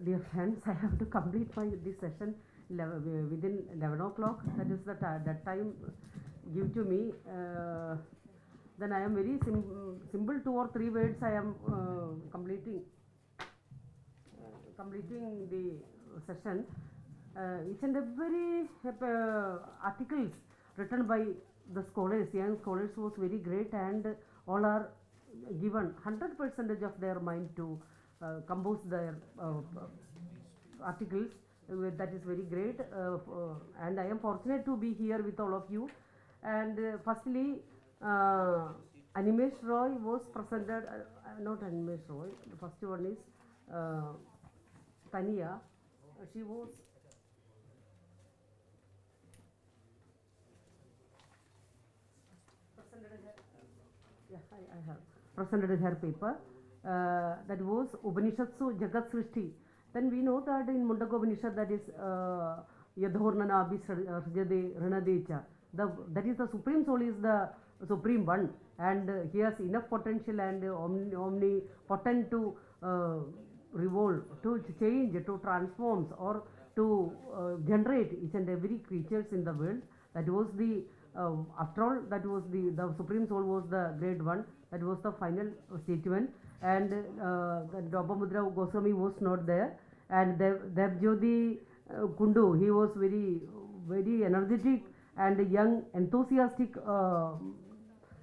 Dear friends, I have to complete this session within 11 o'clock. That is that time give to me. Then I am very simple 2 or 3 words. I am completing the session. Each and every articles written by the scholars, young scholars, was very great, and all are given 100% of their mind to compose their articles. That is very great, and I am fortunate to be here with all of you. And firstly, Animesh Roy was presented, not Animesh Roy, the first one is Tania. She was I have presented her paper. That was Upanishatsu Jagat Srishti. Then we know that in Mundaka Upanishad, that is Yadhornana Abhisrjade Ranadecha. That is the Supreme Soul, is the Supreme One, and he has enough potential and omnipotent to revolve, to change, to transform, or to generate each and every creatures in the world. That was the after all, that was the Supreme Soul was the great one. That was the final statement. And Dwapamudra Goswami was not there, and Devjyoti Kundu, he was very energetic and young, enthusiastic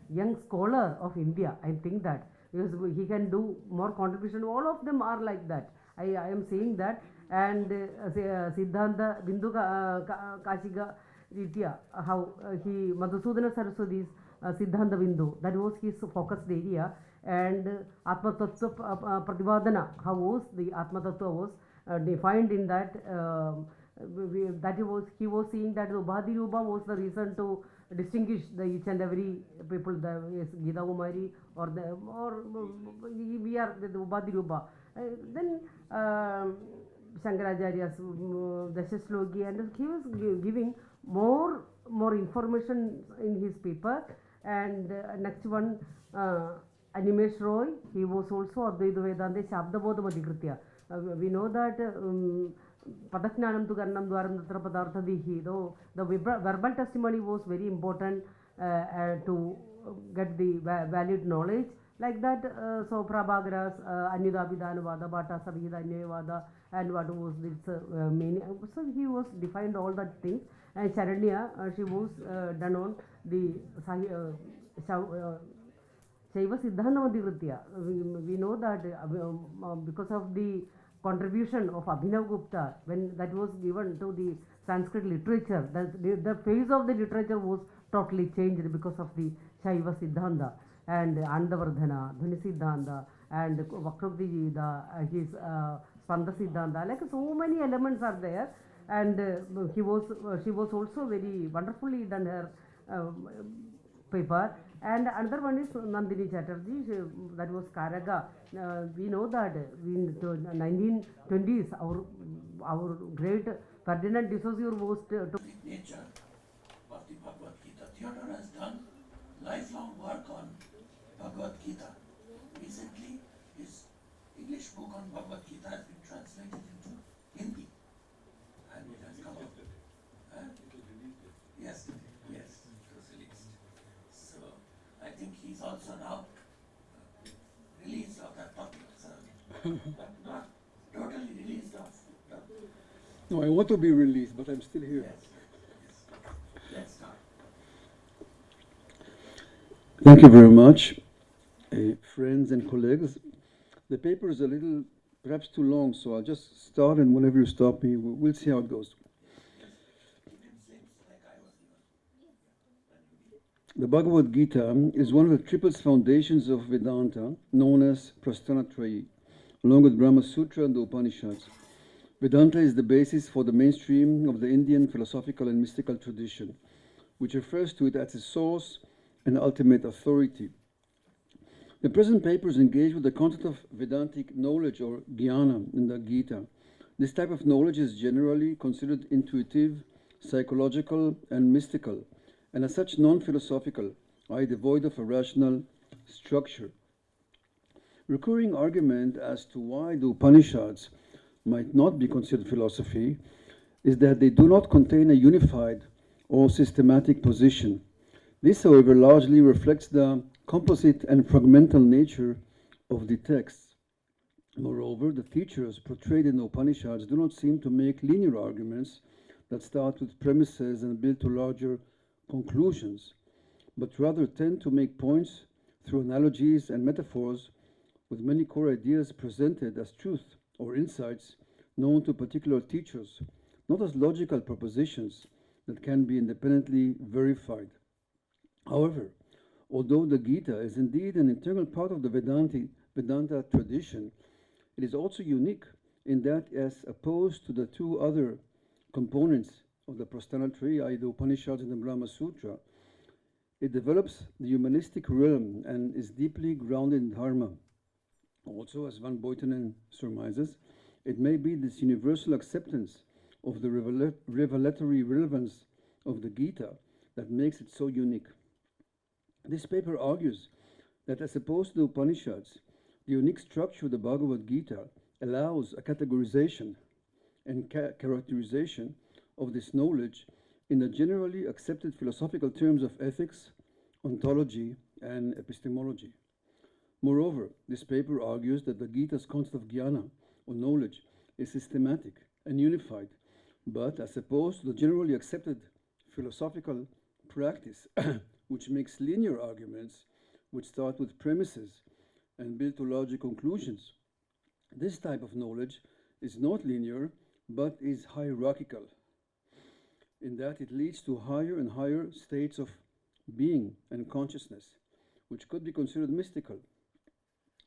young scholar of India. I think that because he can do more contribution. All of them are like that. I am saying that. And Siddhanta Bindu Kashiga Ritya, how he Madhusudana Saraswati's Siddhanta Bindu, that was his focused area. And Atma Tattva Pratibhadana, how was the Atma Tattva was defined in that. He was seeing that the Ubhadi Rupa was the reason to distinguish the each and every people, the Gita Kumari or we are the Ubhadi Rupa. Then Shankaracharya's Dashashloki, and he was giving more information in his paper. And next one, Animesh Roy, he was also Advaita Vedanta Shabdabodham Adhikritya. We know that Padaknanam tu Karnam Dwaram Tatra Padarthadihi, though the verbal testimony was very important to get the valid knowledge. Like that, so Prabhagras, Anyudabhidanavada, Bhatta Sabhida Anyavada, and what was its meaning. So he was defined all that things. And Sharanya, she was done on the Shaiva Siddhanta Madhikritya. We know that because of the contribution of Abhinav Gupta, when that was given to the Sanskrit literature, the phase of the literature was totally changed because of the Shaiva Siddhanta and Andavardhana, Dhuni Siddhanta, and Vakrukti, his Spanda Siddhanta. Like so many elements are there, and she was also very wonderfully done her paper. And another one is Nandini Chatterjee, that was Karaga. We know that in the 1920s, our great Ferdinand de Saussure was nature of the Bhagavad Gita. Theodore has done lifelong work on Bhagavad Gita. Recently, his English book on Bhagavad Gita has been translated into Hindi, and it has come out. Yes, yes, it was released. So I think he's also now released of that topic. So not totally released of. No, I want to be released, but I'm still here. Yes, yes. Let's start. Thank you very much, friends and colleagues. The paper is a little, perhaps too long, so I'll just start, and whenever you stop me, we'll see how it goes. The Bhagavad Gita is one of the triple foundations of Vedanta, known as Prasthanatrayi, along with Brahma Sutra and the Upanishads. Vedanta is the basis for the mainstream of the Indian philosophical and mystical tradition, which refers to it as its source and ultimate authority. The present paper is engaged with the concept of Vedantic knowledge, or jnana, in the Gita. This type of knowledge is generally considered intuitive, psychological, and mystical, and as such non-philosophical, i.e. devoid of a rational structure. Recurring argument as to why the Upanishads might not be considered philosophy is that they do not contain a unified or systematic position. This, however, largely reflects the composite and fragmental nature of the texts. Moreover, the teachers portrayed in the Upanishads do not seem to make linear arguments that start with premises and build to larger conclusions, but rather tend to make points through analogies and metaphors, with many core ideas presented as truth or insights known to particular teachers, not as logical propositions that can be independently verified. However, although the Gita is indeed an integral part of the Vedanta tradition, it is also unique in that, as opposed to the two other components of the Prasthanatrayi, i.e. the Upanishads and the Brahma Sutra, it develops the humanistic realm and is deeply grounded in Dharma. Also, as Van Buitenen surmises, it may be this universal acceptance of the revelatory relevance of the Gita that makes it so unique. This paper argues that, as opposed to the Upanishads, the unique structure of the Bhagavad Gita allows a categorization and characterization of this knowledge in the generally accepted philosophical terms of ethics, ontology, and epistemology. Moreover, this paper argues that the Gita's concept of jnana, or knowledge, is systematic and unified, but as opposed to the generally accepted philosophical practice, which makes linear arguments which start with premises and build to larger conclusions. This type of knowledge is not linear, but is hierarchical, in that it leads to higher and higher states of being and consciousness, which could be considered mystical.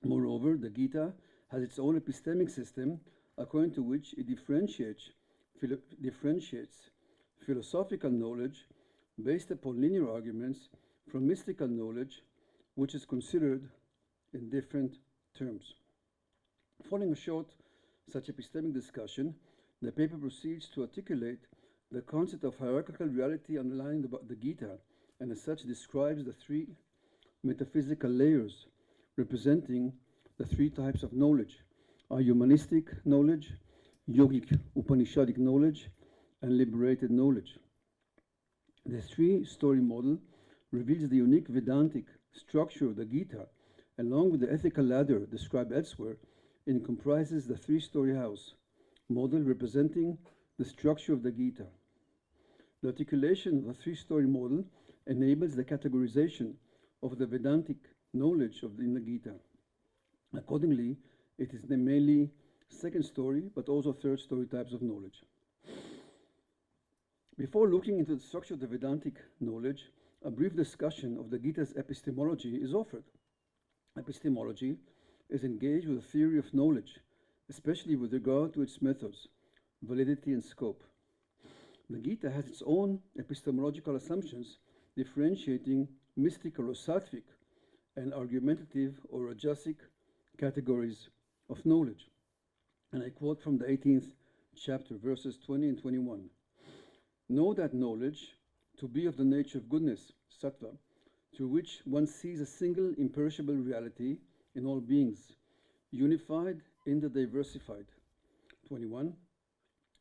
Moreover, the Gita has its own epistemic system, according to which it differentiates philosophical knowledge based upon linear arguments from mystical knowledge, which is considered in different terms. Following a short such epistemic discussion, the paper proceeds to articulate the concept of hierarchical reality underlying the Gita, and as such describes the three metaphysical layers representing the three types of knowledge: humanistic knowledge, yogic Upanishadic knowledge, and liberated knowledge. The three-story model reveals the unique Vedantic structure of the Gita, along with the ethical ladder described elsewhere, and comprises the three-story house model representing the structure of the Gita. The articulation of the three-story model enables the categorization of the Vedantic knowledge in the Gita. Accordingly, it is mainly second story, but also third story types of knowledge. Before looking into the structure of the Vedantic knowledge, a brief discussion of the Gita's epistemology is offered. Epistemology is engaged with the theory of knowledge, especially with regard to its methods, validity, and scope. The Gita has its own epistemological assumptions differentiating mystical or sattvic and argumentative or rajasic categories of knowledge. And I quote from the 18th chapter, verses 20 and 21. Know that knowledge to be of the nature of goodness, sattva, through which one sees a single imperishable reality in all beings, unified in the diversified. 21.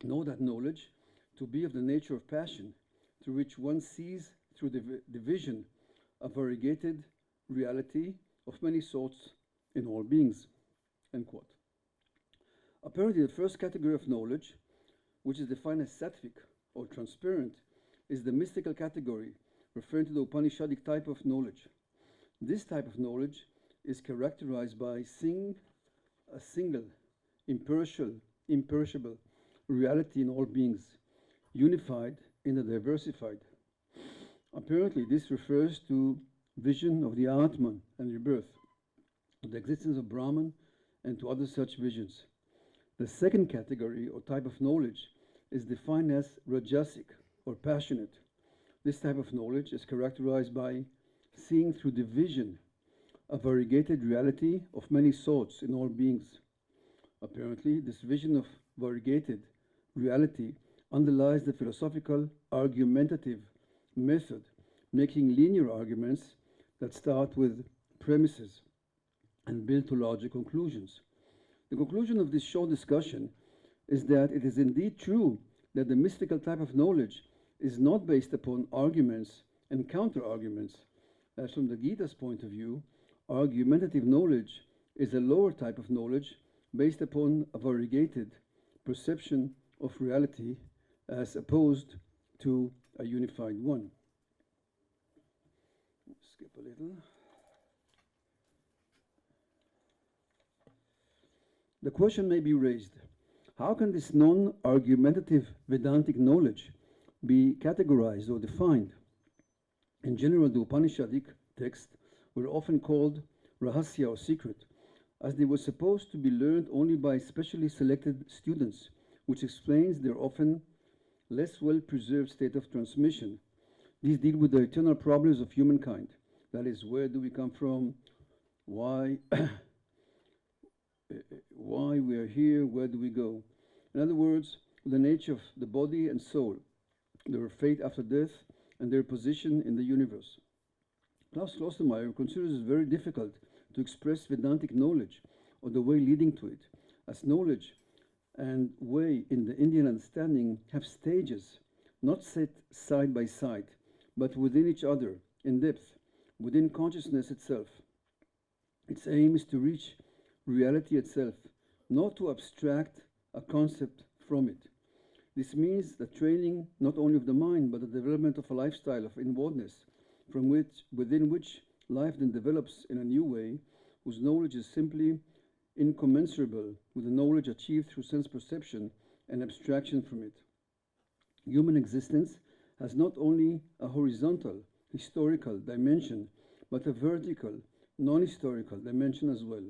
Know that knowledge to be of the nature of passion, through which one sees through the division a variegated reality of many sorts in all beings. End quote. Apparently, the first category of knowledge, which is defined as sattvic or transparent, is the mystical category, referring to the Upanishadic type of knowledge. This type of knowledge is characterized by seeing a single, imperishable reality in all beings, unified in the diversified. Apparently, this refers to vision of the Atman and rebirth, the existence of Brahman, and to other such visions. The second category or type of knowledge is defined as rajasic or passionate. This type of knowledge is characterized by seeing through division a variegated reality of many sorts in all beings. Apparently, this vision of variegated reality underlies the philosophical argumentative method, making linear arguments that start with premises and build to larger conclusions. The conclusion of this short discussion is that it is indeed true that the mystical type of knowledge is not based upon arguments and counter-arguments. As from the Gita's point of view, argumentative knowledge is a lower type of knowledge based upon a variegated perception of reality as opposed to a unified one. Skip a little. The question may be raised, how can this non-argumentative Vedantic knowledge be categorized or defined? In general, the Upanishadic texts were often called rahasya or secret, as they were supposed to be learned only by specially selected students, which explains their often less well-preserved state of transmission. These deal with the eternal problems of humankind. That is, where do we come from? Why we are here? Where do we go? In other words, the nature of the body and soul, their fate after death, and their position in the universe. Klaus Klostermaier considers it very difficult to express Vedantic knowledge or the way leading to it, as knowledge and way in the Indian understanding have stages, not set side by side, but within each other, in depth, within consciousness itself. Its aim is to reach reality itself, not to abstract a concept from it. This means the training not only of the mind, but the development of a lifestyle of inwardness, within which life then develops in a new way, whose knowledge is simply incommensurable with the knowledge achieved through sense perception and abstraction from it. Human existence has not only a horizontal, historical dimension, but a vertical, non-historical dimension as well.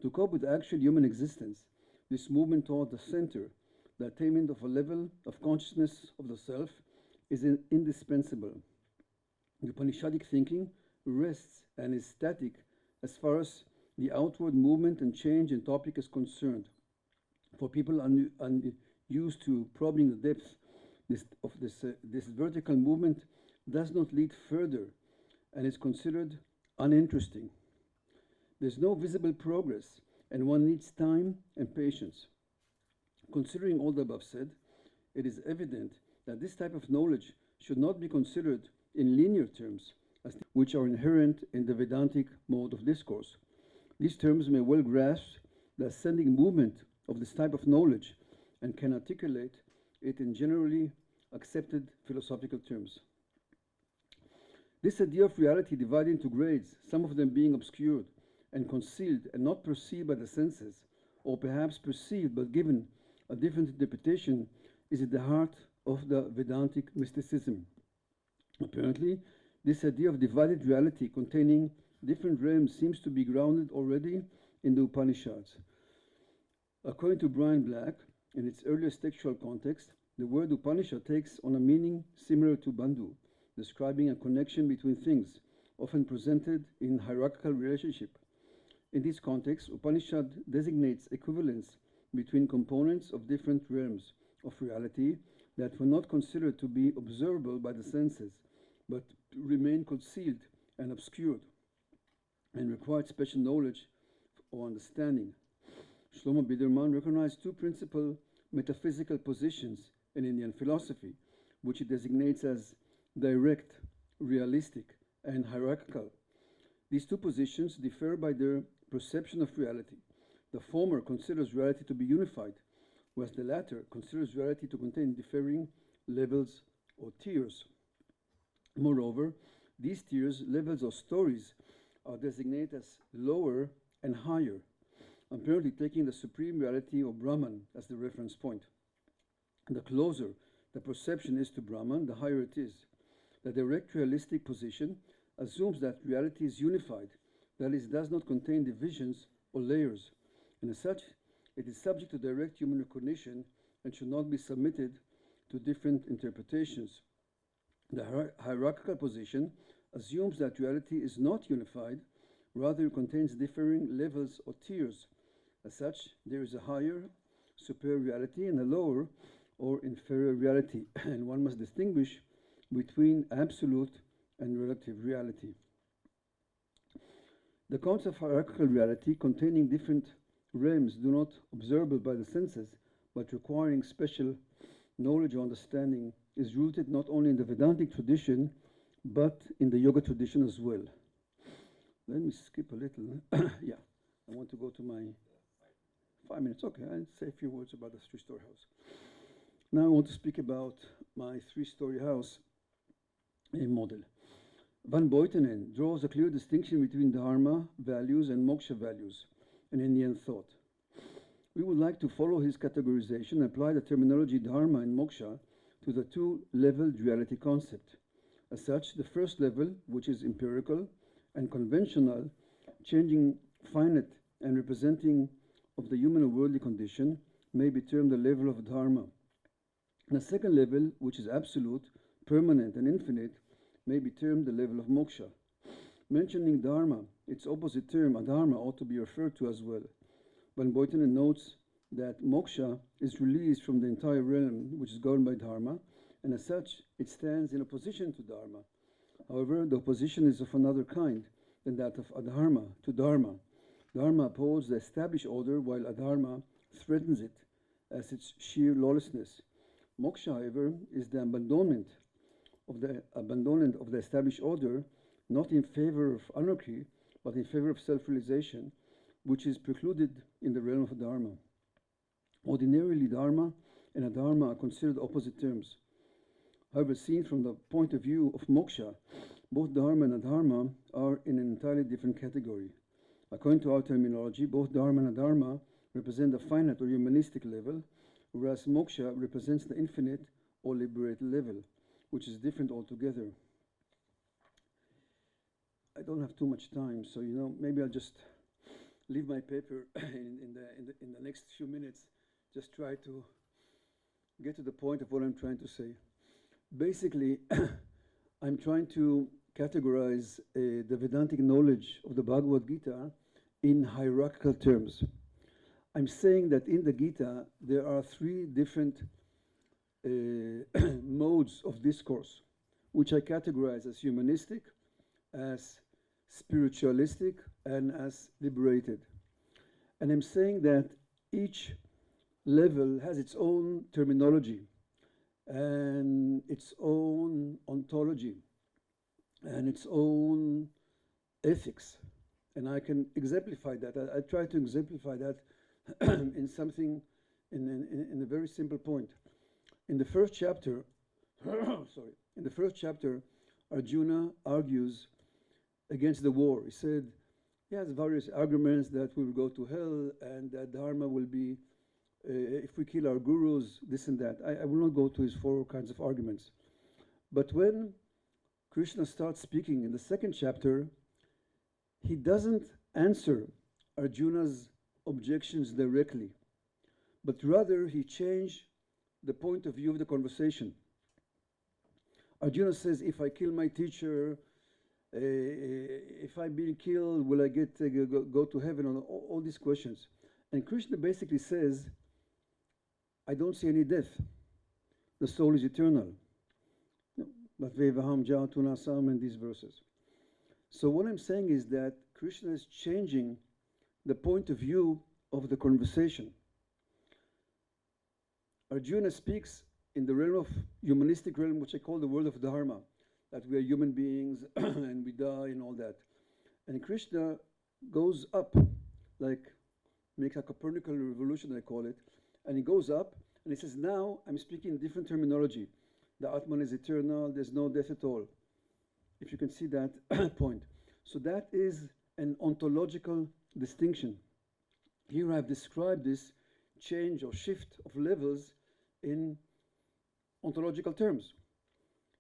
To cope with actual human existence, this movement toward the center, the attainment of a level of consciousness of the self, is indispensable. The Upanishadic thinking rests and is static as far as the outward movement and change in topic is concerned. For people unused to probing the depth this vertical movement does not lead further and is considered uninteresting. There's no visible progress, and one needs time and patience. Considering all the above said, it is evident that this type of knowledge should not be considered in linear terms, which are inherent in the Vedantic mode of discourse. These terms may well grasp the ascending movement of this type of knowledge and can articulate it in generally accepted philosophical terms. This idea of reality divided into grades, some of them being obscured and concealed and not perceived by the senses, or perhaps perceived but given a different interpretation, is at the heart of the Vedantic mysticism. Apparently, this idea of divided reality containing different realms seems to be grounded already in the Upanishads. According to Brian Black, in its earliest textual context, the word Upanishad takes on a meaning similar to Bandhu, describing a connection between things, often presented in hierarchical relationship. In this context, Upanishad designates equivalence between components of different realms of reality that were not considered to be observable by the senses, but remain concealed and obscured, and required special knowledge or understanding. Shlomo Biderman recognized two principal metaphysical positions in Indian philosophy, which he designates as direct, realistic, and hierarchical. These two positions differ by their perception of reality. The former considers reality to be unified, whereas the latter considers reality to contain differing levels or tiers. Moreover, these tiers, levels, or stories are designated as lower and higher, apparently taking the supreme reality of Brahman as the reference point. The closer the perception is to Brahman, the higher it is. The direct realistic position assumes that reality is unified, that is, does not contain divisions or layers, and as such, it is subject to direct human recognition and should not be submitted to different interpretations. The hierarchical position assumes that reality is not unified, rather it contains differing levels or tiers. As such, there is a higher, superior reality and a lower or inferior reality, and one must distinguish between absolute and relative reality. The concept of hierarchical reality containing different realms do not observable by the senses, but requiring special knowledge or understanding, is rooted not only in the Vedantic tradition, but in the yoga tradition as well. Let me skip a little. Yeah, I want to go to my 5 minutes. Okay, I'll say a few words about the three-story house. Now I want to speak about my three-story house model. Van Buitenen draws a clear distinction between Dharma values and moksha values in Indian thought. We would like to follow his categorization and apply the terminology Dharma and moksha to the two-leveled reality concept. As such, the first level, which is empirical and conventional, changing, finite, and representing of the human or worldly condition, may be termed the level of Dharma. The second level, which is absolute, permanent, and infinite, may be termed the level of moksha. Mentioning Dharma, its opposite term, adharma, ought to be referred to as well. Van Buitenen notes that moksha is released from the entire realm which is governed by Dharma, and as such, it stands in opposition to Dharma. However, the opposition is of another kind than that of adharma to Dharma. Dharma upholds the established order, while adharma threatens it as its sheer lawlessness. Moksha, however, is the abandonment of the established order, not in favor of anarchy, but in favor of self-realization, which is precluded in the realm of Dharma. Ordinarily, Dharma and adharma are considered opposite terms. However, seen from the point of view of moksha, both Dharma and adharma are in an entirely different category. According to our terminology, both Dharma and adharma represent the finite or humanistic level, whereas moksha represents the infinite or liberated level, which is different altogether. I don't have too much time, so maybe I'll just leave my paper in the next few minutes. Just try to get to the point of what I'm trying to say. Basically, I'm trying to categorize the Vedantic knowledge of the Bhagavad Gita in hierarchical terms. I'm saying that in the Gita there are three different modes of discourse, which I categorize as humanistic, as spiritualistic, and as liberated. And I'm saying that each level has its own terminology and its own ontology and its own ethics. And I can exemplify that. I try to exemplify that in something, in a very simple point. In the first chapter, Arjuna argues against the war. He said, He has various arguments that we will go to hell and that Dharma will be, if we kill our gurus, this and that. I will not go to his four kinds of arguments. But when Krishna starts speaking in the second chapter, he doesn't answer Arjuna's objections directly, but rather he changed the point of view of the conversation. Arjuna says, if I kill my teacher, if I'm being killed, will I go to heaven? All these questions. And Krishna basically says, I don't see any death. The soul is eternal. In these verses. So what I'm saying is that Krishna is changing the point of view of the conversation. Arjuna speaks in the realm of humanistic realm, which I call the world of Dharma, that we are human beings and we die and all that. And Krishna goes up, like makes a Copernican revolution, I call it, and he goes up and he says, now I'm speaking different terminology. The Atman is eternal, there's no death at all. If you can see that point. So that is an ontological distinction. Here I've described this change or shift of levels in ontological terms.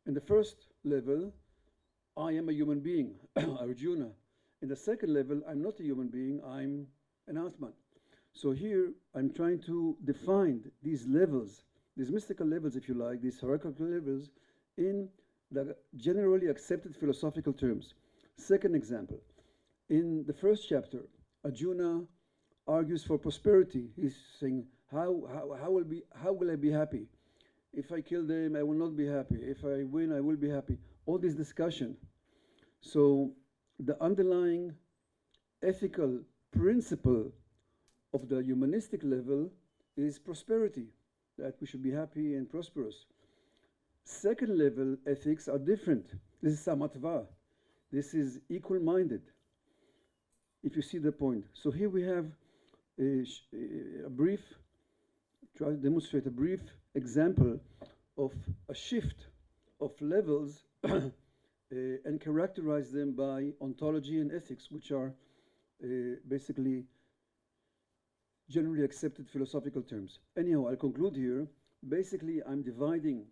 In the first level, I am a human being, Arjuna. In the second level, I'm not a human being, I'm an Atman. So here I'm trying to define these levels, these mystical levels, if you like, these hierarchical levels, in the generally accepted philosophical terms. Second example, in the first chapter, Arjuna argues for prosperity. He's saying, how will I be happy? If I kill them, I will not be happy. If I win, I will be happy. All this discussion. So the underlying ethical principle of the humanistic level is prosperity, that we should be happy and prosperous. Second level ethics are different. This is samatva. This is equal-minded, if you see the point. So here we have a brief, try to demonstrate a brief example of a shift of levels and characterize them by ontology and ethics, which are basically generally accepted philosophical terms. Anyhow, I'll conclude here. Basically, I'm dividing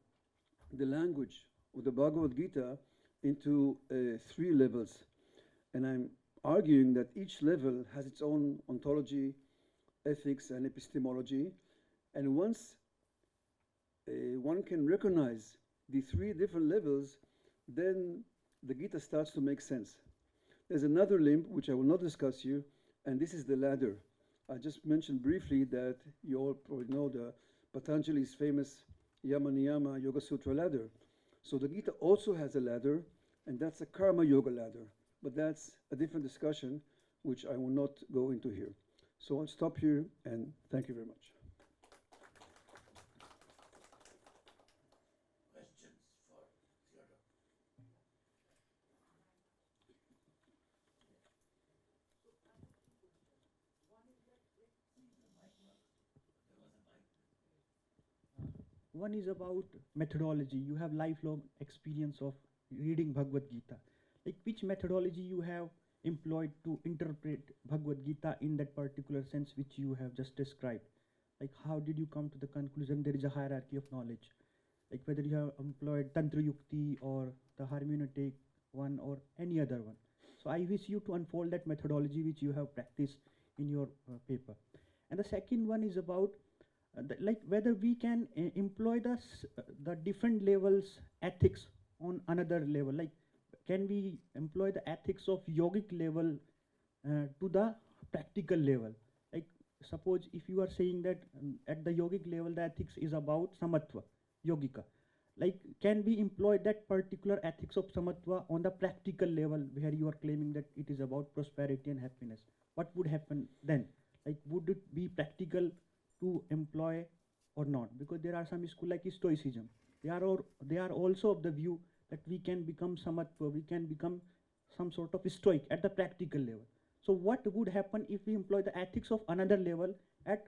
the language of the Bhagavad Gita into three levels. And I'm arguing that each level has its own ontology, ethics, and epistemology. And once one can recognize the three different levels, then the Gita starts to make sense. There's another limb, which I will not discuss here, and this is the ladder. I just mentioned briefly that you all probably know the Patanjali's famous Yama Niyama Yoga Sutra ladder. So the Gita also has a ladder, and that's a karma yoga ladder. But that's a different discussion, which I will not go into here. So I'll stop here, and thank you very much. Questions for Theodore? One is about methodology. You have lifelong experience of reading Bhagavad Gita. Like which methodology you have employed to interpret Bhagavad Gita in that particular sense which you have just described? Like how did you come to the conclusion there is a hierarchy of knowledge? Like whether you have employed Tantra Yukti or the hermeneutic one or any other one. So I wish you to unfold that methodology which you have practiced in your paper. And the second one is about like whether we can employ the different levels ethics on another level. Like can we employ the ethics of yogic level to the practical level? Like suppose if you are saying that at the yogic level the ethics is about samatva, yogika. Like can we employ that particular ethics of samatva on the practical level where you are claiming that it is about prosperity and happiness? What would happen then? Like would it be practical to employ or not? Because there are some schools like Stoicism. They are also of the view that we can become samatva, we can become some sort of stoic at the practical level. So what would happen if we employ the ethics of another level at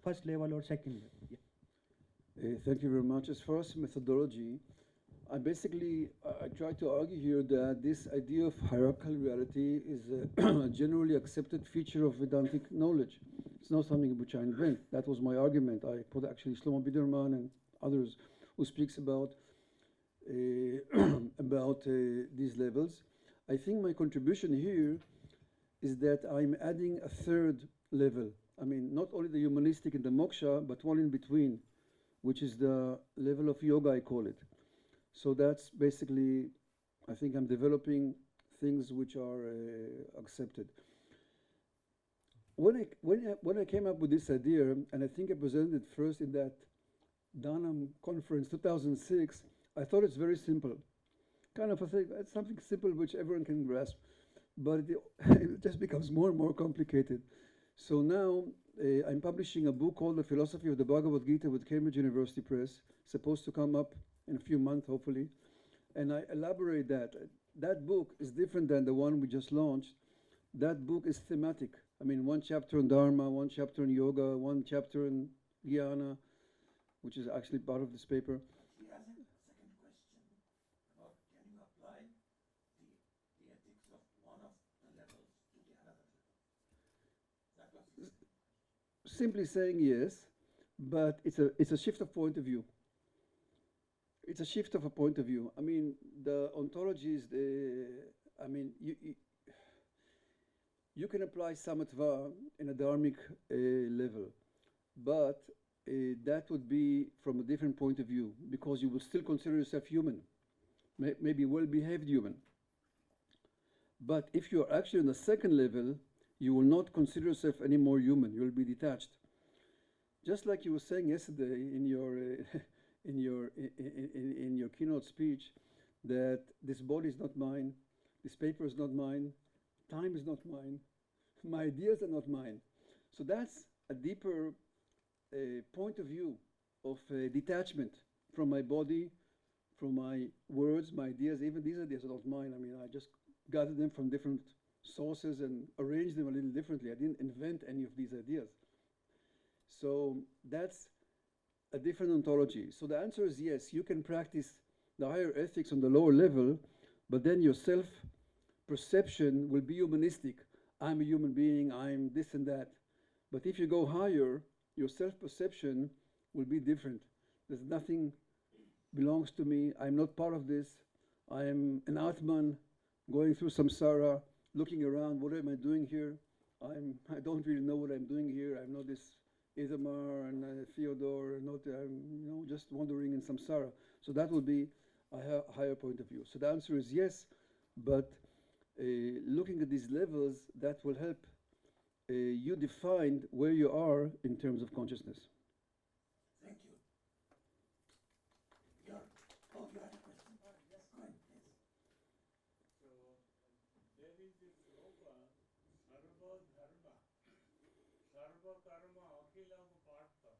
first level or second level? Yeah. Thank you very much. As far as methodology, I try to argue here that this idea of hierarchical reality is a generally accepted feature of Vedantic knowledge. It's not something which I invent. That was my argument. I put actually Shlomo Biderman and others who speaks about these levels. I think my contribution here is that I'm adding a third level. I mean, not only the humanistic and the moksha, but one in between, which is the level of yoga, I call it. So that's basically, I think I'm developing things which are accepted. When I came up with this idea, and I think I presented it first in that Dartmouth conference 2006, I thought it's very simple. Kind of a thing, it's something simple which everyone can grasp, but it just becomes more and more complicated. So now I'm publishing a book called The Philosophy of the Bhagavad Gita with Cambridge University Press, supposed to come up in a few months, hopefully. And I elaborate that. That book is different than the one we just launched. That book is thematic. I mean, one chapter on Dharma, one chapter on yoga, one chapter on jnana, which is actually part of this paper. He has a second question about can you apply the ethics of one of the levels to the another level? That was his Simply saying yes, but it's a shift of point of view. It's a shift of a point of view. I mean, the ontology is you can apply samatva in a dharmic level, but that would be from a different point of view, because you will still consider yourself human, maybe well-behaved human. But if you're actually on the second level, you will not consider yourself any more human. You will be detached. Just like you were saying yesterday in your keynote speech, that this body is not mine, this paper is not mine, time is not mine, my ideas are not mine. So that's a deeper point of view of detachment from my body, from my words, my ideas. Even these ideas are not mine. I mean, I just gathered them from different sources and arranged them a little differently. I didn't invent any of these ideas. So that's a different ontology. So the answer is yes, you can practice the higher ethics on the lower level, but then your self-perception will be humanistic. I'm a human being, I'm this and that. But if you go higher, your self-perception will be different. There's nothing belongs to me. I'm not part of this. I am an Atman going through samsara, looking around. What am I doing here? I don't really know what I'm doing here. I'm not this Ithamar and Theodore. I'm just wandering in samsara. So that will be a higher point of view. So the answer is yes, but looking at these levels, that will help you define where you are in terms of consciousness. Thank you. You had a question? Yes, go ahead, please. So, there is this sloka, Sarva Dharma, Sarva Karma Akhilam Partha,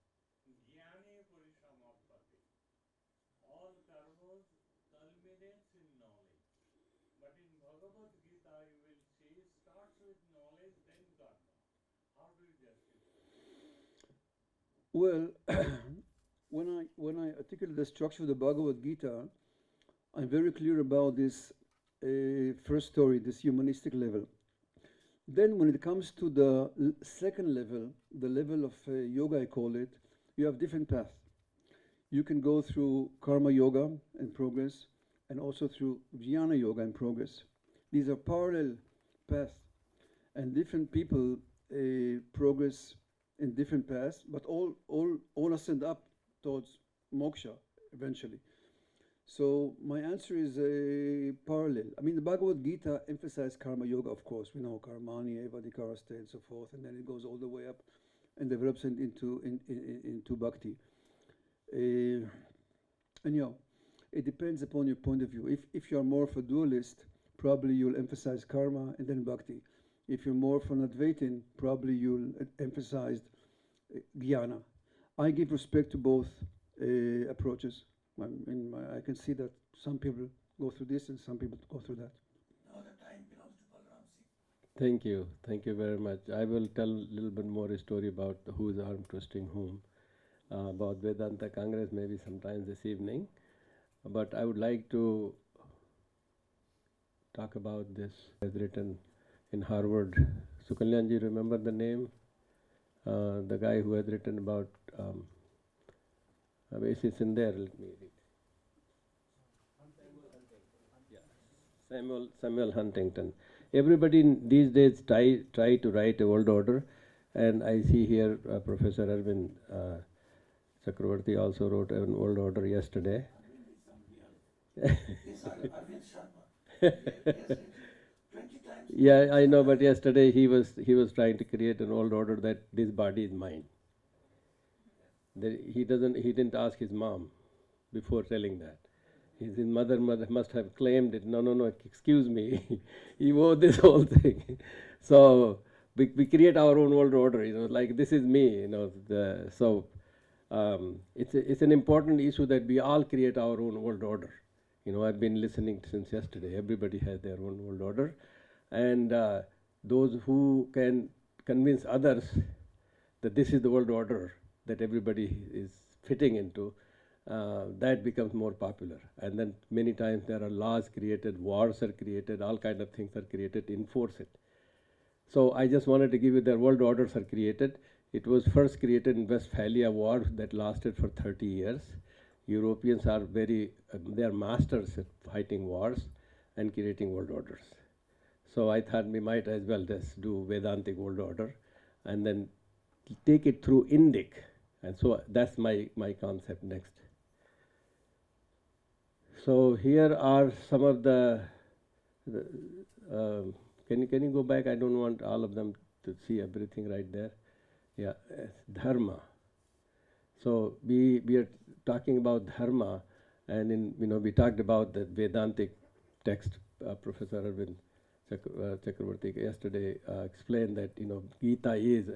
Jnani Purishamapati. All karmas culminates in knowledge. But in Bhagavad Gita, you will see, starts with knowledge, then karma. How do you justify? Well, when I articulate the structure of the Bhagavad Gita, I'm very clear about this first story, this humanistic level. Then when it comes to the second level, the level of yoga, I call it, you have different paths. You can go through karma yoga and progress, and also through jnana yoga and progress. These are parallel paths, and different people progress in different paths, but all ascend up towards moksha eventually. So my answer is parallel. I mean, the Bhagavad Gita emphasizes karma yoga, of course. We know karmani, evadikaraste, and so forth, and then it goes all the way up and develops into bhakti. And it depends upon your point of view. If you're more of a dualist, probably you'll emphasize karma and then bhakti. If you're more of an Advaitin, probably you'll emphasize jnana. I give respect to both approaches. I can see that some people go through this and some people go through that. Now the time belongs to Balram Singh. Thank you. Thank you very much. I will tell a little bit more story about who's arm twisting whom, about Vedanta Congress maybe sometime this evening. but I would like to talk about this. Has written in Harvard. Sukalyanji, remember the name? The guy who has written about. It's in there. Let me read. Samuel Huntington. Everybody these days try to write a world order, and I see here Professor Arvind Chakrabarti also wrote an world order yesterday. Yeah, I know, but yesterday he was trying to create an world order that this body is mine. He didn't ask his mom before telling that. His mother must have claimed it. No, excuse me. You owe this whole thing. So we create our own world order, like this is me, it's an important issue that we all create our own world order. I've been listening since yesterday. Everybody has their own world order. And those who can convince others that this is the world order that everybody is fitting into, that becomes more popular. And then many times there are laws created, wars are created, all kind of things are created to enforce it. So I just wanted to give you that world orders are created. It was first created in Westphalia War that lasted for 30 years. Europeans are they are masters at fighting wars and creating world orders. So I thought we might as well just do Vedantic world order and then take it through Indic. And so that's my concept next. So here are some of the can you go back? I don't want all of them to see everything right there. Yeah, dharma. So we are talking about dharma, and we talked about the Vedantic text. Professor Arvind Chakrabarti yesterday explained that Gita is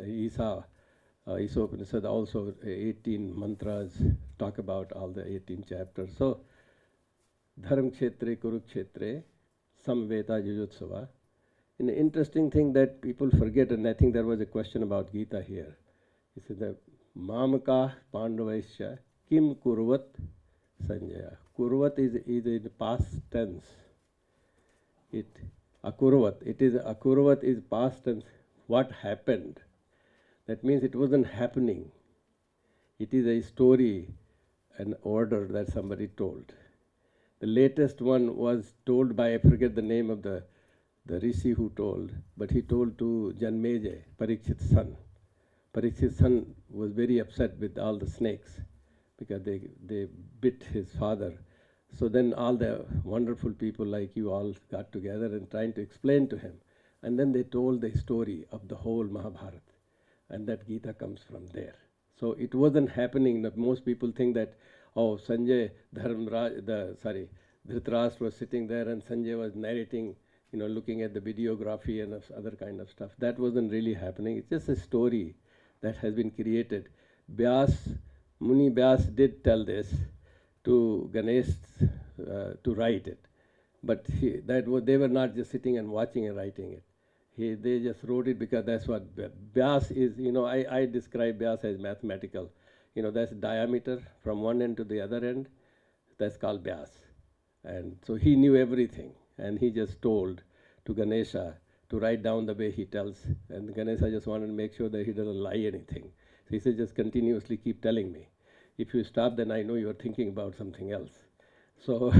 Isopaniषad also 18 mantras talk about all the 18 chapters. So Dharm Kshetre Kurukshetre Samveta Jujutsava. An interesting thing that people forget, and I think there was a question about Gita here. He said that Mamaka Pandavaisya Kim Kurvat Sanjaya. Kurvat is in the past tense. Akurvat is past tense. What happened? That means it wasn't happening. It is a story, an order that somebody told. The latest one was told by, I forget the name of the rishi who told, but he told to Janmeja, Parikshit's son. Parikshit's son was very upset with all the snakes because they bit his father. So then all the wonderful people like you all got together and trying to explain to him. And then they told the story of the whole Mahabharata. And that Gita comes from there. So it wasn't happening. Most people think that, Dhritarashtra was sitting there and Sanjay was narrating, looking at the videography and other kind of stuff. That wasn't really happening. It's just a story that has been created. Muni Vyas did tell this to Ganesh to write it. But they were not just sitting and watching and writing it. They just wrote it because that's what Vyas is. I describe Vyas as mathematical. That's diameter from one end to the other end. That's called Vyas. And so he knew everything. And he just told to Ganesha to write down the way he tells. And Ganesha just wanted to make sure that he doesn't lie anything. So he said, just continuously keep telling me. If you stop, then I know you're thinking about something else. So,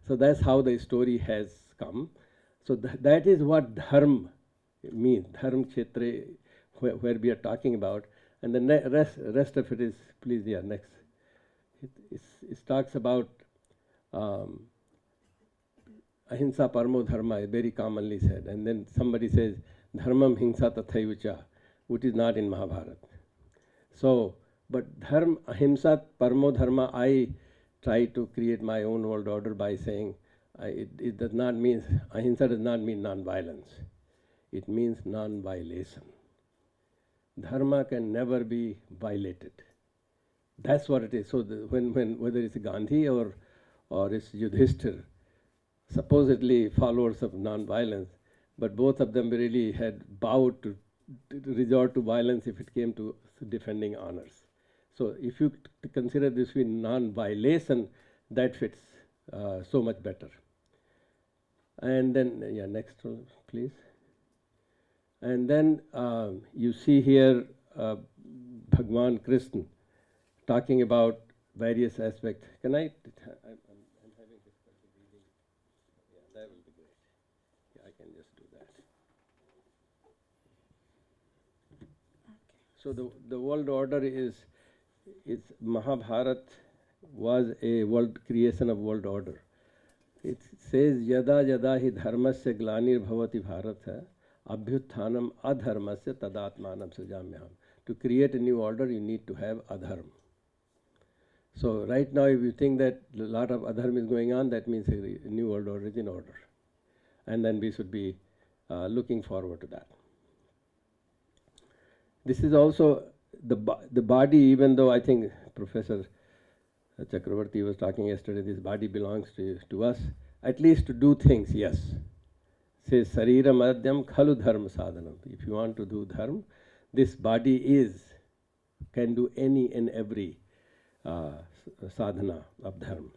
so that's how the story has come. So that is what dharma means, Dharm Kshetre, where we are talking about. And the rest of it is, please, next. It talks about ahimsa paramo dharma, very commonly said. And then somebody says, dharmam himsa tathaivacha, which is not in Mahabharata. So, but ahimsa paramo dharma, I try to create my own world order by saying, it does not mean, ahimsa does not mean non-violence. It means non-violation. Dharma can never be violated. That's what it is. So whether it's Gandhi or it's Yudhishthir, supposedly followers of non-violence, but both of them really had vowed to resort to violence if it came to defending honors. So if you consider this to be non-violation, that fits so much better. And then, yeah, next one, please. And then you see here Bhagwan Krishna talking about various aspects. Can I'm having difficulty reading. Yeah, that will be great. Yeah, I can just do that. So the world order is Mahabharat was a world creation of world order. It says yada yada hi dharmasya glanir bhavati bharata abhyutthanam adharmasya tadatmanam sajamyam. To create a new order, you need to have adharma. So right now, if you think that a lot of adharma is going on, that means a new world order is in order. And then we should be looking forward to that. This is also the body, even though I think Professor Chakrabarti was talking yesterday, this body belongs to us, at least to do things, yes. Says sarira madhyam khalu dharma sadhanam. If you want to do dharma, this body can do any and every sadhana of dharma.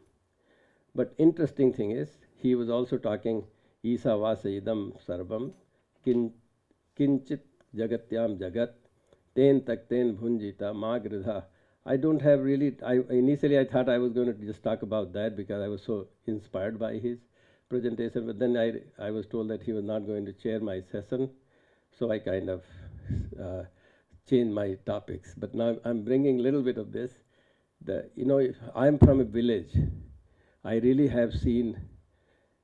But interesting thing is, he was also talking Isa vasa idam sarvam kinchit jagatyam jagat ten takten bhunjita magridha. I don't have really, initially I thought I was going to just talk about that because I was so inspired by his presentation, but then I was told that he was not going to chair my session, so I kind of changed my topics. But now I'm bringing a little bit of this. If I'm from a village, I really have seen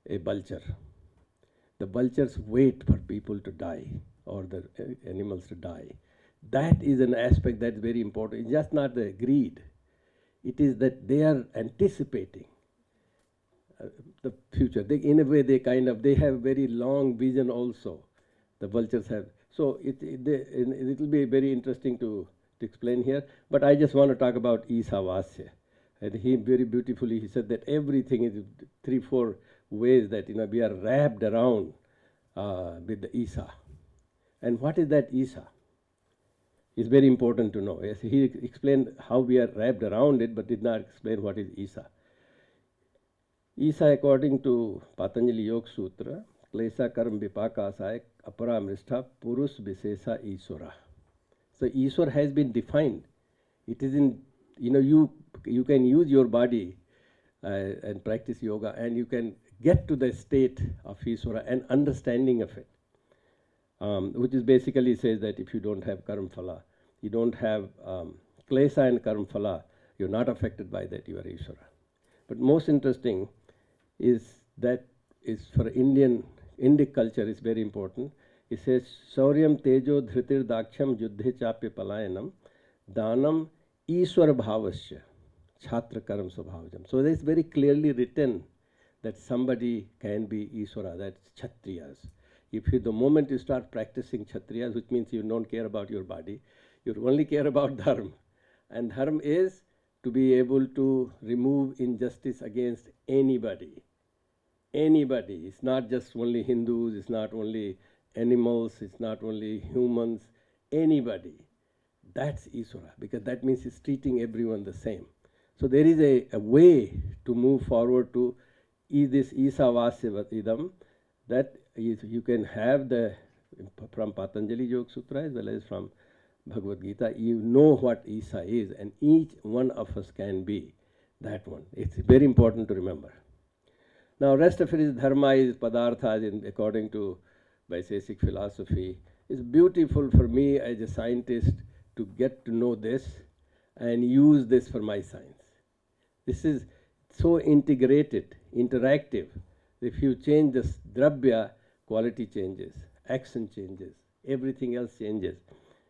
a vulture. The vultures wait for people to die or the animals to die. That is an aspect that's very important. It's just not the greed. It is that they are anticipating the future. In a way, they have very long vision also. The vultures have. So it will be very interesting to explain here. But I just want to talk about Isavasya. And he very beautifully, he said that everything is 3-4 ways that we are wrapped around with the Isa. And what is that Isa? It's very important to know. Yes, he explained how we are wrapped around it, but did not explain what is Isa. Isa, according to Patanjali Yoga Sutra, Klesa Karm Vipaka Asaya Aparamristha Purus Visesa Iswara. So Iswar has been defined. It is in, you can use your body and practice yoga, and you can get to the state of Iswara and understanding of it. Which is basically says that if you don't have karma phala, you don't have klesa and karma phala, you're not affected by that, you are Ishvara. But most interesting is that is for Indic culture is very important. It says, Shauryam tejo dhritir daksham juddhe chapya palayanam danam Ishwara bhavasya chhatra karam svabhavajam. So it's very clearly written that somebody can be Ishwara, that's Kshatriyas. The moment you start practicing Kshatriyas, which means you don't care about your body, you only care about dharma. And dharma is to be able to remove injustice against anybody. Anybody. It's not just only Hindus, it's not only animals, it's not only humans, anybody. That's Iswara, because that means it's treating everyone the same. So there is a way to move forward to this Isavasya idam, that you can have from Patanjali Yoga Sutra as well as from Bhagavad Gita, you know what Isa is, and each one of us can be that one. It's very important to remember. Now, rest of it is dharma, is padartha, according to Vaisesic philosophy. It's beautiful for me as a scientist to get to know this and use this for my science. This is so integrated, interactive. If you change this dravya, quality changes, action changes, everything else changes.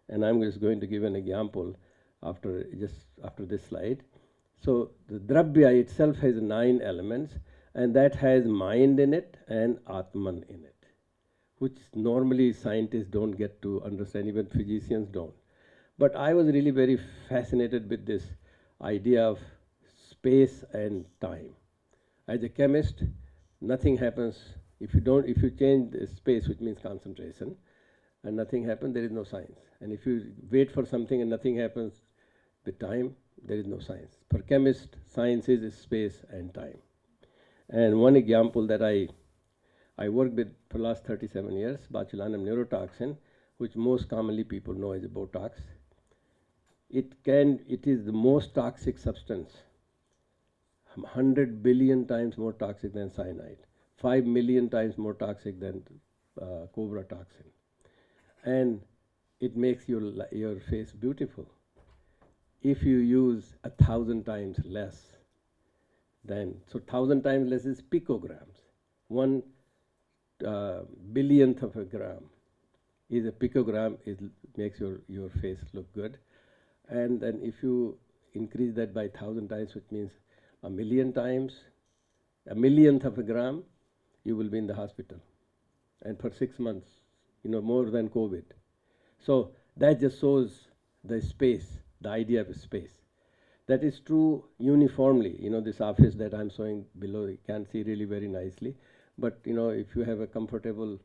And I'm just going to give an example after this slide. So the dravya itself has 9 elements, and that has mind in it and Atman in it, which normally scientists don't get to understand, even physicians don't. But I was really very fascinated with this idea of space and time. As a chemist, nothing happens if you change the space, which means concentration, and nothing happens, there is no science. And if you wait for something and nothing happens with time, there is no science. For chemists, science is space and time. And one example that I worked with for the last 37 years, botulinum neurotoxin, which most commonly people know as a Botox. It is the most toxic substance, 100 billion times more toxic than cyanide, 5 million times more toxic than cobra toxin. And it makes your face beautiful. If you use 1,000 times less, then, so 1,000 times less is picograms. 1 billionth of a gram is a picogram, makes your face look good. And then if you increase that by 1,000 times, which means 1,000,000 times, 1 millionth of a gram, you will be in the hospital. And for 6 months, more than COVID. So that just shows the space, the idea of space. That is true uniformly. This office that I'm showing below, you can't see really very nicely. But, if you have a comfortable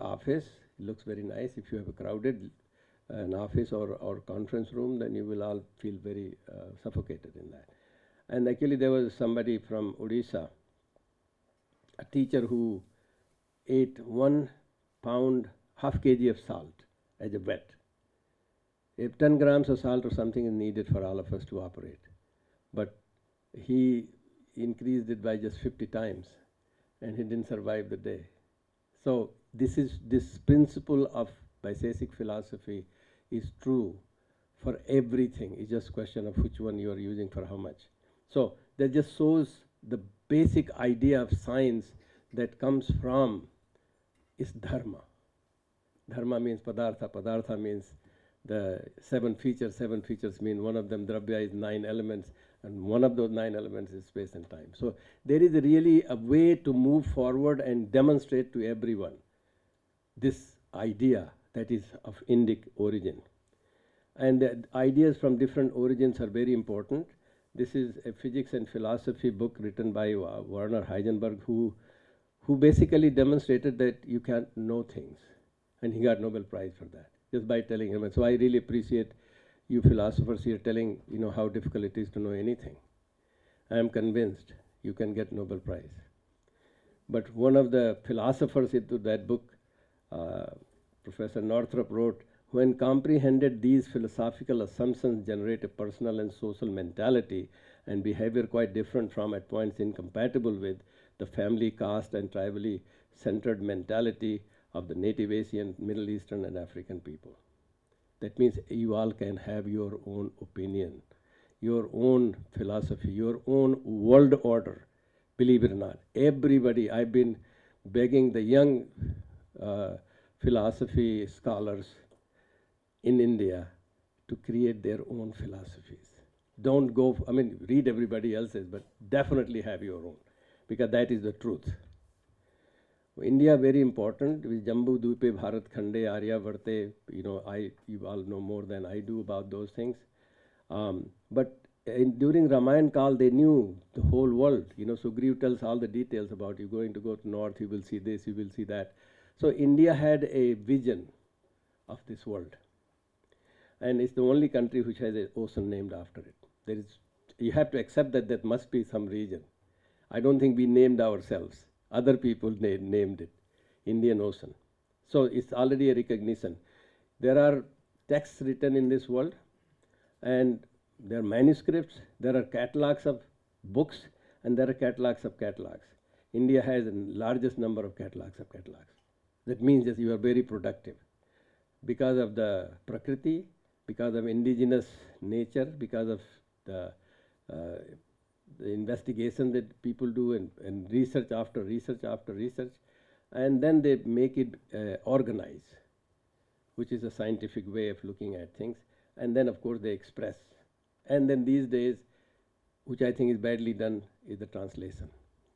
office, it looks very nice. If you have a crowded an office or conference room, then you will all feel very suffocated in that. And actually there was somebody from Odisha, a teacher who ate 1 pound, half kg of salt as a wet. If 10 grams of salt or something is needed for all of us to operate. But he increased it by just 50 times and he didn't survive the day. So this principle of Vaisesic philosophy is true for everything. It's just a question of which one you are using for how much. So that just shows the basic idea of science that comes from is dharma. Dharma means padartha. Padartha means the 7 features. 7 features mean one of them, dravya, is 9 elements, and one of those 9 elements is space and time. So there is really a way to move forward and demonstrate to everyone this idea that is of Indic origin. And the ideas from different origins are very important. This is a physics and philosophy book written by Werner Heisenberg, who basically demonstrated that you can't know things. And he got Nobel Prize for that, just by telling him. And so I really appreciate you philosophers here telling, how difficult it is to know anything. I am convinced you can get Nobel Prize. But one of the philosophers into that book, Professor Northrop, wrote, when comprehended, these philosophical assumptions generate a personal and social mentality and behavior quite different from, at points incompatible with, the family, caste and tribally centered mentality of the native Asian, Middle Eastern and African people. That means you all can have your own opinion, your own philosophy, your own world order. Believe it or not, everybody, I've been begging the young philosophy scholars in India to create their own philosophies. Don't go, read everybody else's, but definitely have your own, because that is the truth. India, very important, with Jambu Dvipe, Bharat Khande, Aryavarte, you all know more than I do about those things. But during Ramayana Kal, they knew the whole world. Sugriv tells all the details about you going to go to north, you will see this, you will see that. So India had a vision of this world. And it's the only country which has an ocean named after it. You have to accept that there must be some region. I don't think we named ourselves. Other people named it, Indian Ocean. So it's already a recognition. There are texts written in this world, and there are manuscripts, there are catalogs of books, and there are catalogs of catalogs. India has the largest number of catalogs of catalogs. That means that you are very productive. Because of the Prakriti, because of indigenous nature, because of the investigation that people do and research after research after research, and then they make it organized, which is a scientific way of looking at things, and then of course they express. And then these days, which I think is badly done, is the translation.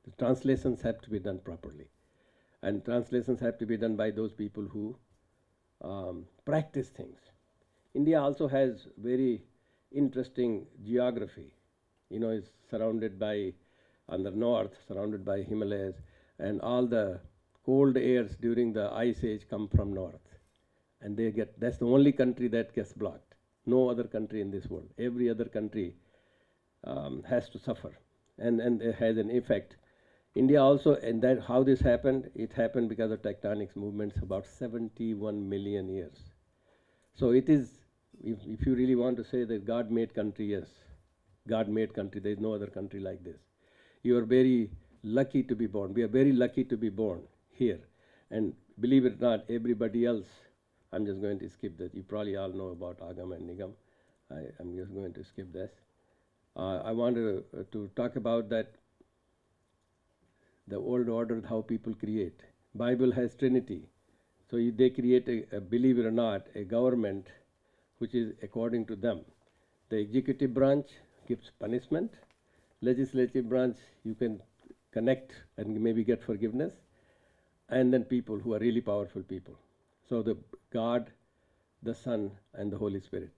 The translations have to be done properly, and translations have to be done by those people who practice things. India also has very interesting geography. It's surrounded by, on the north, surrounded by Himalayas, and all the cold airs during the ice age come from north. And that's the only country that gets blocked. No other country in this world. Every other country has to suffer. And it has an effect. India also, and that how this happened, it happened because of tectonic movements about 71 million years. So it is, if you really want to say that God made country, yes, God made country. There is no other country like this. You are very lucky to be born. We are very lucky to be born here. And believe it or not, everybody else, I'm just going to skip that. You probably all know about Agam and Nigam. I'm just going to skip this. I wanted to talk about that, the old order, how people create. Bible has Trinity. So they create, believe it or not, a government which is according to them. The executive branch gives punishment. Legislative branch, you can connect and maybe get forgiveness. And then people who are really powerful people. So the God, the Son, and the Holy Spirit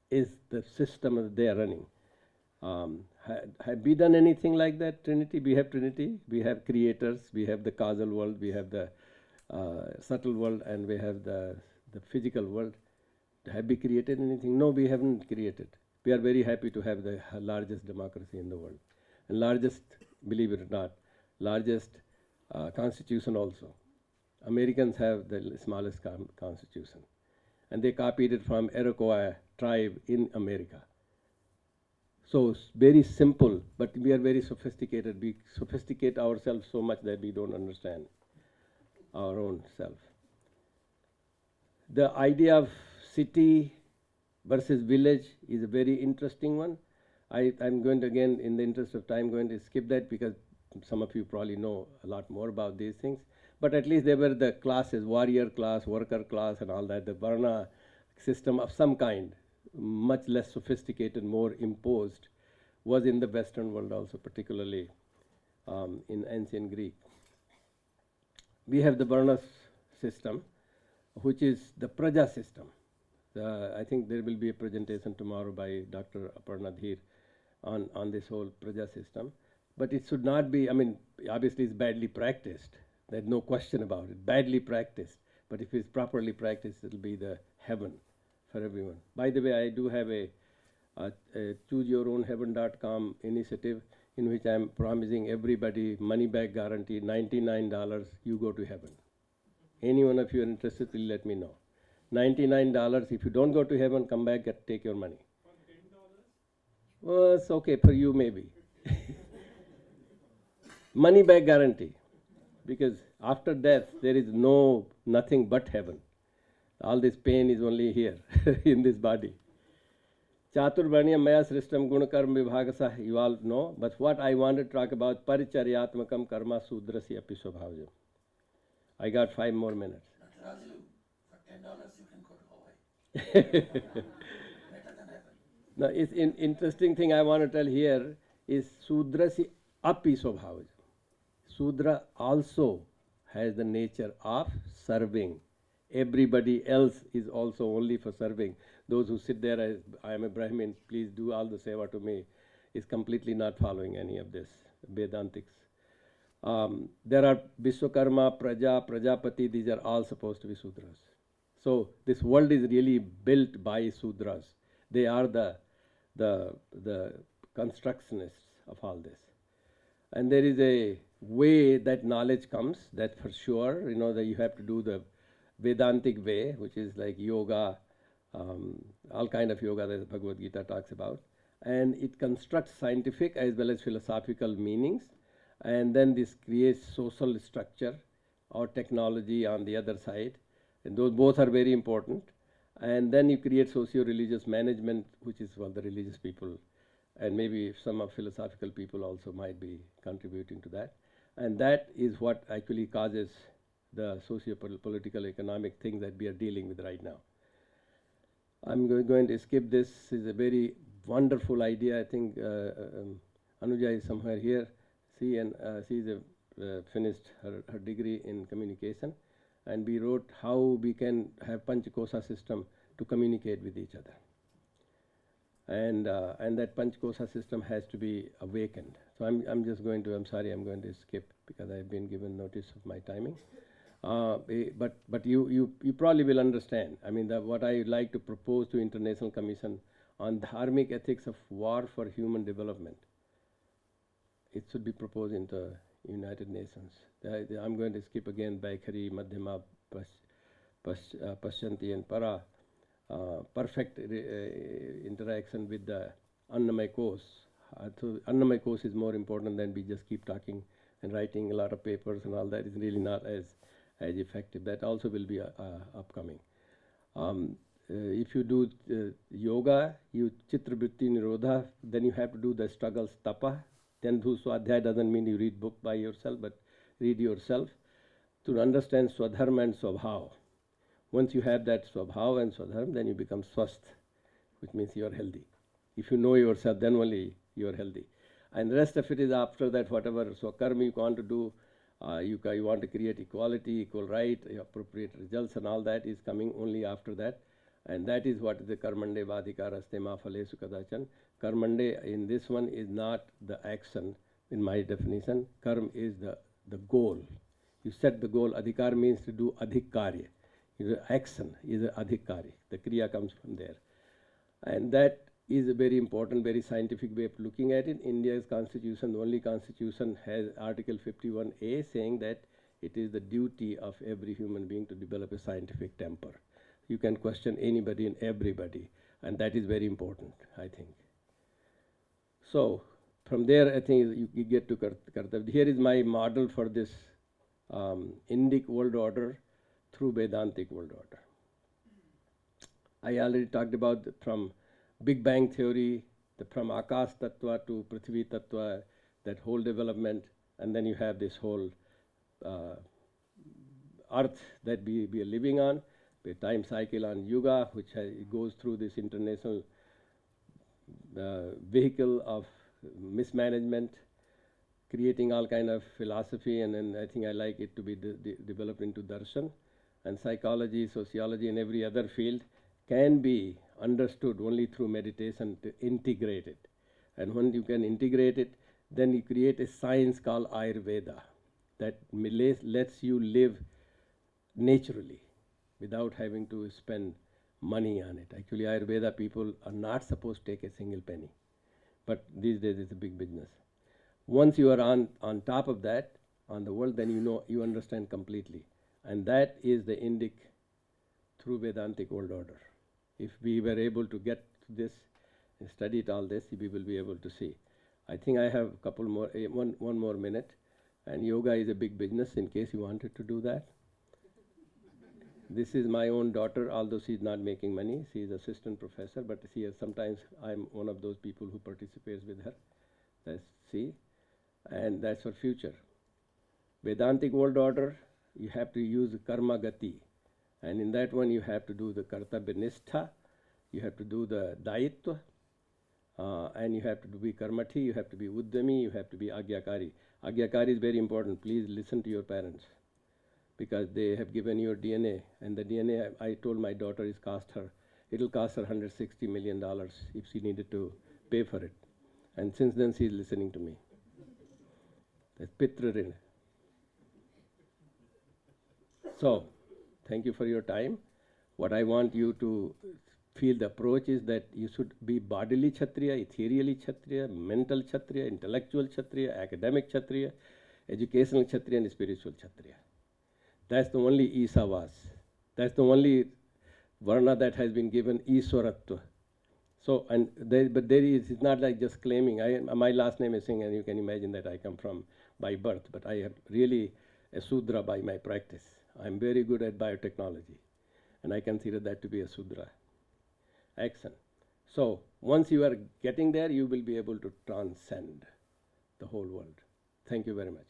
is the system that they are running. Have we done anything like that, Trinity? We have Trinity. We have creators. We have the causal world. We have the subtle world. And we have the physical world. Have we created anything? No, we haven't created. We are very happy to have the largest democracy in the world. And largest, believe it or not, largest constitution also. Americans have the smallest constitution. And they copied it from Iroquois tribe in America. So very simple, but we are very sophisticated. We sophisticate ourselves so much that we don't understand our own self. The idea of city versus village is a very interesting one. I'm going to, again, in the interest of time, going to skip that because some of you probably know a lot more about these things. But at least there were the classes, warrior class, worker class, and all that. The Varna system of some kind, much less sophisticated, more imposed, was in the Western world also, particularly in ancient Greek. We have the Varna system, which is the Praja system. I think there will be a presentation tomorrow by Dr. Aparna Dhir on this whole Praja system. But it should not be, I mean, obviously it's badly practiced. There's no question about it. Badly practiced. But if it's properly practiced, it'll be the heaven for everyone. By the way, I do have a chooseyourownheaven.com initiative in which I'm promising everybody money back guarantee, $99, you go to heaven. Any one of you are interested, please let me know. $99, if you don't go to heaven, come back and take your money. Well, it's okay for you maybe. Money back guarantee, because after death there is nothing but heaven. All this pain is only here in this body. Chaturvarnya Maya Srishtam Gunakarma Vibhagasa, you all know, but what I want to talk about, Paricharyatmakam Karma Sudrasya Piswabhavjam. I got 5 more minutes. Nataraju, for $10 you can go to Hawaii. Better than heaven. Now, it's an interesting thing I want to tell here is Sudrasi Apiswabhavjam. Sudra also has the nature of serving. Everybody else is also only for serving. Those who sit there as, I am a Brahmin, please do all the seva to me, is completely not following any of this, Vedantics. There are Vishwakarma, Praja, Prajapati, these are all supposed to be Sudras. So this world is really built by Sudras. They are the constructionists of all this. And there is a way that knowledge comes, that for sure, you know, that you have to do the Vedantic way, which is like yoga, all kind of yoga that the Bhagavad Gita talks about. And it constructs scientific as well as philosophical meanings. And then this creates social structure or technology on the other side. And those both are very important. And then you create socio-religious management, which is what the religious people, and maybe some of philosophical people also might be contributing to that. And that is what actually causes the socio-political economic thing that we are dealing with right now. I'm going to skip this. This is a very wonderful idea. I think Anuja is somewhere here. She's finished her degree in communication. And we wrote how we can have Panchakosa system to communicate with each other. And that Panchakosa system has to be awakened. So I'm just going to, I'm sorry, I'm going to skip because I've been given notice of my timing. But you probably will understand. I mean, what I like to propose to International Commission on Dharmic Ethics of War for Human Development. It should be proposed into United Nations. I'm going to skip again Baikari, Madhyama, Pashyanti and Para. Perfect interaction with the Annamaya course. So Annamaya course is more important than we just keep talking and writing a lot of papers and all that. Is really not as effective. That also will be upcoming. If you do yoga, you Chitrabritti Nirodha, then you have to do the struggles tapa. Then do Swadhyaya doesn't mean you read book by yourself, but read yourself to understand Swadharma and Swabhav. Once you have that Swabhav and Swadharma, then you become Swasth, which means you are healthy. If you know yourself, then only you are healthy. And the rest of it is after that, whatever Swakarma you want to do, you want to create equality, equal right, appropriate results and all that is coming only after that. And that is what the Karmande Vadikaraste Ma Phalesu Kadachan. Karmande in this one is not the action in my definition. Karm is the goal. You set the goal. Adhikar means to do adhikarya. The action is adhikari. The kriya comes from there. And that is a very important, very scientific way of looking at it. India's constitution, the only constitution, has Article 51A saying that it is the duty of every human being to develop a scientific temper. You can question anybody and everybody, and that is very important, I think. So, from there, I think you get to Kartavya. Here is my model for this Indic world order through Vedantic world order. I already talked about from Big Bang theory, from Akash Tattva to Prithvi Tattva, that whole development, and then you have this whole earth that we are living on, the time cycle on Yuga, which goes through this international vehicle of mismanagement, creating all kind of philosophy, and then I think I like it to be developed into darshan. And psychology, sociology, and every other field can be understood only through meditation to integrate it. And when you can integrate it, then you create a science called Ayurveda that lets you live naturally without having to spend money on it. Actually, Ayurveda people are not supposed to take a single penny. But these days it's a big business. Once you are on top of that, on the world, then you understand completely. And that is the Indic through Vedantic world order. If we were able to get to this and study it all this, we will be able to see. I think I have a couple more, one more minute. And yoga is a big business in case you wanted to do that. This is my own daughter, although she's not making money. She is assistant professor, but sometimes I'm one of those people who participates with her. That's she. And that's her future. Vedantic world order, you have to use karma gati. And in that one, you have to do the kartabya nishtha, you have to do the daitva, and you have to be karmati, you have to be uddami, you have to be agyakari. Agyakari is very important. Please listen to your parents, because they have given your DNA, and the DNA, I told my daughter, it'll cost her $160 million if she needed to pay for it. And since then, she's listening to me. That's Pitrarin. So, thank you for your time. What I want you to feel the approach is that you should be bodily Kshatriya, ethereally Kshatriya, mental Kshatriya, intellectual Kshatriya, academic Kshatriya, educational Kshatriya, and spiritual Kshatriya. That's the only Isavas. That's the only Varna that has been given Iswaratva. So, but there is, it's not like just claiming. My last name is Singh, and you can imagine that I come from by birth, but I am really a Sudra by my practice. I'm very good at biotechnology, and I consider that to be a Sudra. Action. So, once you are getting there, you will be able to transcend the whole world. Thank you very much.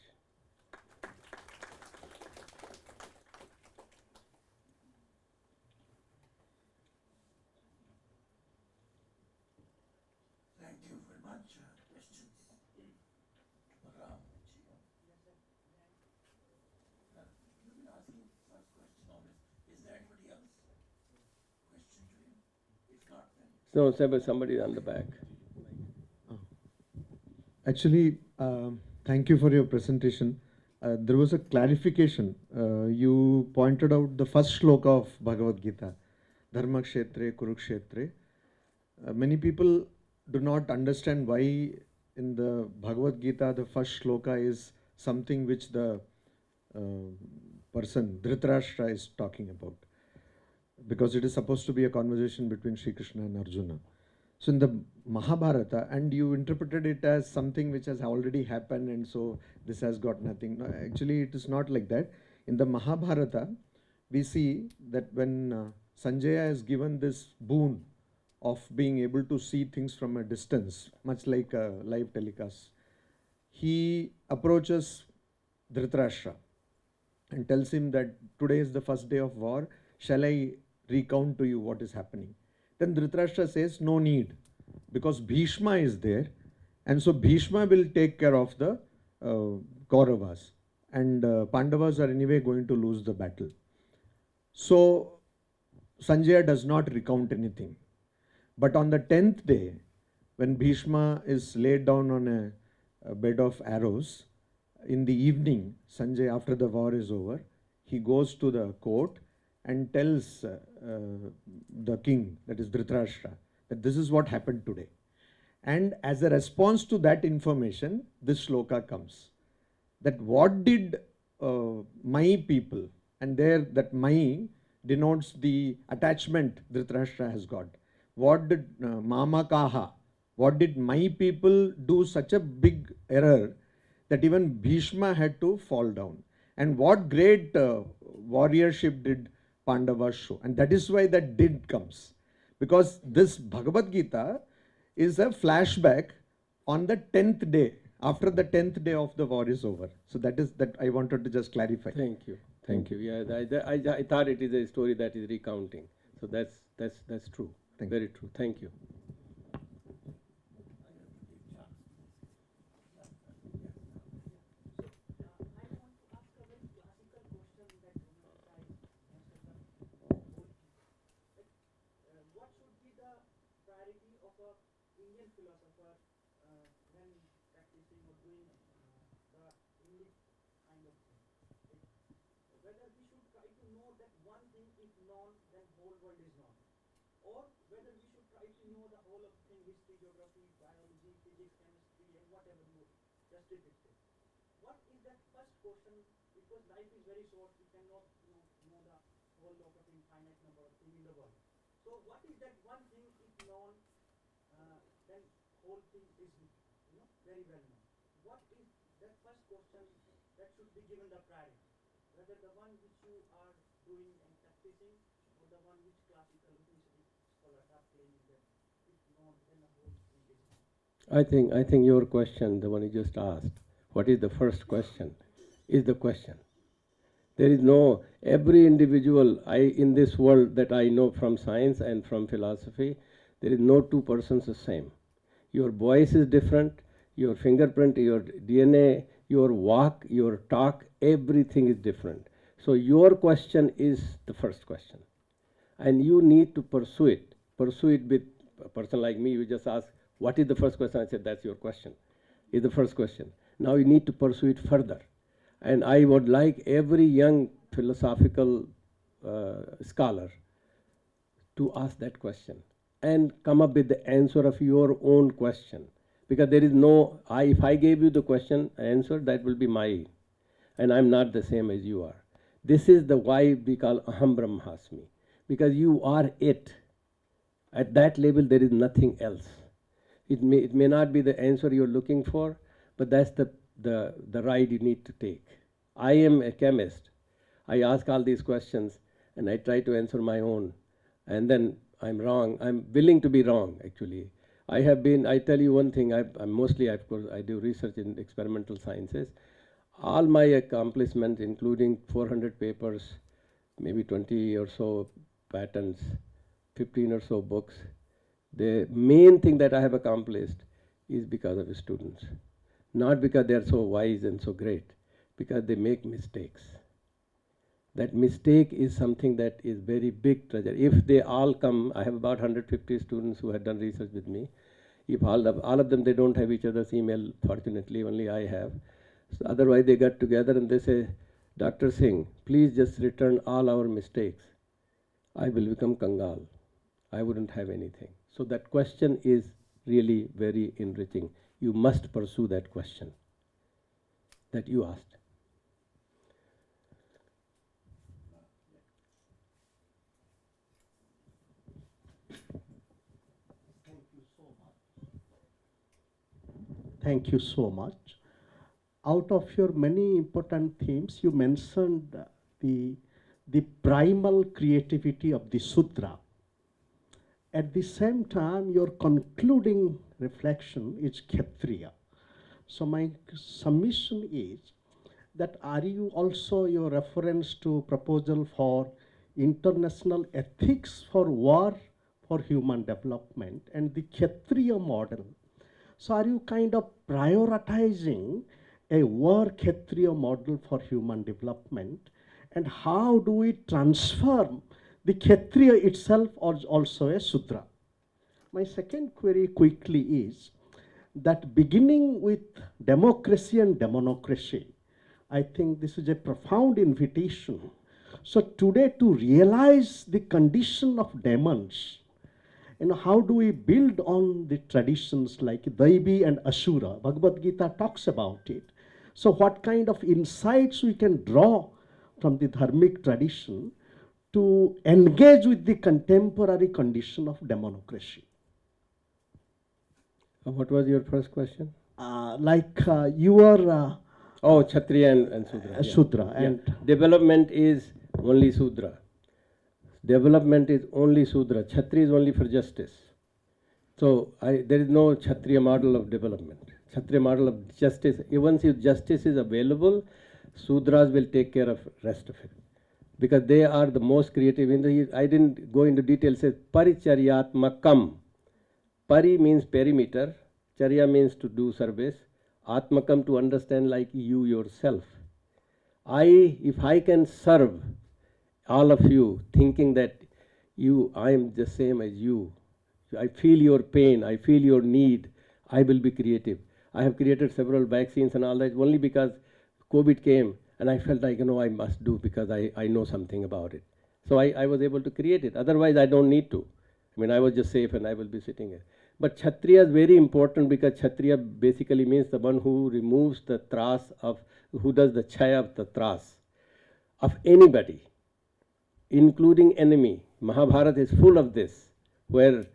Thank you very much. Questions? Ram. You've been asking first question always. Is there anybody else? Question to him? If not, then. No, somebody on the back. Actually, thank you for your presentation. There was a clarification. You pointed out the first shloka of Bhagavad Gita, Dharma Kshetre, Kurukshetre. Many people do not understand why in the Bhagavad Gita the first shloka is something which the person Dhritarashtra is talking about, because it is supposed to be a conversation between Sri Krishna and Arjuna. So in the Mahabharata, and you interpreted it as something which has already happened, and so this has got nothing. No, actually, it is not like that. In the Mahabharata, we see that when Sanjaya is given this boon of being able to see things from a distance, much like a live telecast, he approaches Dhritarashtra and tells him that today is the first day of war. Shall I recount to you what is happening? Then Dhritarashtra says, no need, because Bhishma is there, and so Bhishma will take care of the Kauravas, and Pandavas are anyway going to lose the battle. So Sanjaya does not recount anything. But on the 10th day, when Bhishma is laid down on a bed of arrows, in the evening, Sanjaya, after the war is over, he goes to the court and tells the king, that is Dhritarashtra, that this is what happened today. And as a response to that information, this shloka comes. That what did my people, and there that my denotes the attachment Dhritarashtra has got. What did Mama Kaha, what did my people do such a big error that even Bhishma had to fall down? And what great warriorship did Pandavas show? And that is why that did comes. Because this Bhagavad Gita is a flashback on the 10th day, after the 10th day of the war is over. So that is that I wanted to just clarify. Thank you. Thank you. Yeah, I thought it is a story that is recounting. So that's true. Very true. Thank you. Indian philosopher when practicing or doing the Indic kind of thing. Whether we should try to know that one thing is known, then whole world is known. Or whether we should try to know the whole of thing, history, geography, biology, physics, chemistry, and whatever you just depicted. What is that first question? Because life is very short, we cannot know the whole lot of infinite number of things in the world. So what is that one thing is known, then whole thing is very well known. What is that first question that should be given the priority? Whether the one which you are doing and practicing, or the one which classical scholars are claiming that if known, then the whole thing is known. I think your question, the one you just asked, what is the first question, is the question. There is no, every individual in this world that I know from science and from philosophy, there is no two persons the same. Your voice is different, your fingerprint, your DNA, your walk, your talk, everything is different. So your question is the first question. And you need to pursue it. Pursue it with a person like me. You just ask, what is the first question? I said, that's your question. Is the first question. Now you need to pursue it further. And I would like every young philosophical scholar to ask that question and come up with the answer of your own question. Because there is no, if I gave you the question answer, that will be my, and I'm not the same as you are. This is the why we call Aham Brahmasmi. Because you are it. At that level, there is nothing else. It may not be the answer you're looking for, but that's the ride you need to take. I am a chemist. I ask all these questions and I try to answer my own. And then I'm wrong. I'm willing to be wrong, actually. I tell you one thing, of course, I do research in experimental sciences. All my accomplishments, including 400 papers, maybe 20 or so patents, 15 or so books, the main thing that I have accomplished is because of the students. Not because they are so wise and so great, because they make mistakes. That mistake is something that is very big treasure. If they all come, I have about 150 students who have done research with me. If all of them, they don't have each other's email, fortunately, only I have. So otherwise, they got together and they say, Dr. Singh, please just return all our mistakes. I will become Kangal. I wouldn't have anything. So that question is really very enriching. You must pursue that question. that you asked. Thank you so much. Out of your many important themes, you mentioned the primal creativity of the Sudra. At the same time, your concluding reflection is Kshatriya. So my submission is that are you also your reference to proposal for international ethics for war for human development and the Kshatriya model? So are you kind of prioritizing a war Kshatriya model for human development? And how do we transform the Kshatriya itself as also a Sudra? My second query quickly is that beginning with democracy and demonocracy, I think this is a profound invitation. So today to realize the condition of demons, how do we build on the traditions like Daivi and Asura? Bhagavad Gita talks about it. So what kind of insights we can draw from the dharmic tradition to engage with the contemporary condition of democracy? What was your first question? You are... Kshatriya and Sudra. Sudra. And development is only Sudra. Development is only Sudra. Kshatriya is only for justice. So there is no Kshatriya model of development. Kshatriya model of justice, even if justice is available, Sudras will take care of rest of it. Because they are the most creative. I didn't go into detail. It says Paricharyatmakam. Pari means perimeter. Charya means to do service. Atmakam to understand like you yourself. If I can serve all of you, thinking that I am the same as you. I feel your pain, I feel your need, I will be creative. I have created several vaccines and all that only because COVID came and I felt like, I must do because I know something about it. So I was able to create it. Otherwise, I don't need to. I was just safe and I will be sitting here. But Kshatriya is very important because Kshatriya basically means the one who removes the tras who does the chaya of the tras of anybody, including enemy. Mahabharata is full of this, where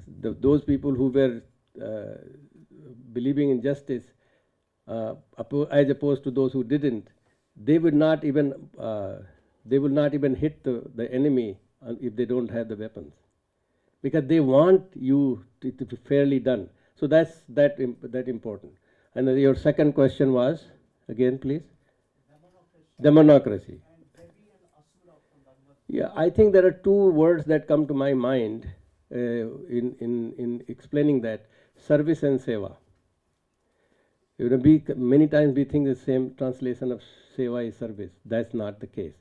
those people who were believing in justice, as opposed to those who didn't, they would not even hit the enemy if they don't have the weapons, because they want you to be fairly done. So that's that important. And your second question was, again, please? Democracy. Yeah, I think there are two words that come to my mind in explaining that: service and seva. Many times we think the same translation of seva is service. That's not the case.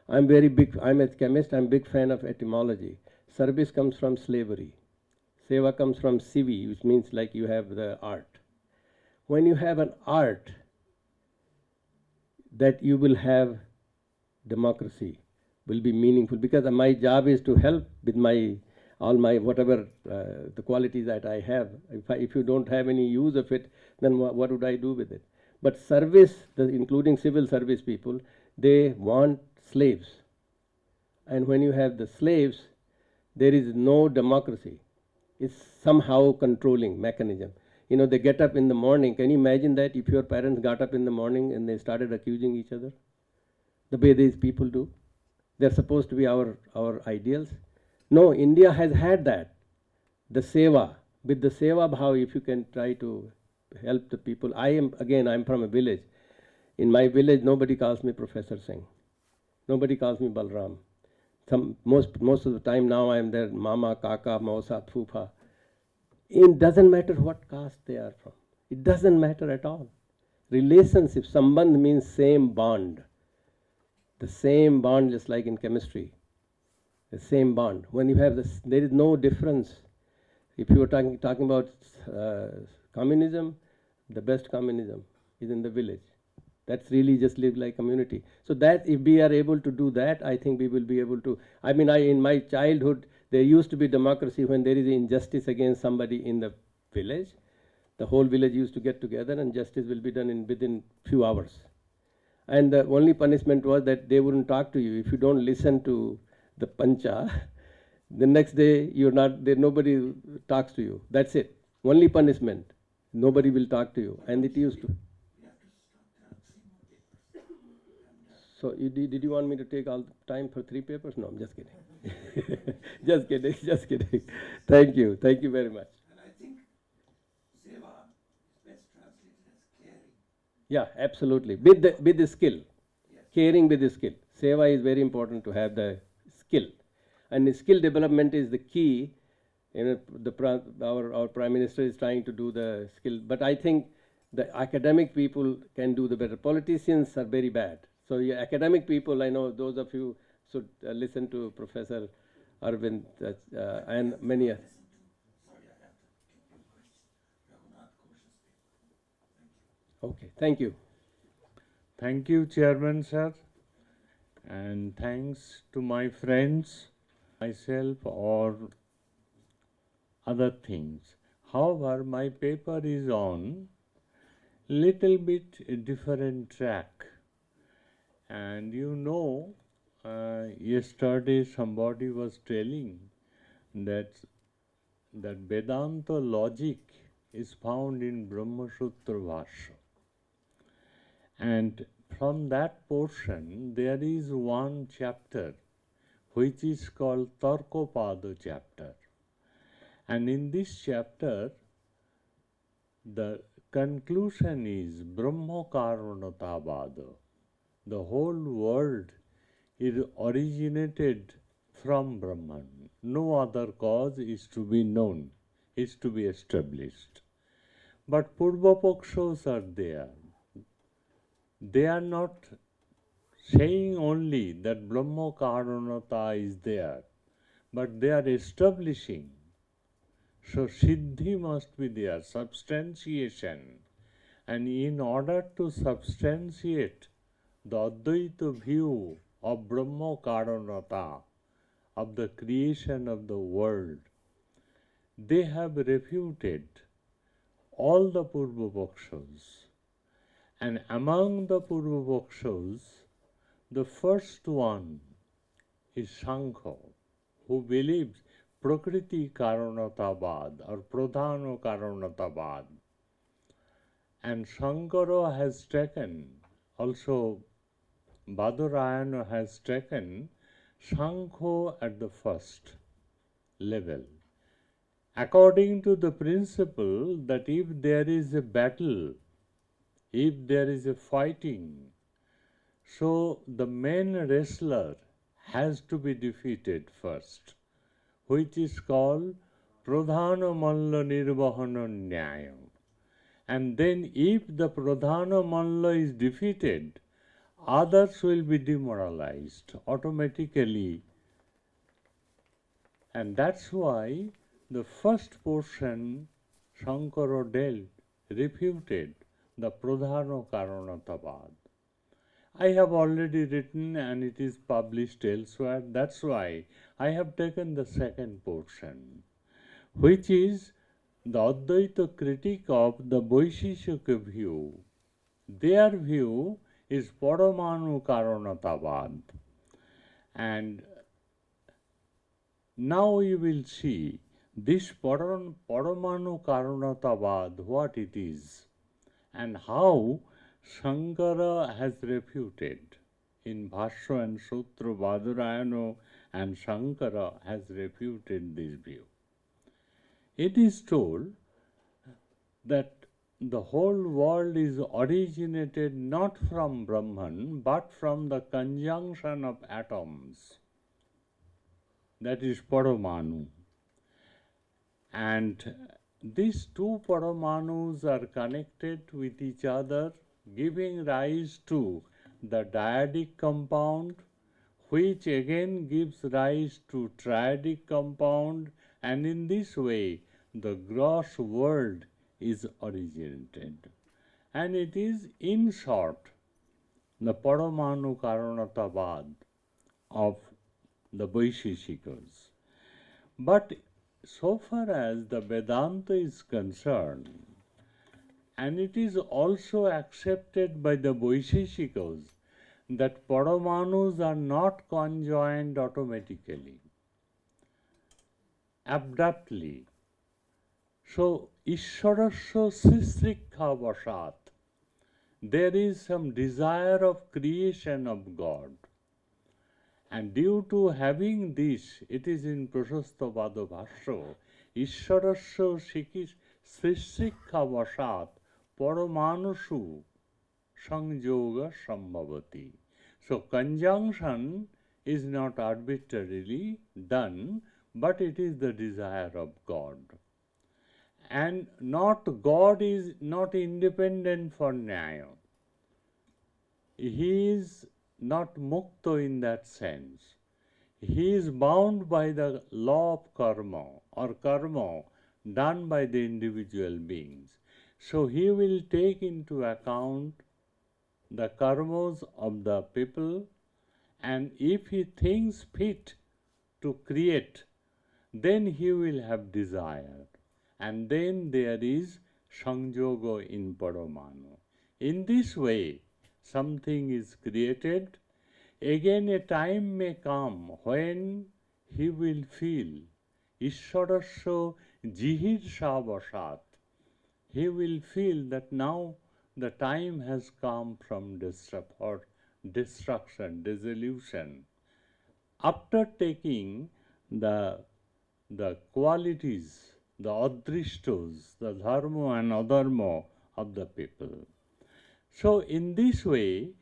I'm a chemist, I'm a big fan of etymology. Service comes from slavery. Seva comes from sivi, which means like you have the art. When you have an art, that you will have democracy, will be meaningful, because my job is to help with all my whatever the qualities that I have. If you don't have any use of it, then what would I do with it? But service, including civil service people, they want slaves. And when you have the slaves, there is no democracy. It's somehow controlling mechanism. They get up in the morning. Can you imagine that if your parents got up in the morning and they started accusing each other? The way these people do. They're supposed to be our ideals. No, India has had that. The seva. With the seva bhav, if you can try to help the people. I'm from a village. In my village, nobody calls me Professor Singh. Nobody calls me Balram. Most of the time now I am there, Mama, Kaka, Mausa, Phupa. It doesn't matter what caste they are from. It doesn't matter at all. Relationship, sambandh means same bond. The same bond, just like in chemistry. The same bond. When you have this, there is no difference. If you are talking about communism, the best communism is in the village. That's really just live like community. So that if we are able to do that, I think we will be able to. In my childhood, there used to be democracy when there is injustice against somebody in the village. The whole village used to get together and justice will be done within few hours. And the only punishment was that they wouldn't talk to you. If you don't listen to the pancha, the next day you're not there, nobody talks to you. That's it. Only punishment. Nobody will talk to you. And it used to. So did you want me to take all the time for 3 papers? No, I'm just kidding. Just kidding, just kidding. Thank you very much. And I think seva is best translated as caring. Yeah, absolutely. With the skill. Yes. Caring with the skill. Seva is very important to have the skill. And the skill development is the key. You know, our Prime Minister is trying to do the skill. But I think the academic people can do the better. Politicians are very bad. So academic people, I know those of you should listen to Professor Arvind and many others. Okay, thank you. Thank you, Chairman sir, and thanks to my friends, myself or other things. However, my paper is on little bit different track. And you know, yesterday somebody was telling that Vedanta logic is found in Brahma Sutra Bhashya. And from that portion, there is one chapter which is called Tarkopada chapter. And in this chapter, the conclusion is Brahma Karanatavada. The whole world is originated from Brahman. No other cause is to be known, is to be established. But Purvapakshas are there. They are not saying only that Brahma Karanata is there, but they are establishing. So Siddhi must be there, substantiation. And in order to substantiate the Advaita view of Brahma Karanata, of the creation of the world, they have refuted all the Purvapakshas. And among the Purvapakshas, the first one is Shankha, who believes Prakriti Karanatavad or Pradhana Karanatavad. And Shankara has taken, also Badarayana has taken Shankha at the first level, according to the principle that if there is a battle, if there is a fighting, so the main wrestler has to be defeated first, which is called Pradhana Malla Nirvahana Nyayam. And then if the Pradhana Malla is defeated, others will be demoralized automatically. And that's why the first portion Shankara dealt, refuted the Pradhana Karanatavad. I have already written and it is published elsewhere. That's why I have taken the second portion, which is the Advaita critique of the Vaisheshika view. Their view is Paramanu Karanatavad. And now you will see this Paramanu Karanatavad, what it is, and how Shankara has refuted in Bhashya and Sutra. Badarayana and Shankara has refuted this view. It is told that the whole world is originated not from Brahman, but from the conjunction of atoms. That is Paramanu. And these two Paramanus are connected with each other, giving rise to the dyadic compound, which again gives rise to triadic compound, and in this way the gross world is originated. And it is, in short, the Paramanu Karanatavad of the Vaisheshikas. But so far as the Vedanta is concerned, And it is also accepted by the Vaisheshikas that Paramanus are not conjoined automatically, abruptly. So, Ishwarasya Sristrikha Vasat, there is some desire of creation of God. And due to having this, it is in Prashastavad Bhashya, Ishwarasya Sristrikha Vasat Paramanusu Sangyoga Sambhavati. So conjunction is not arbitrarily done, but it is the desire of God. And God is not independent for Nyaya. He is not mukta in that sense. He is bound by the law of karma or karma done by the individual beings. So he will take into account the karmas of the people, and if he thinks fit to create, then he will have desire. And then there is Sanjoga in Paramanu. In this way, something is created. Again, a time may come when he will feel Ishwarasya Jihirsha Vasat. He will feel that now the time has come from destruction, dissolution. After taking the qualities, the adrishtos, the dharma and adharma of the people. So in this way,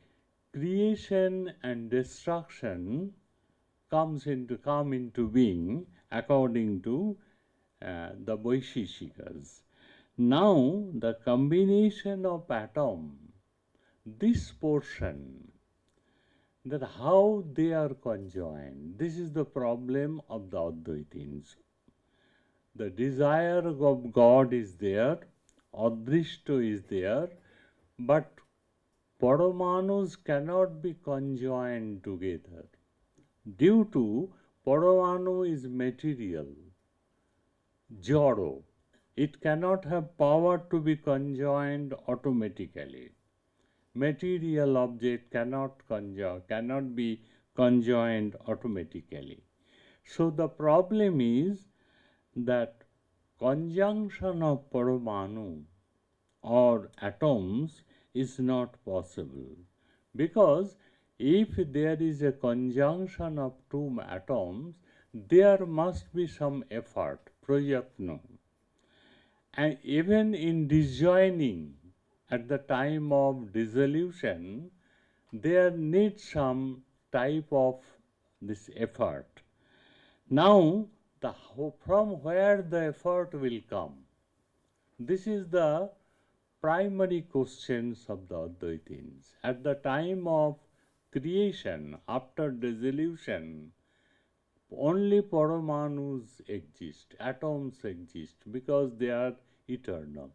creation and destruction come into being according to the Vaisheshikas. Now the combination of atom, this portion, that how they are conjoined, this is the problem of the Advaitins. The desire of God is there, Adrishta is there, but Paramanus cannot be conjoined together. Due to Paramanu is material, Jaro. It cannot have power to be conjoined automatically. Material object cannot be conjoined automatically. So the problem is that conjunction of Paramanu or atoms is not possible, because if there is a conjunction of two atoms, there must be some effort, prayatna. And even in disjoining at the time of dissolution, there needs some type of this effort. Now, from where the effort will come? This is the primary questions of the Advaitins. At the time of creation, after dissolution, only Paramanus exist, atoms exist, because they are eternal.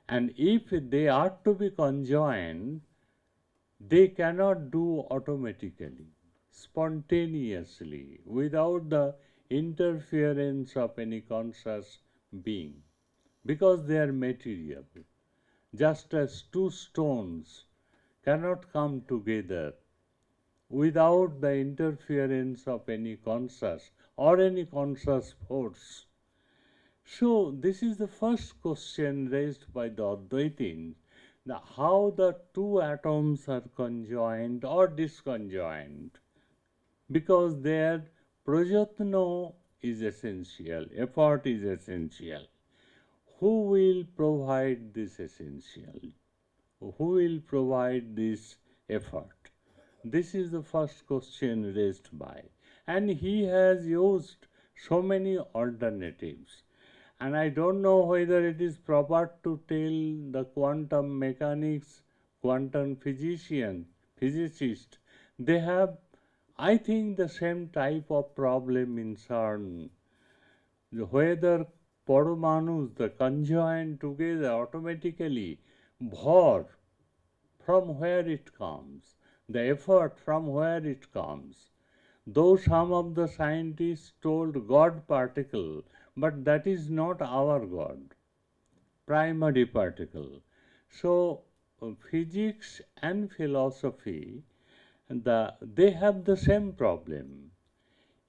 And if they are to be conjoined, they cannot do automatically, spontaneously, without the interference of any conscious being, because they are material. Just as two stones cannot come together without the interference of any conscious or any conscious force. So this is the first question raised by the Advaitins, how the two atoms are conjoined or disconjoined, because their prajatna is essential, effort is essential. Who will provide this essential? Who will provide this effort? This is the first question raised by. And he has used so many alternatives. And I don't know whether it is proper to tell the quantum mechanics, quantum physicists, they have, I think, the same type of problem in CERN. Whether Paramanus, the conjoined together automatically, Bhor, from where it comes, the effort from where it comes. Though some of the scientists told God particle, but that is not our God. primary particle. So physics and philosophy, they have the same problem.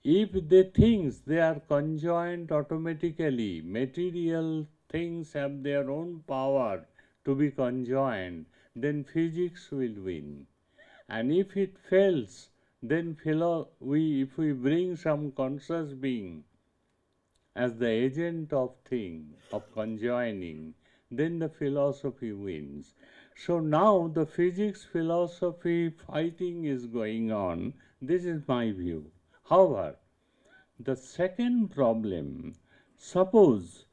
If they think they are conjoined automatically, material things have their own power to be conjoined, then physics will win. And if it fails, then if we bring some conscious being as the agent of thing, of conjoining, then the philosophy wins. So now the physics philosophy fighting is going on. This is my view. However, the second problem, suppose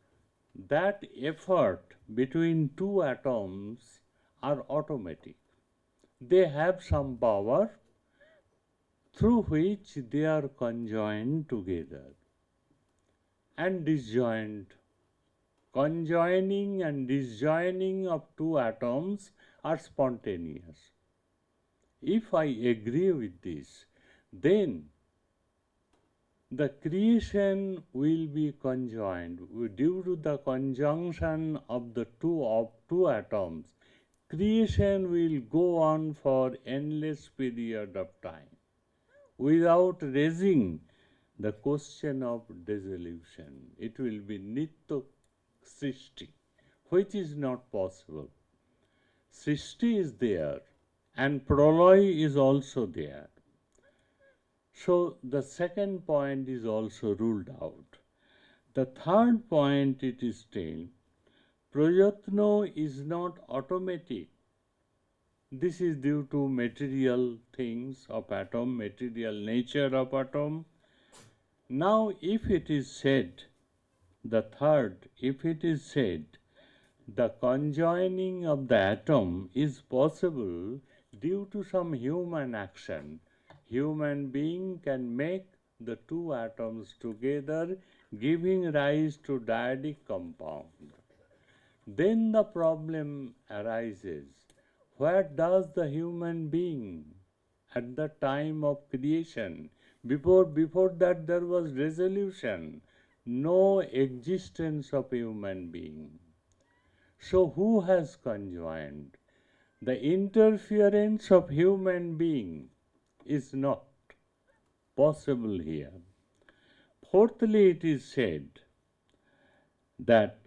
that effort between two atoms are automatic. They have some power through which they are conjoined together and disjoined. Conjoining and disjoining of two atoms are spontaneous. If I agree with this, then the creation will be conjoined. Due to the conjunction of the two atoms, creation will go on for endless period of time without raising the question of dissolution. It will be Nitya Srishti, which is not possible. Srishti is there and Pralay is also there. So the second point is also ruled out. The third point, it is still, Prayatno is not automatic. This is due to material things of atom, material nature of atom. Now if it is said, the third, if it is said, the conjoining of the atom is possible due to some human action. Human being can make the two atoms together, giving rise to dyadic compound. Then the problem arises, where does the human being at the time of creation? Before that there was resolution, no existence of human being. So who has conjoined? The interference of human being is not possible here. Fourthly, it is said that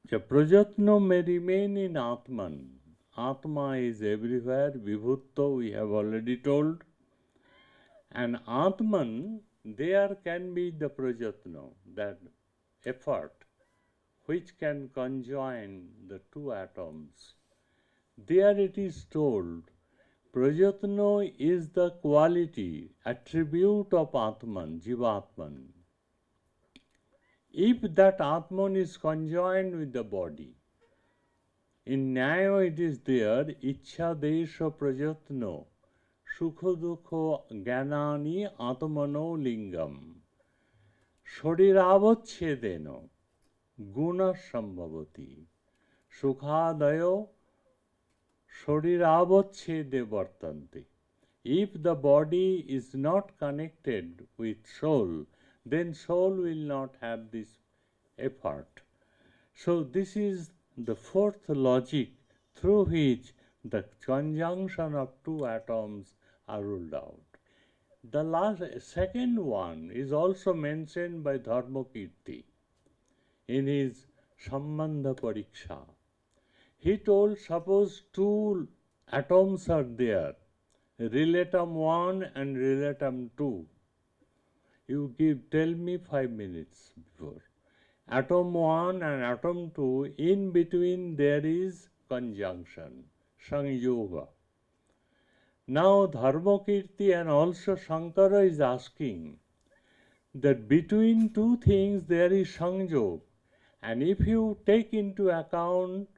the Prajatno may remain in Atman. Atma is everywhere, Vibhutto we have already told. And Atman, there can be the Prajatno, that effort which can conjoin the two atoms. There it is told, Prajatno is the quality, attribute of Atman, Jivatman. If that Atman is conjoined with the body, in Nyaya it is there, Ichha Desha Prajatno, Sukho Dukho Gyanani Atmano Lingam, Shoriravaच्छedeno, Guna Sambhavati, Sukhadayo Shoriravaच्छede Vartanti. If the body is not connected with soul, then soul will not have this effort. So this is the fourth logic through which the conjunction of two atoms are ruled out. The second one is also mentioned by Dharmakirti in his Sambandha Pariksha. He told, suppose two atoms are there, relatum 1 and relatum 2. You tell me 5 minutes before. Atom 1 and atom 2, in between there is conjunction, Sangyoga. Now Dharmakirti and also Shankara is asking that between two things there is Sanjog. And if you take into account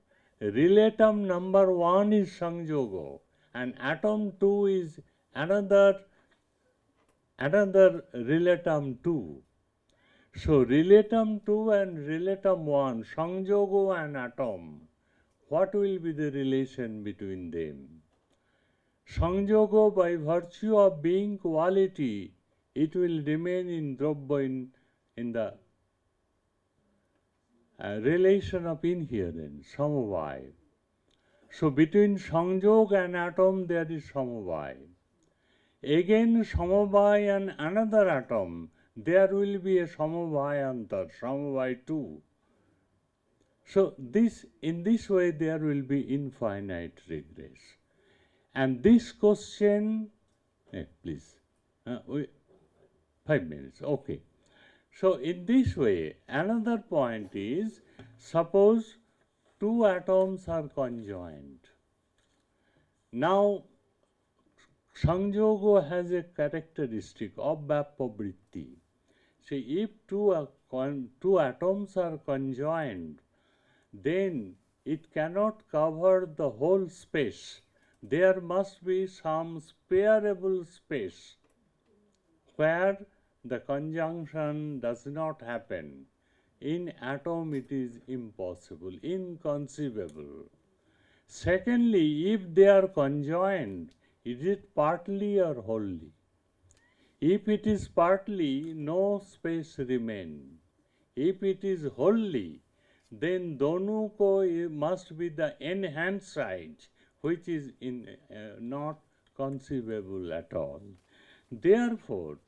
relatum number 1 is Sanjogo and atom 2 is another relatum 2. So relatum 2 and relatum 1, Sanjogo and atom, what will be the relation between them? Sanjogo, by virtue of being quality, it will remain in Drobya in the relation of inherence, samavaya. So between sanjog and atom there is samavaya. Again samavaya and another atom, there will be a samavayantar, samavaya 2. So in this way there will be infinite regress. And this question, please, 5 minutes, okay. So in this way, another point is, suppose two atoms are conjoined. Now, Sanjogo has a characteristic of Vyapavritti. See, if two atoms are conjoined, then it cannot cover the whole space. There must be some sparable space where the conjunction does not happen. In atom it is impossible, inconceivable. Secondly, if they are conjoined, is it partly or wholly? If it is partly, no space remains. If it is wholly, then dono ko must be the enhanced side, which is not conceivable at all. Therefore,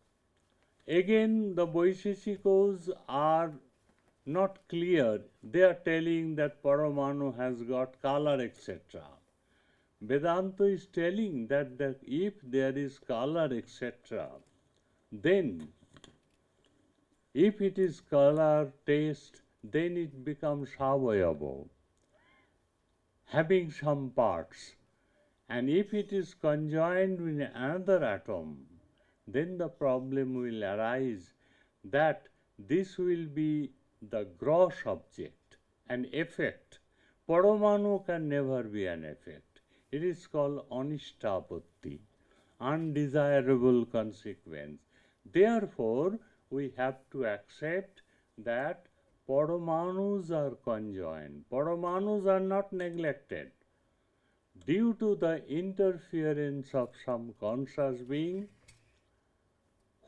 again the Vaisheshikos are not clear. They are telling that Paramanu has got color, etc. Vedanta is telling that if there is color, etc., then if it is color, taste, then it becomes savayava, having some parts. And if it is conjoined with another atom, then the problem will arise that this will be the gross object, an effect. Paramanu can never be an effect. It is called anishtapatti, undesirable consequence. Therefore, we have to accept that Paramanus are conjoined. Paramanus are not neglected. Due to the interference of some conscious being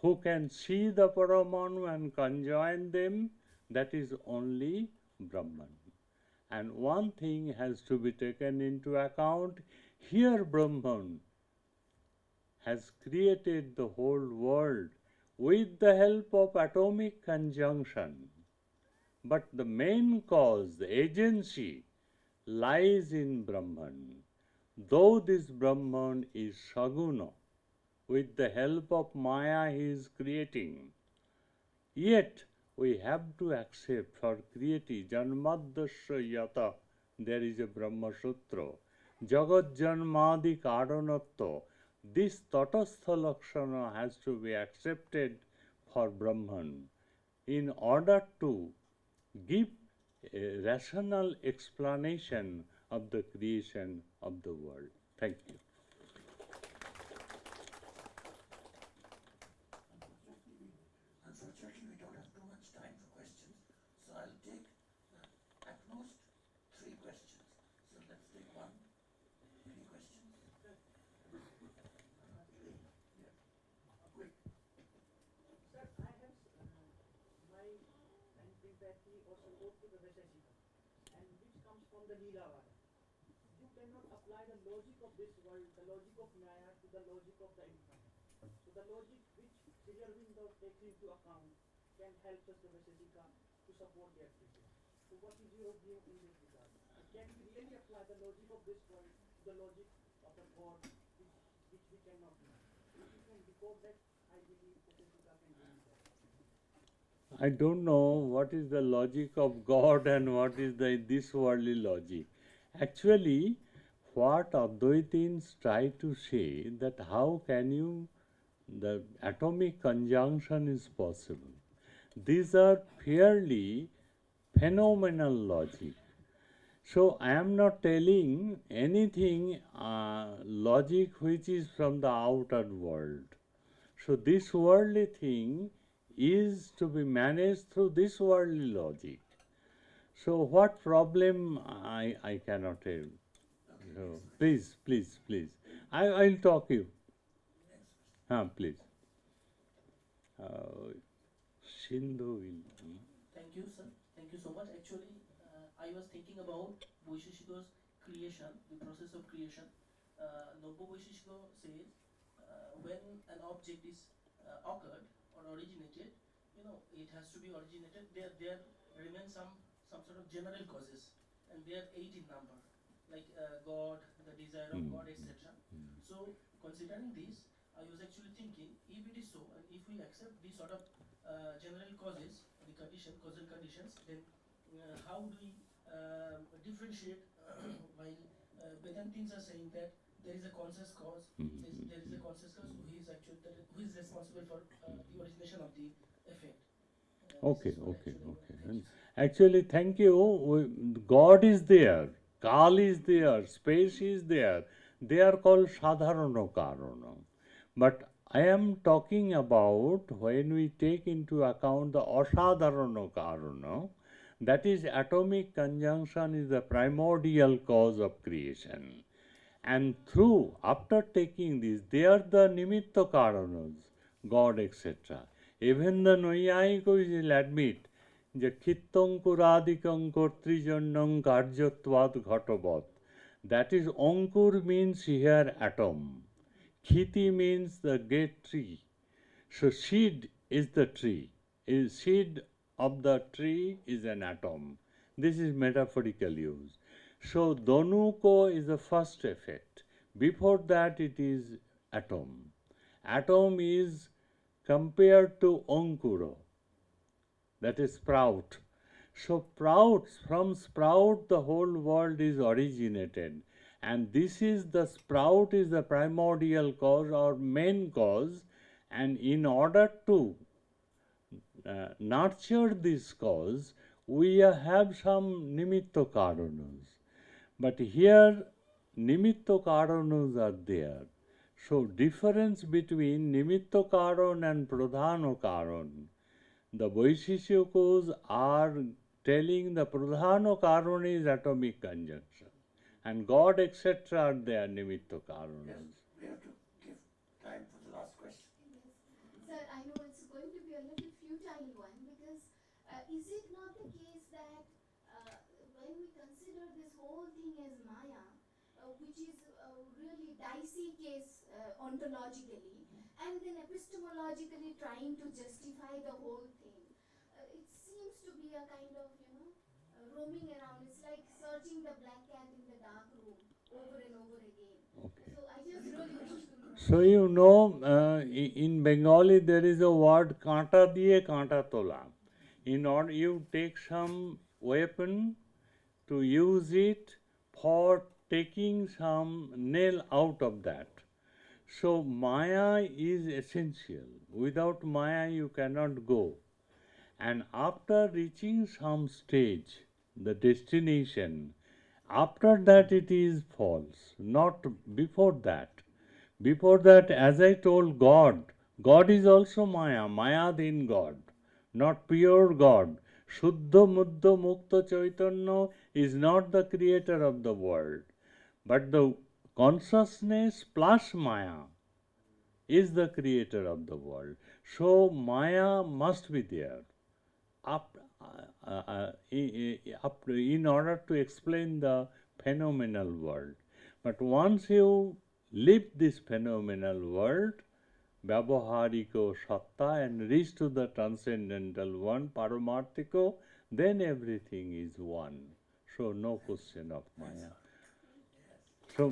who can see the Paramanu and conjoin them, that is only Brahman. And one thing has to be taken into account. Here Brahman has created the whole world with the help of atomic conjunction. But the main cause, the agency, lies in Brahman. Though this Brahman is Saguna, with the help of Maya he is creating, yet we have to accept for creating Janmadasya Yata, there is a Brahma Sutra, Jagat Janmadi Karanatva. This Tatastha Lakshana has to be accepted for Brahman in order to give a rational explanation of the creation of the world. Thank you. Unfortunately, we don't have too much time for questions, so I'll take at most 3 questions. So let's take 1, 3 questions. Yeah. Quick. Sir, I have my antipathy or support to the Vaisheshika, and which comes from the Leelavada. You cannot apply the logic of this world, the logic of Maya, to the logic of the infinite. So the logic which Sri Aurobindo takes into account can help us, the Vaisheshika, to support their thesis. So what is your view in this regard? Can we really apply the logic of this world to the logic of the God, which we cannot know? If you can decode that, I believe Vaisheshika can do that. I don't know what is the logic of God and what is this worldly logic. Actually, what Advaitins try to say that how can you, the atomic conjunction is possible. These are purely phenomenal logic. So I am not telling anything logic which is from the outer world. So this worldly thing is to be managed through this worldly logic. So what problem I cannot tell. So please. I'll talk you. Please. Sindhu will. Thank you, sir. Thank you so much. much. Actually, I was thinking about Boishishiko's creation, the process of creation. Nobbo Boishishiko says when an object is occurred or originated, you know, it has to be originated. There remain some sort of general causes, and they are 8 in number, like God, the desire of God, etc. So considering this, I was actually thinking, if it is so, and if we accept these sort of general causes, the causal conditions, then how do we differentiate while Vedantins are saying that there is a conscious cause, there is a conscious cause who is actually who is responsible for the origination of the effect. Okay. And actually, thank you. God is there, Kal is there, space is there. They are called Sadharana Karana. But I am talking about when we take into account the Asadharana Karana, that is atomic conjunction is the primordial cause of creation. And through, after taking this, they are the nimitta karanas, God, etc. Even the Naiyayikos will admit, যে ক্ষিত্তঙ্কুরাদিকং কর্তৃজন্যং কার্যত্বাৎ ঘটবৎ. That is, Ankur means here atom. Khiti means the great tree. So seed is the tree. Seed of the tree is an atom. This is metaphorical use. So Dhanuko is the first effect. Before that it is atom. Atom is compared to Ankura, that is sprout. So from sprout the whole world is originated. And this is the sprout is the primordial cause or main cause. And in order to nurture this cause, we have some nimitta karanas. But here, nimitta karanas are there. So, difference between nimitta karan and pradhana karan. The Vaishishikos are telling the pradhana karan is atomic conjunction. And God, etc., are there, nimitta karanas. We have to give time for the last question. Yes. Sir, I know it's going to be a little futile one because is it not the case that when we consider this whole thing as Maya, which is a really dicey case ontologically, and then epistemologically trying to justify the whole thing, it seems to be a kind of, roaming around. It's like searching the black cat in the dark room over and over again. Okay. So I just really want to know. So you know, in Bengali there is a word kanta diye kanta tola. In order you take some weapon to use it for taking some nail out of that. So Maya is essential. Without Maya you cannot go. And after reaching some stage, the destination, after that it is false, not before that. Before that, as I told God is also Maya, Maya in God, not pure God. Shuddha Muddha Mukta Chaitanya is not the creator of the world, but the consciousness plus Maya is the creator of the world. So Maya must be there in order to explain the phenomenal world. But once you leave this phenomenal world, Vyavahariko Satta, and reach to the transcendental one, Paramarthiko, then everything is one. So no question of Maya. So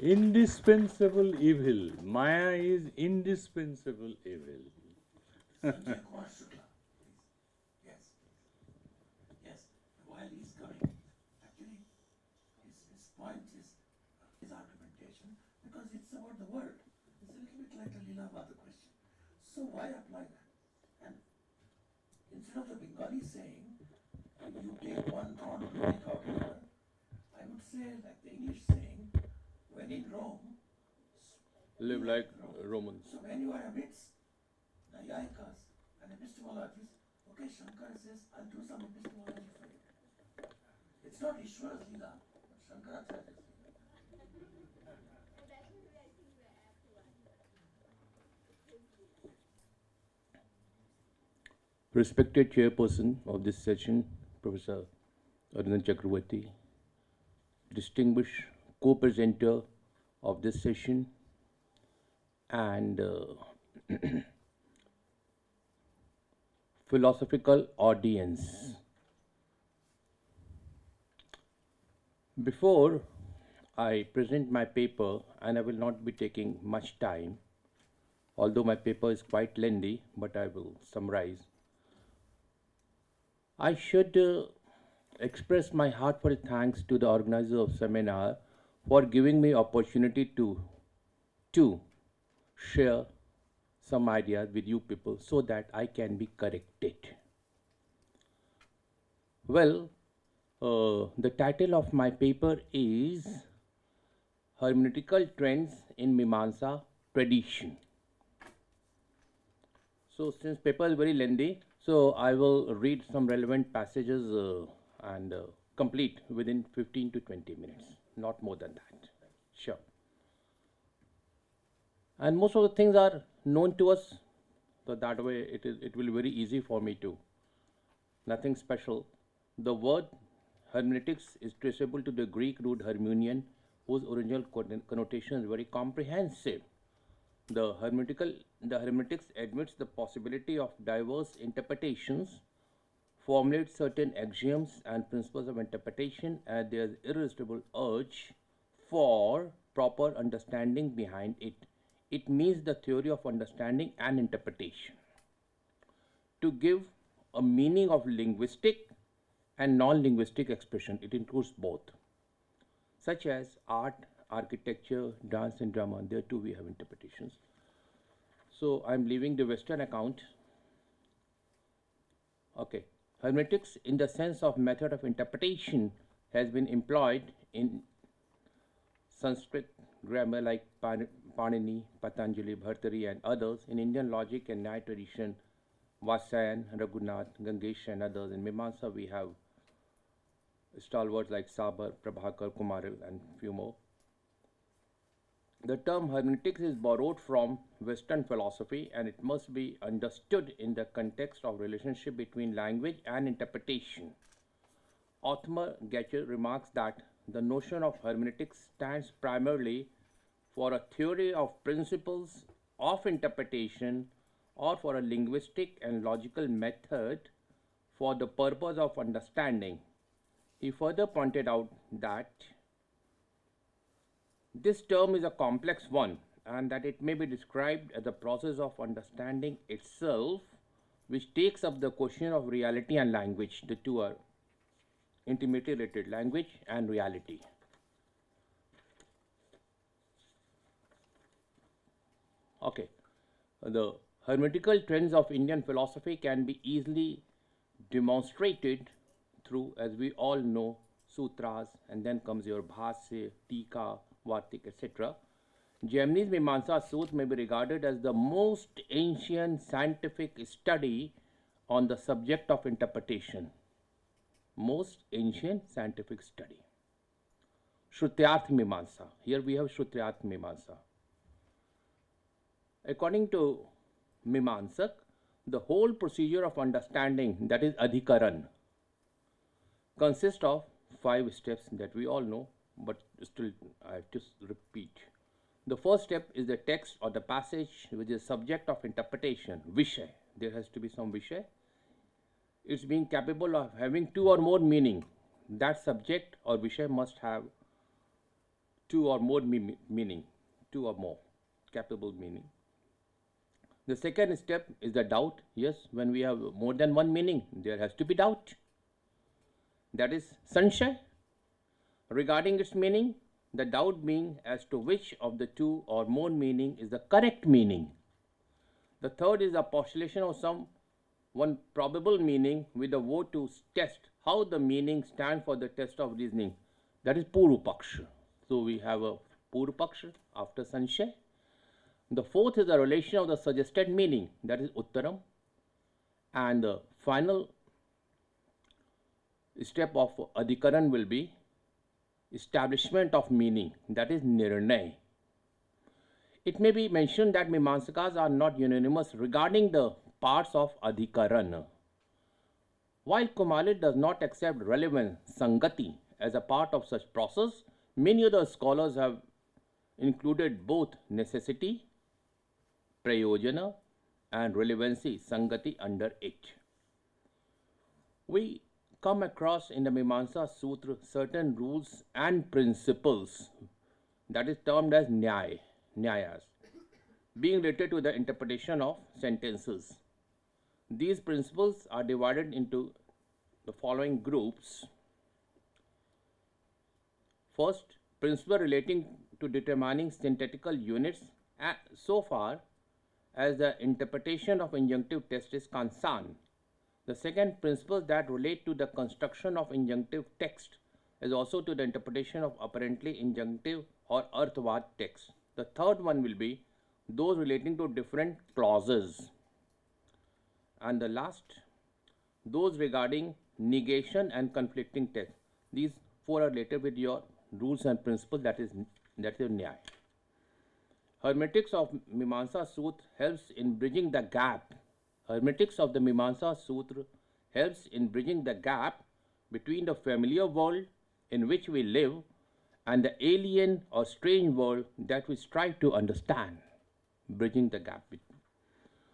indispensable evil. Maya is indispensable evil. Sanjay Kumar Shukla, please. Yes. Yes. While he's coming, actually, his point is his argumentation, because it's about the world. It's a little bit like the Leelavada question. So why apply that? And instead of the Bengali saying, you take one thorn to take out another, I would say like the English saying, when in Rome, Live like Romans. So when you are amidst Naiyayikas and epistemologists, okay, Shankara says, I'll do some epistemology for you. It's not Ishwara's Leela, but Shankaracharya's Leela. Respected chairperson of this session, Professor Arindam Chakrabarti, distinguished co-presenter of this session, and philosophical audience. Before I present my paper, and I will not be taking much time, although my paper is quite lengthy, but I will summarize. I should express my heartfelt thanks to the organizer of seminar for giving me opportunity to share some ideas with you people so that I can be corrected. Well, the title of my paper is Hermeneutical Trends in Mimamsa Tradition. So since paper is very lengthy, so I will read some relevant passages and complete within 15 to 20 minutes, not more than that. Sure. And most of the things are known to us, so that way it will be very easy for me to. Nothing special. The word hermeneutics is traceable to the Greek root hermenein, whose original connotation is very comprehensive. The hermeneutics admits the possibility of diverse interpretations, formulates certain axioms and principles of interpretation, and there is irresistible urge for proper understanding behind it. It means the theory of understanding and interpretation. To give a meaning of linguistic and non-linguistic expression, it includes both, such as art, architecture, dance and drama. There too we have interpretations. So I'm leaving the Western account. Okay. Hermeneutics in the sense of method of interpretation has been employed in Sanskrit grammar like Panini, Patanjali, Bhartari and others, in Indian logic and Nyaya tradition, Vasayan, Raghunath, Gangesh and others. In Mimamsa we have stalwarts like Sabar, Prabhakar, Kumaril and few more. The term hermeneutics is borrowed from Western philosophy, and it must be understood in the context of relationship between language and interpretation. Othmar Getcher remarks that the notion of hermeneutics stands primarily for a theory of principles of interpretation or for a linguistic and logical method for the purpose of understanding. He further pointed out that this term is a complex one and that it may be described as a process of understanding itself, which takes up the question of reality and language. The two are intimately related, language and reality. Okay. The hermeneutical trends of Indian philosophy can be easily demonstrated through, as we all know, sutras, and then comes your bhasya, tika, vartik, etc. Jaimini's Mimamsa Sutra may be regarded as the most ancient scientific study on the subject of interpretation. Most ancient scientific study. Shrutyarth Mimamsa. Here we have Shrutyarth Mimamsa. According to Mimamsak, the whole procedure of understanding, that is adhikaran, consists of 5 steps that we all know, but still I have to repeat. The first step is the text or the passage which is subject of interpretation, vishay. There has to be some vishay. It's being capable of having 2 or more meaning. That subject or vishay must have 2 or more meaning, 2 or more capable meaning. The second step is the doubt. Yes, when we have more than one meaning, there has to be doubt. That is sanshay. Regarding its meaning, the doubt being as to which of the 2 or more meaning is the correct meaning. The third is a postulation of one probable meaning with a vote to test how the meaning stands for the test of reasoning. That is Purvapaksha. So we have a Purvapaksha after sanshay. The fourth is the relation of the suggested meaning, that is Uttaram. And the final step of adhikaran will be establishment of meaning, that is Nirnay. It may be mentioned that Mimamsakas are not unanimous regarding the parts of adhikaran. While Kumalit does not accept relevant Sangati as a part of such process, many other scholars have included both necessity, prayojana, and relevancy, Sangati, under it. We come across in the Mimamsa Sutra certain rules and principles that is termed as Nyayas, being related to the interpretation of sentences. These principles are divided into the following groups. First, principle relating to determining syntactical units so far as the interpretation of injunctive text is concerned. The second, principles that relate to the construction of injunctive text as also to the interpretation of apparently injunctive or arthavad text. The third one will be those relating to different clauses. And the last, those regarding negation and conflicting text. These four are related with your rules and principles, that is Nyaya. Hermeneutics of Mimamsa Sutra helps in bridging the gap. Hermeneutics of the Mimamsa Sutra helps in bridging the gap between the familiar world in which we live and the alien or strange world that we strive to understand. Bridging the gap between.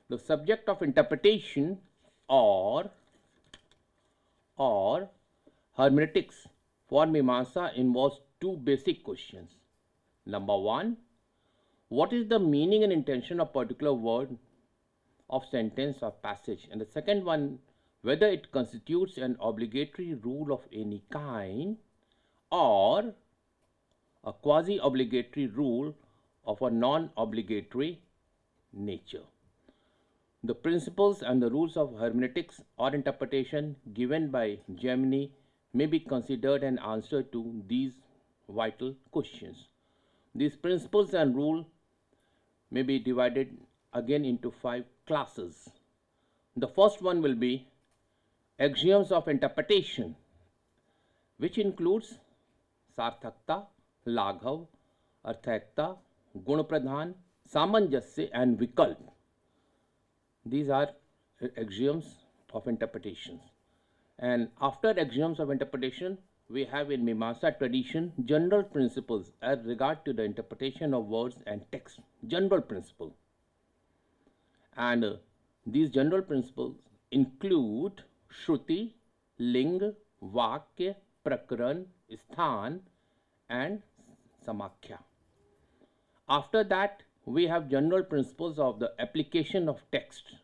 The subject of interpretation or hermeneutics for Mimamsa involves two basic questions. Number one, what is the meaning and intention of particular word of sentence or passage? And the second one, whether it constitutes an obligatory rule of any kind or a quasi-obligatory rule of a non-obligatory nature. The principles and the rules of hermeneutics or interpretation given by Gemini may be considered an answer to these vital questions. These principles and rules may be divided again into 5 classes. The first one will be axioms of interpretation, which includes Sarthakta, Laghav, Arthakta, Gunapradhan, Samanjasya and Vikalp. These are axioms of interpretation. And after axioms of interpretation, we have in Mimamsa tradition general principles as regard to the interpretation of words and text. General principle. And these general principles include Shruti, Ling, Vakya, Prakaran, Sthan and Samakhya. After that, we have general principles of the application of text.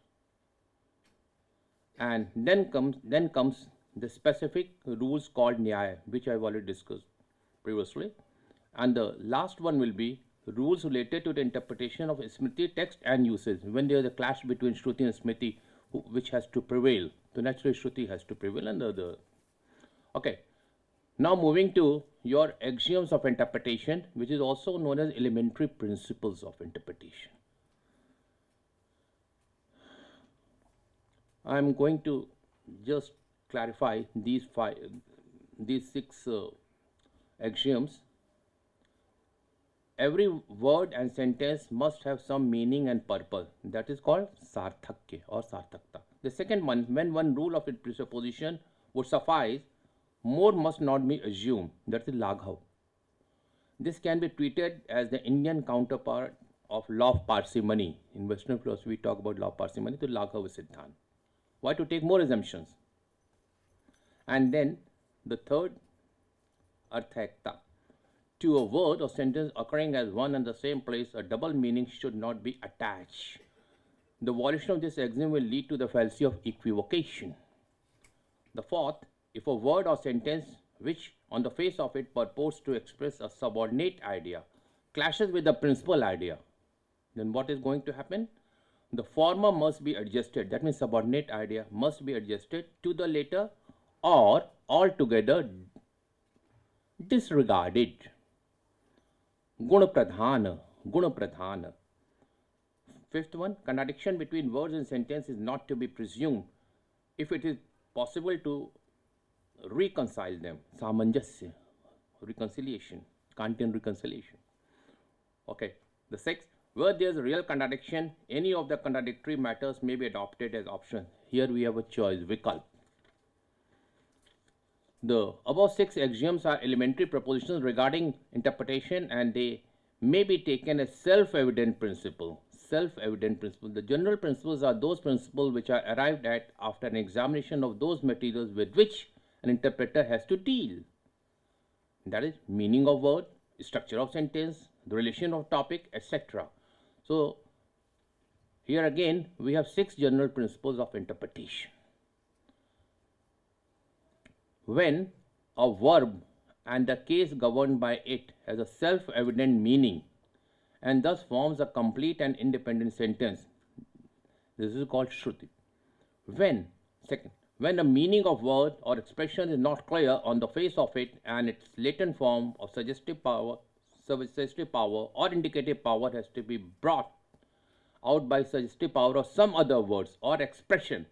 And then comes the specific rules called Nyaya, which I have already discussed previously. And the last one will be rules related to the interpretation of Smriti text and usage. When there is a clash between Shruti and Smriti, which has to prevail. So naturally Shruti has to prevail and the other. Okay. Now moving to your axioms of interpretation, which is also known as elementary principles of interpretation. I am going to just clarify these 6 axioms. Every word and sentence must have some meaning and purpose. That is called Sarthakya or Sarthakta. The second one, when one rule of its presupposition would suffice, more must not be assumed. That is Laghav. This can be treated as the Indian counterpart of law of parsimony. In Western philosophy, we talk about law of parsimony to Laghav Siddhanta. Why? To take more assumptions. And then the third, Arthakta. To a word or sentence occurring as one and the same place, a double meaning should not be attached. The violation of this axiom will lead to the fallacy of equivocation. The fourth, if a word or sentence which on the face of it purports to express a subordinate idea clashes with the principal idea, then what is going to happen? The former must be adjusted. That means subordinate idea must be adjusted to the later or altogether disregarded. Gunapradhana. Fifth one, contradiction between words and sentence is not to be presumed if it is possible to reconcile them. Samanjasya, reconciliation, Kantian reconciliation. Okay. The sixth, where there is a real contradiction, any of the contradictory matters may be adopted as option. Here we have a choice, Vikalp. The above 6 axioms are elementary propositions regarding interpretation, and they may be taken as self-evident principle. Self-evident principle. The general principles are those principles which are arrived at after an examination of those materials with which an interpreter has to deal. That is meaning of word, structure of sentence, the relation of topic, etc. So here again we have 6 general principles of interpretation. When a verb and the case governed by it has a self-evident meaning and thus forms a complete and independent sentence, this is called Shruti. When the meaning of word or expression is not clear on the face of it and its latent form of suggestive power or indicative power has to be brought out by suggestive power of some other words or expression,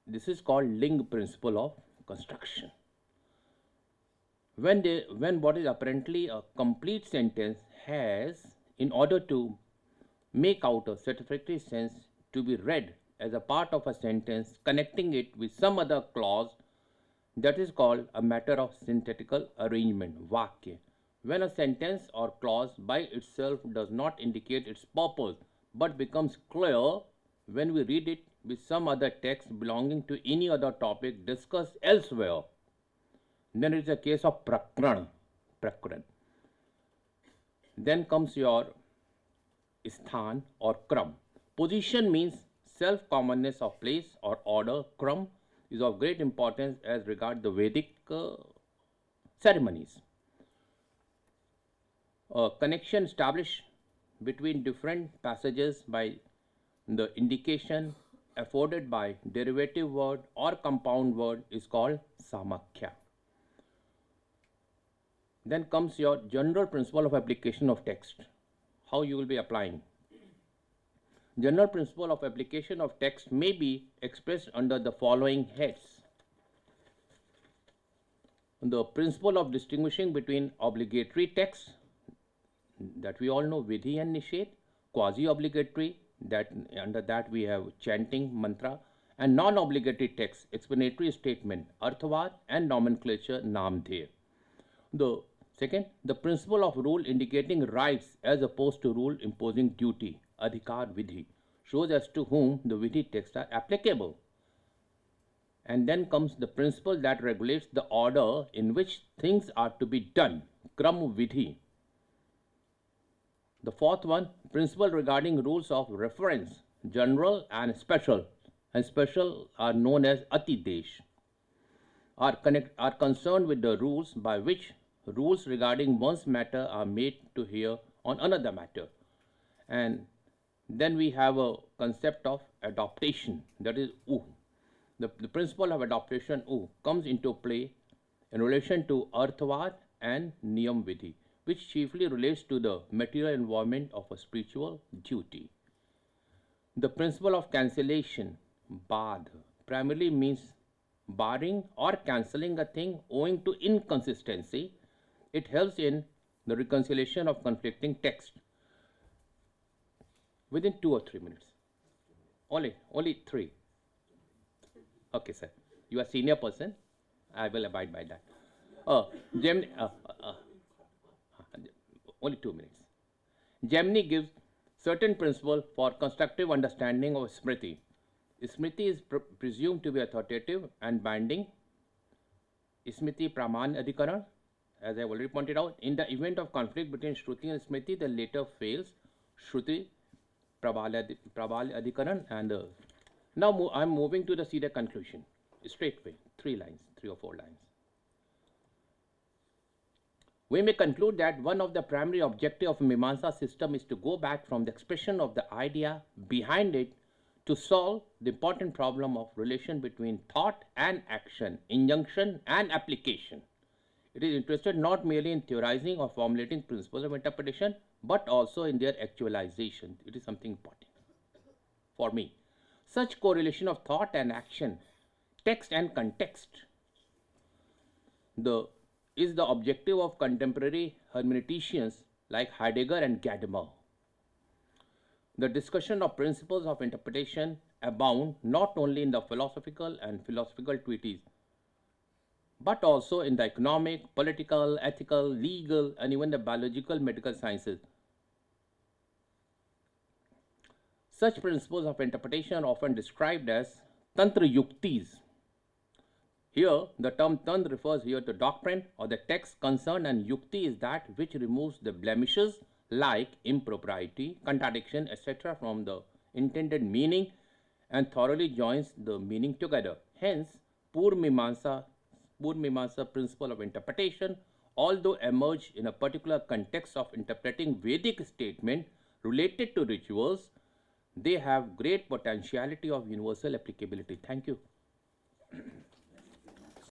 this is called Ling principle of construction. When what is apparently a complete sentence has, in order to make out a satisfactory sense, to be read as a part of a sentence connecting it with some other clause, that is called a matter of synthetical arrangement, vakya. When a sentence or clause by itself does not indicate its purpose but becomes clear when we read it with some other text belonging to any other topic discussed elsewhere, then it is a case of prakran. Then comes your sthan or kram. Position means self-commonness of place or order. Kram is of great importance as regards the Vedic ceremonies. A connection established between different passages by the indication afforded by derivative word or compound word is called samakhya. Then comes your general principle of application of text. How you will be applying. General principle of application of text may be expressed under the following heads. The principle of distinguishing between obligatory texts, that we all know, vidhi and nisheth, quasi-obligatory, that under that we have chanting mantra, and non-obligatory text, explanatory statement, arthavad, and nomenclature, namdheya. The second, the principle of rule indicating rights as opposed to rule imposing duty, adhikar vidhi, shows as to whom the vidhi texts are applicable. And then comes the principle that regulates the order in which things are to be done, kram vidhi. The fourth one, principle regarding rules of reference, general and special are known as atidesh, are concerned with the rules by which rules regarding one's matter are made to hear on another matter. And then we have a concept of adaptation, that is U. The principle of adaptation U comes into play in relation to arthavad and niyam vidhi, which chiefly relates to the material involvement of a spiritual duty. The principle of cancellation, badh, primarily means barring or cancelling a thing owing to inconsistency. It helps in the reconciliation of conflicting texts. Within 2 or 3 minutes. Only 3. Okay, sir. You are senior person. I will abide by that. Only 2 minutes. Gemini gives certain principle for constructive understanding of Smriti. Smriti is presumed to be authoritative and binding. Smriti Praman Adhikaran, as I have already pointed out, in the event of conflict between Shruti and Smriti, the later fails. Shruti Prabal Adhikaran, and now I am moving to the Siddha conclusion. Straightway, 3 or 4 lines. We may conclude that one of the primary objectives of Mimamsa system is to go back from the expression of the idea behind it to solve the important problem of relation between thought and action, injunction and application. It is interested not merely in theorizing or formulating principles of interpretation, but also in their actualization. It is something important for me. Such correlation of thought and action, text and context, is the objective of contemporary hermeneuticians like Heidegger and Gadamer. The discussion of principles of interpretation abound not only in the philosophical and philosophical treatises, but also in the economic, political, ethical, legal, and even the biological medical sciences. Such principles of interpretation are often described as Tantra Yuktis. Here, the term Tantra refers here to doctrine or the text concerned, and Yukti is that which removes the blemishes like impropriety, contradiction, etc. from the intended meaning and thoroughly joins the meaning together. Hence, Purmimamsa principle of interpretation, although emerged in a particular context of interpreting Vedic statement related to rituals, they have great potentiality of universal applicability. Thank you.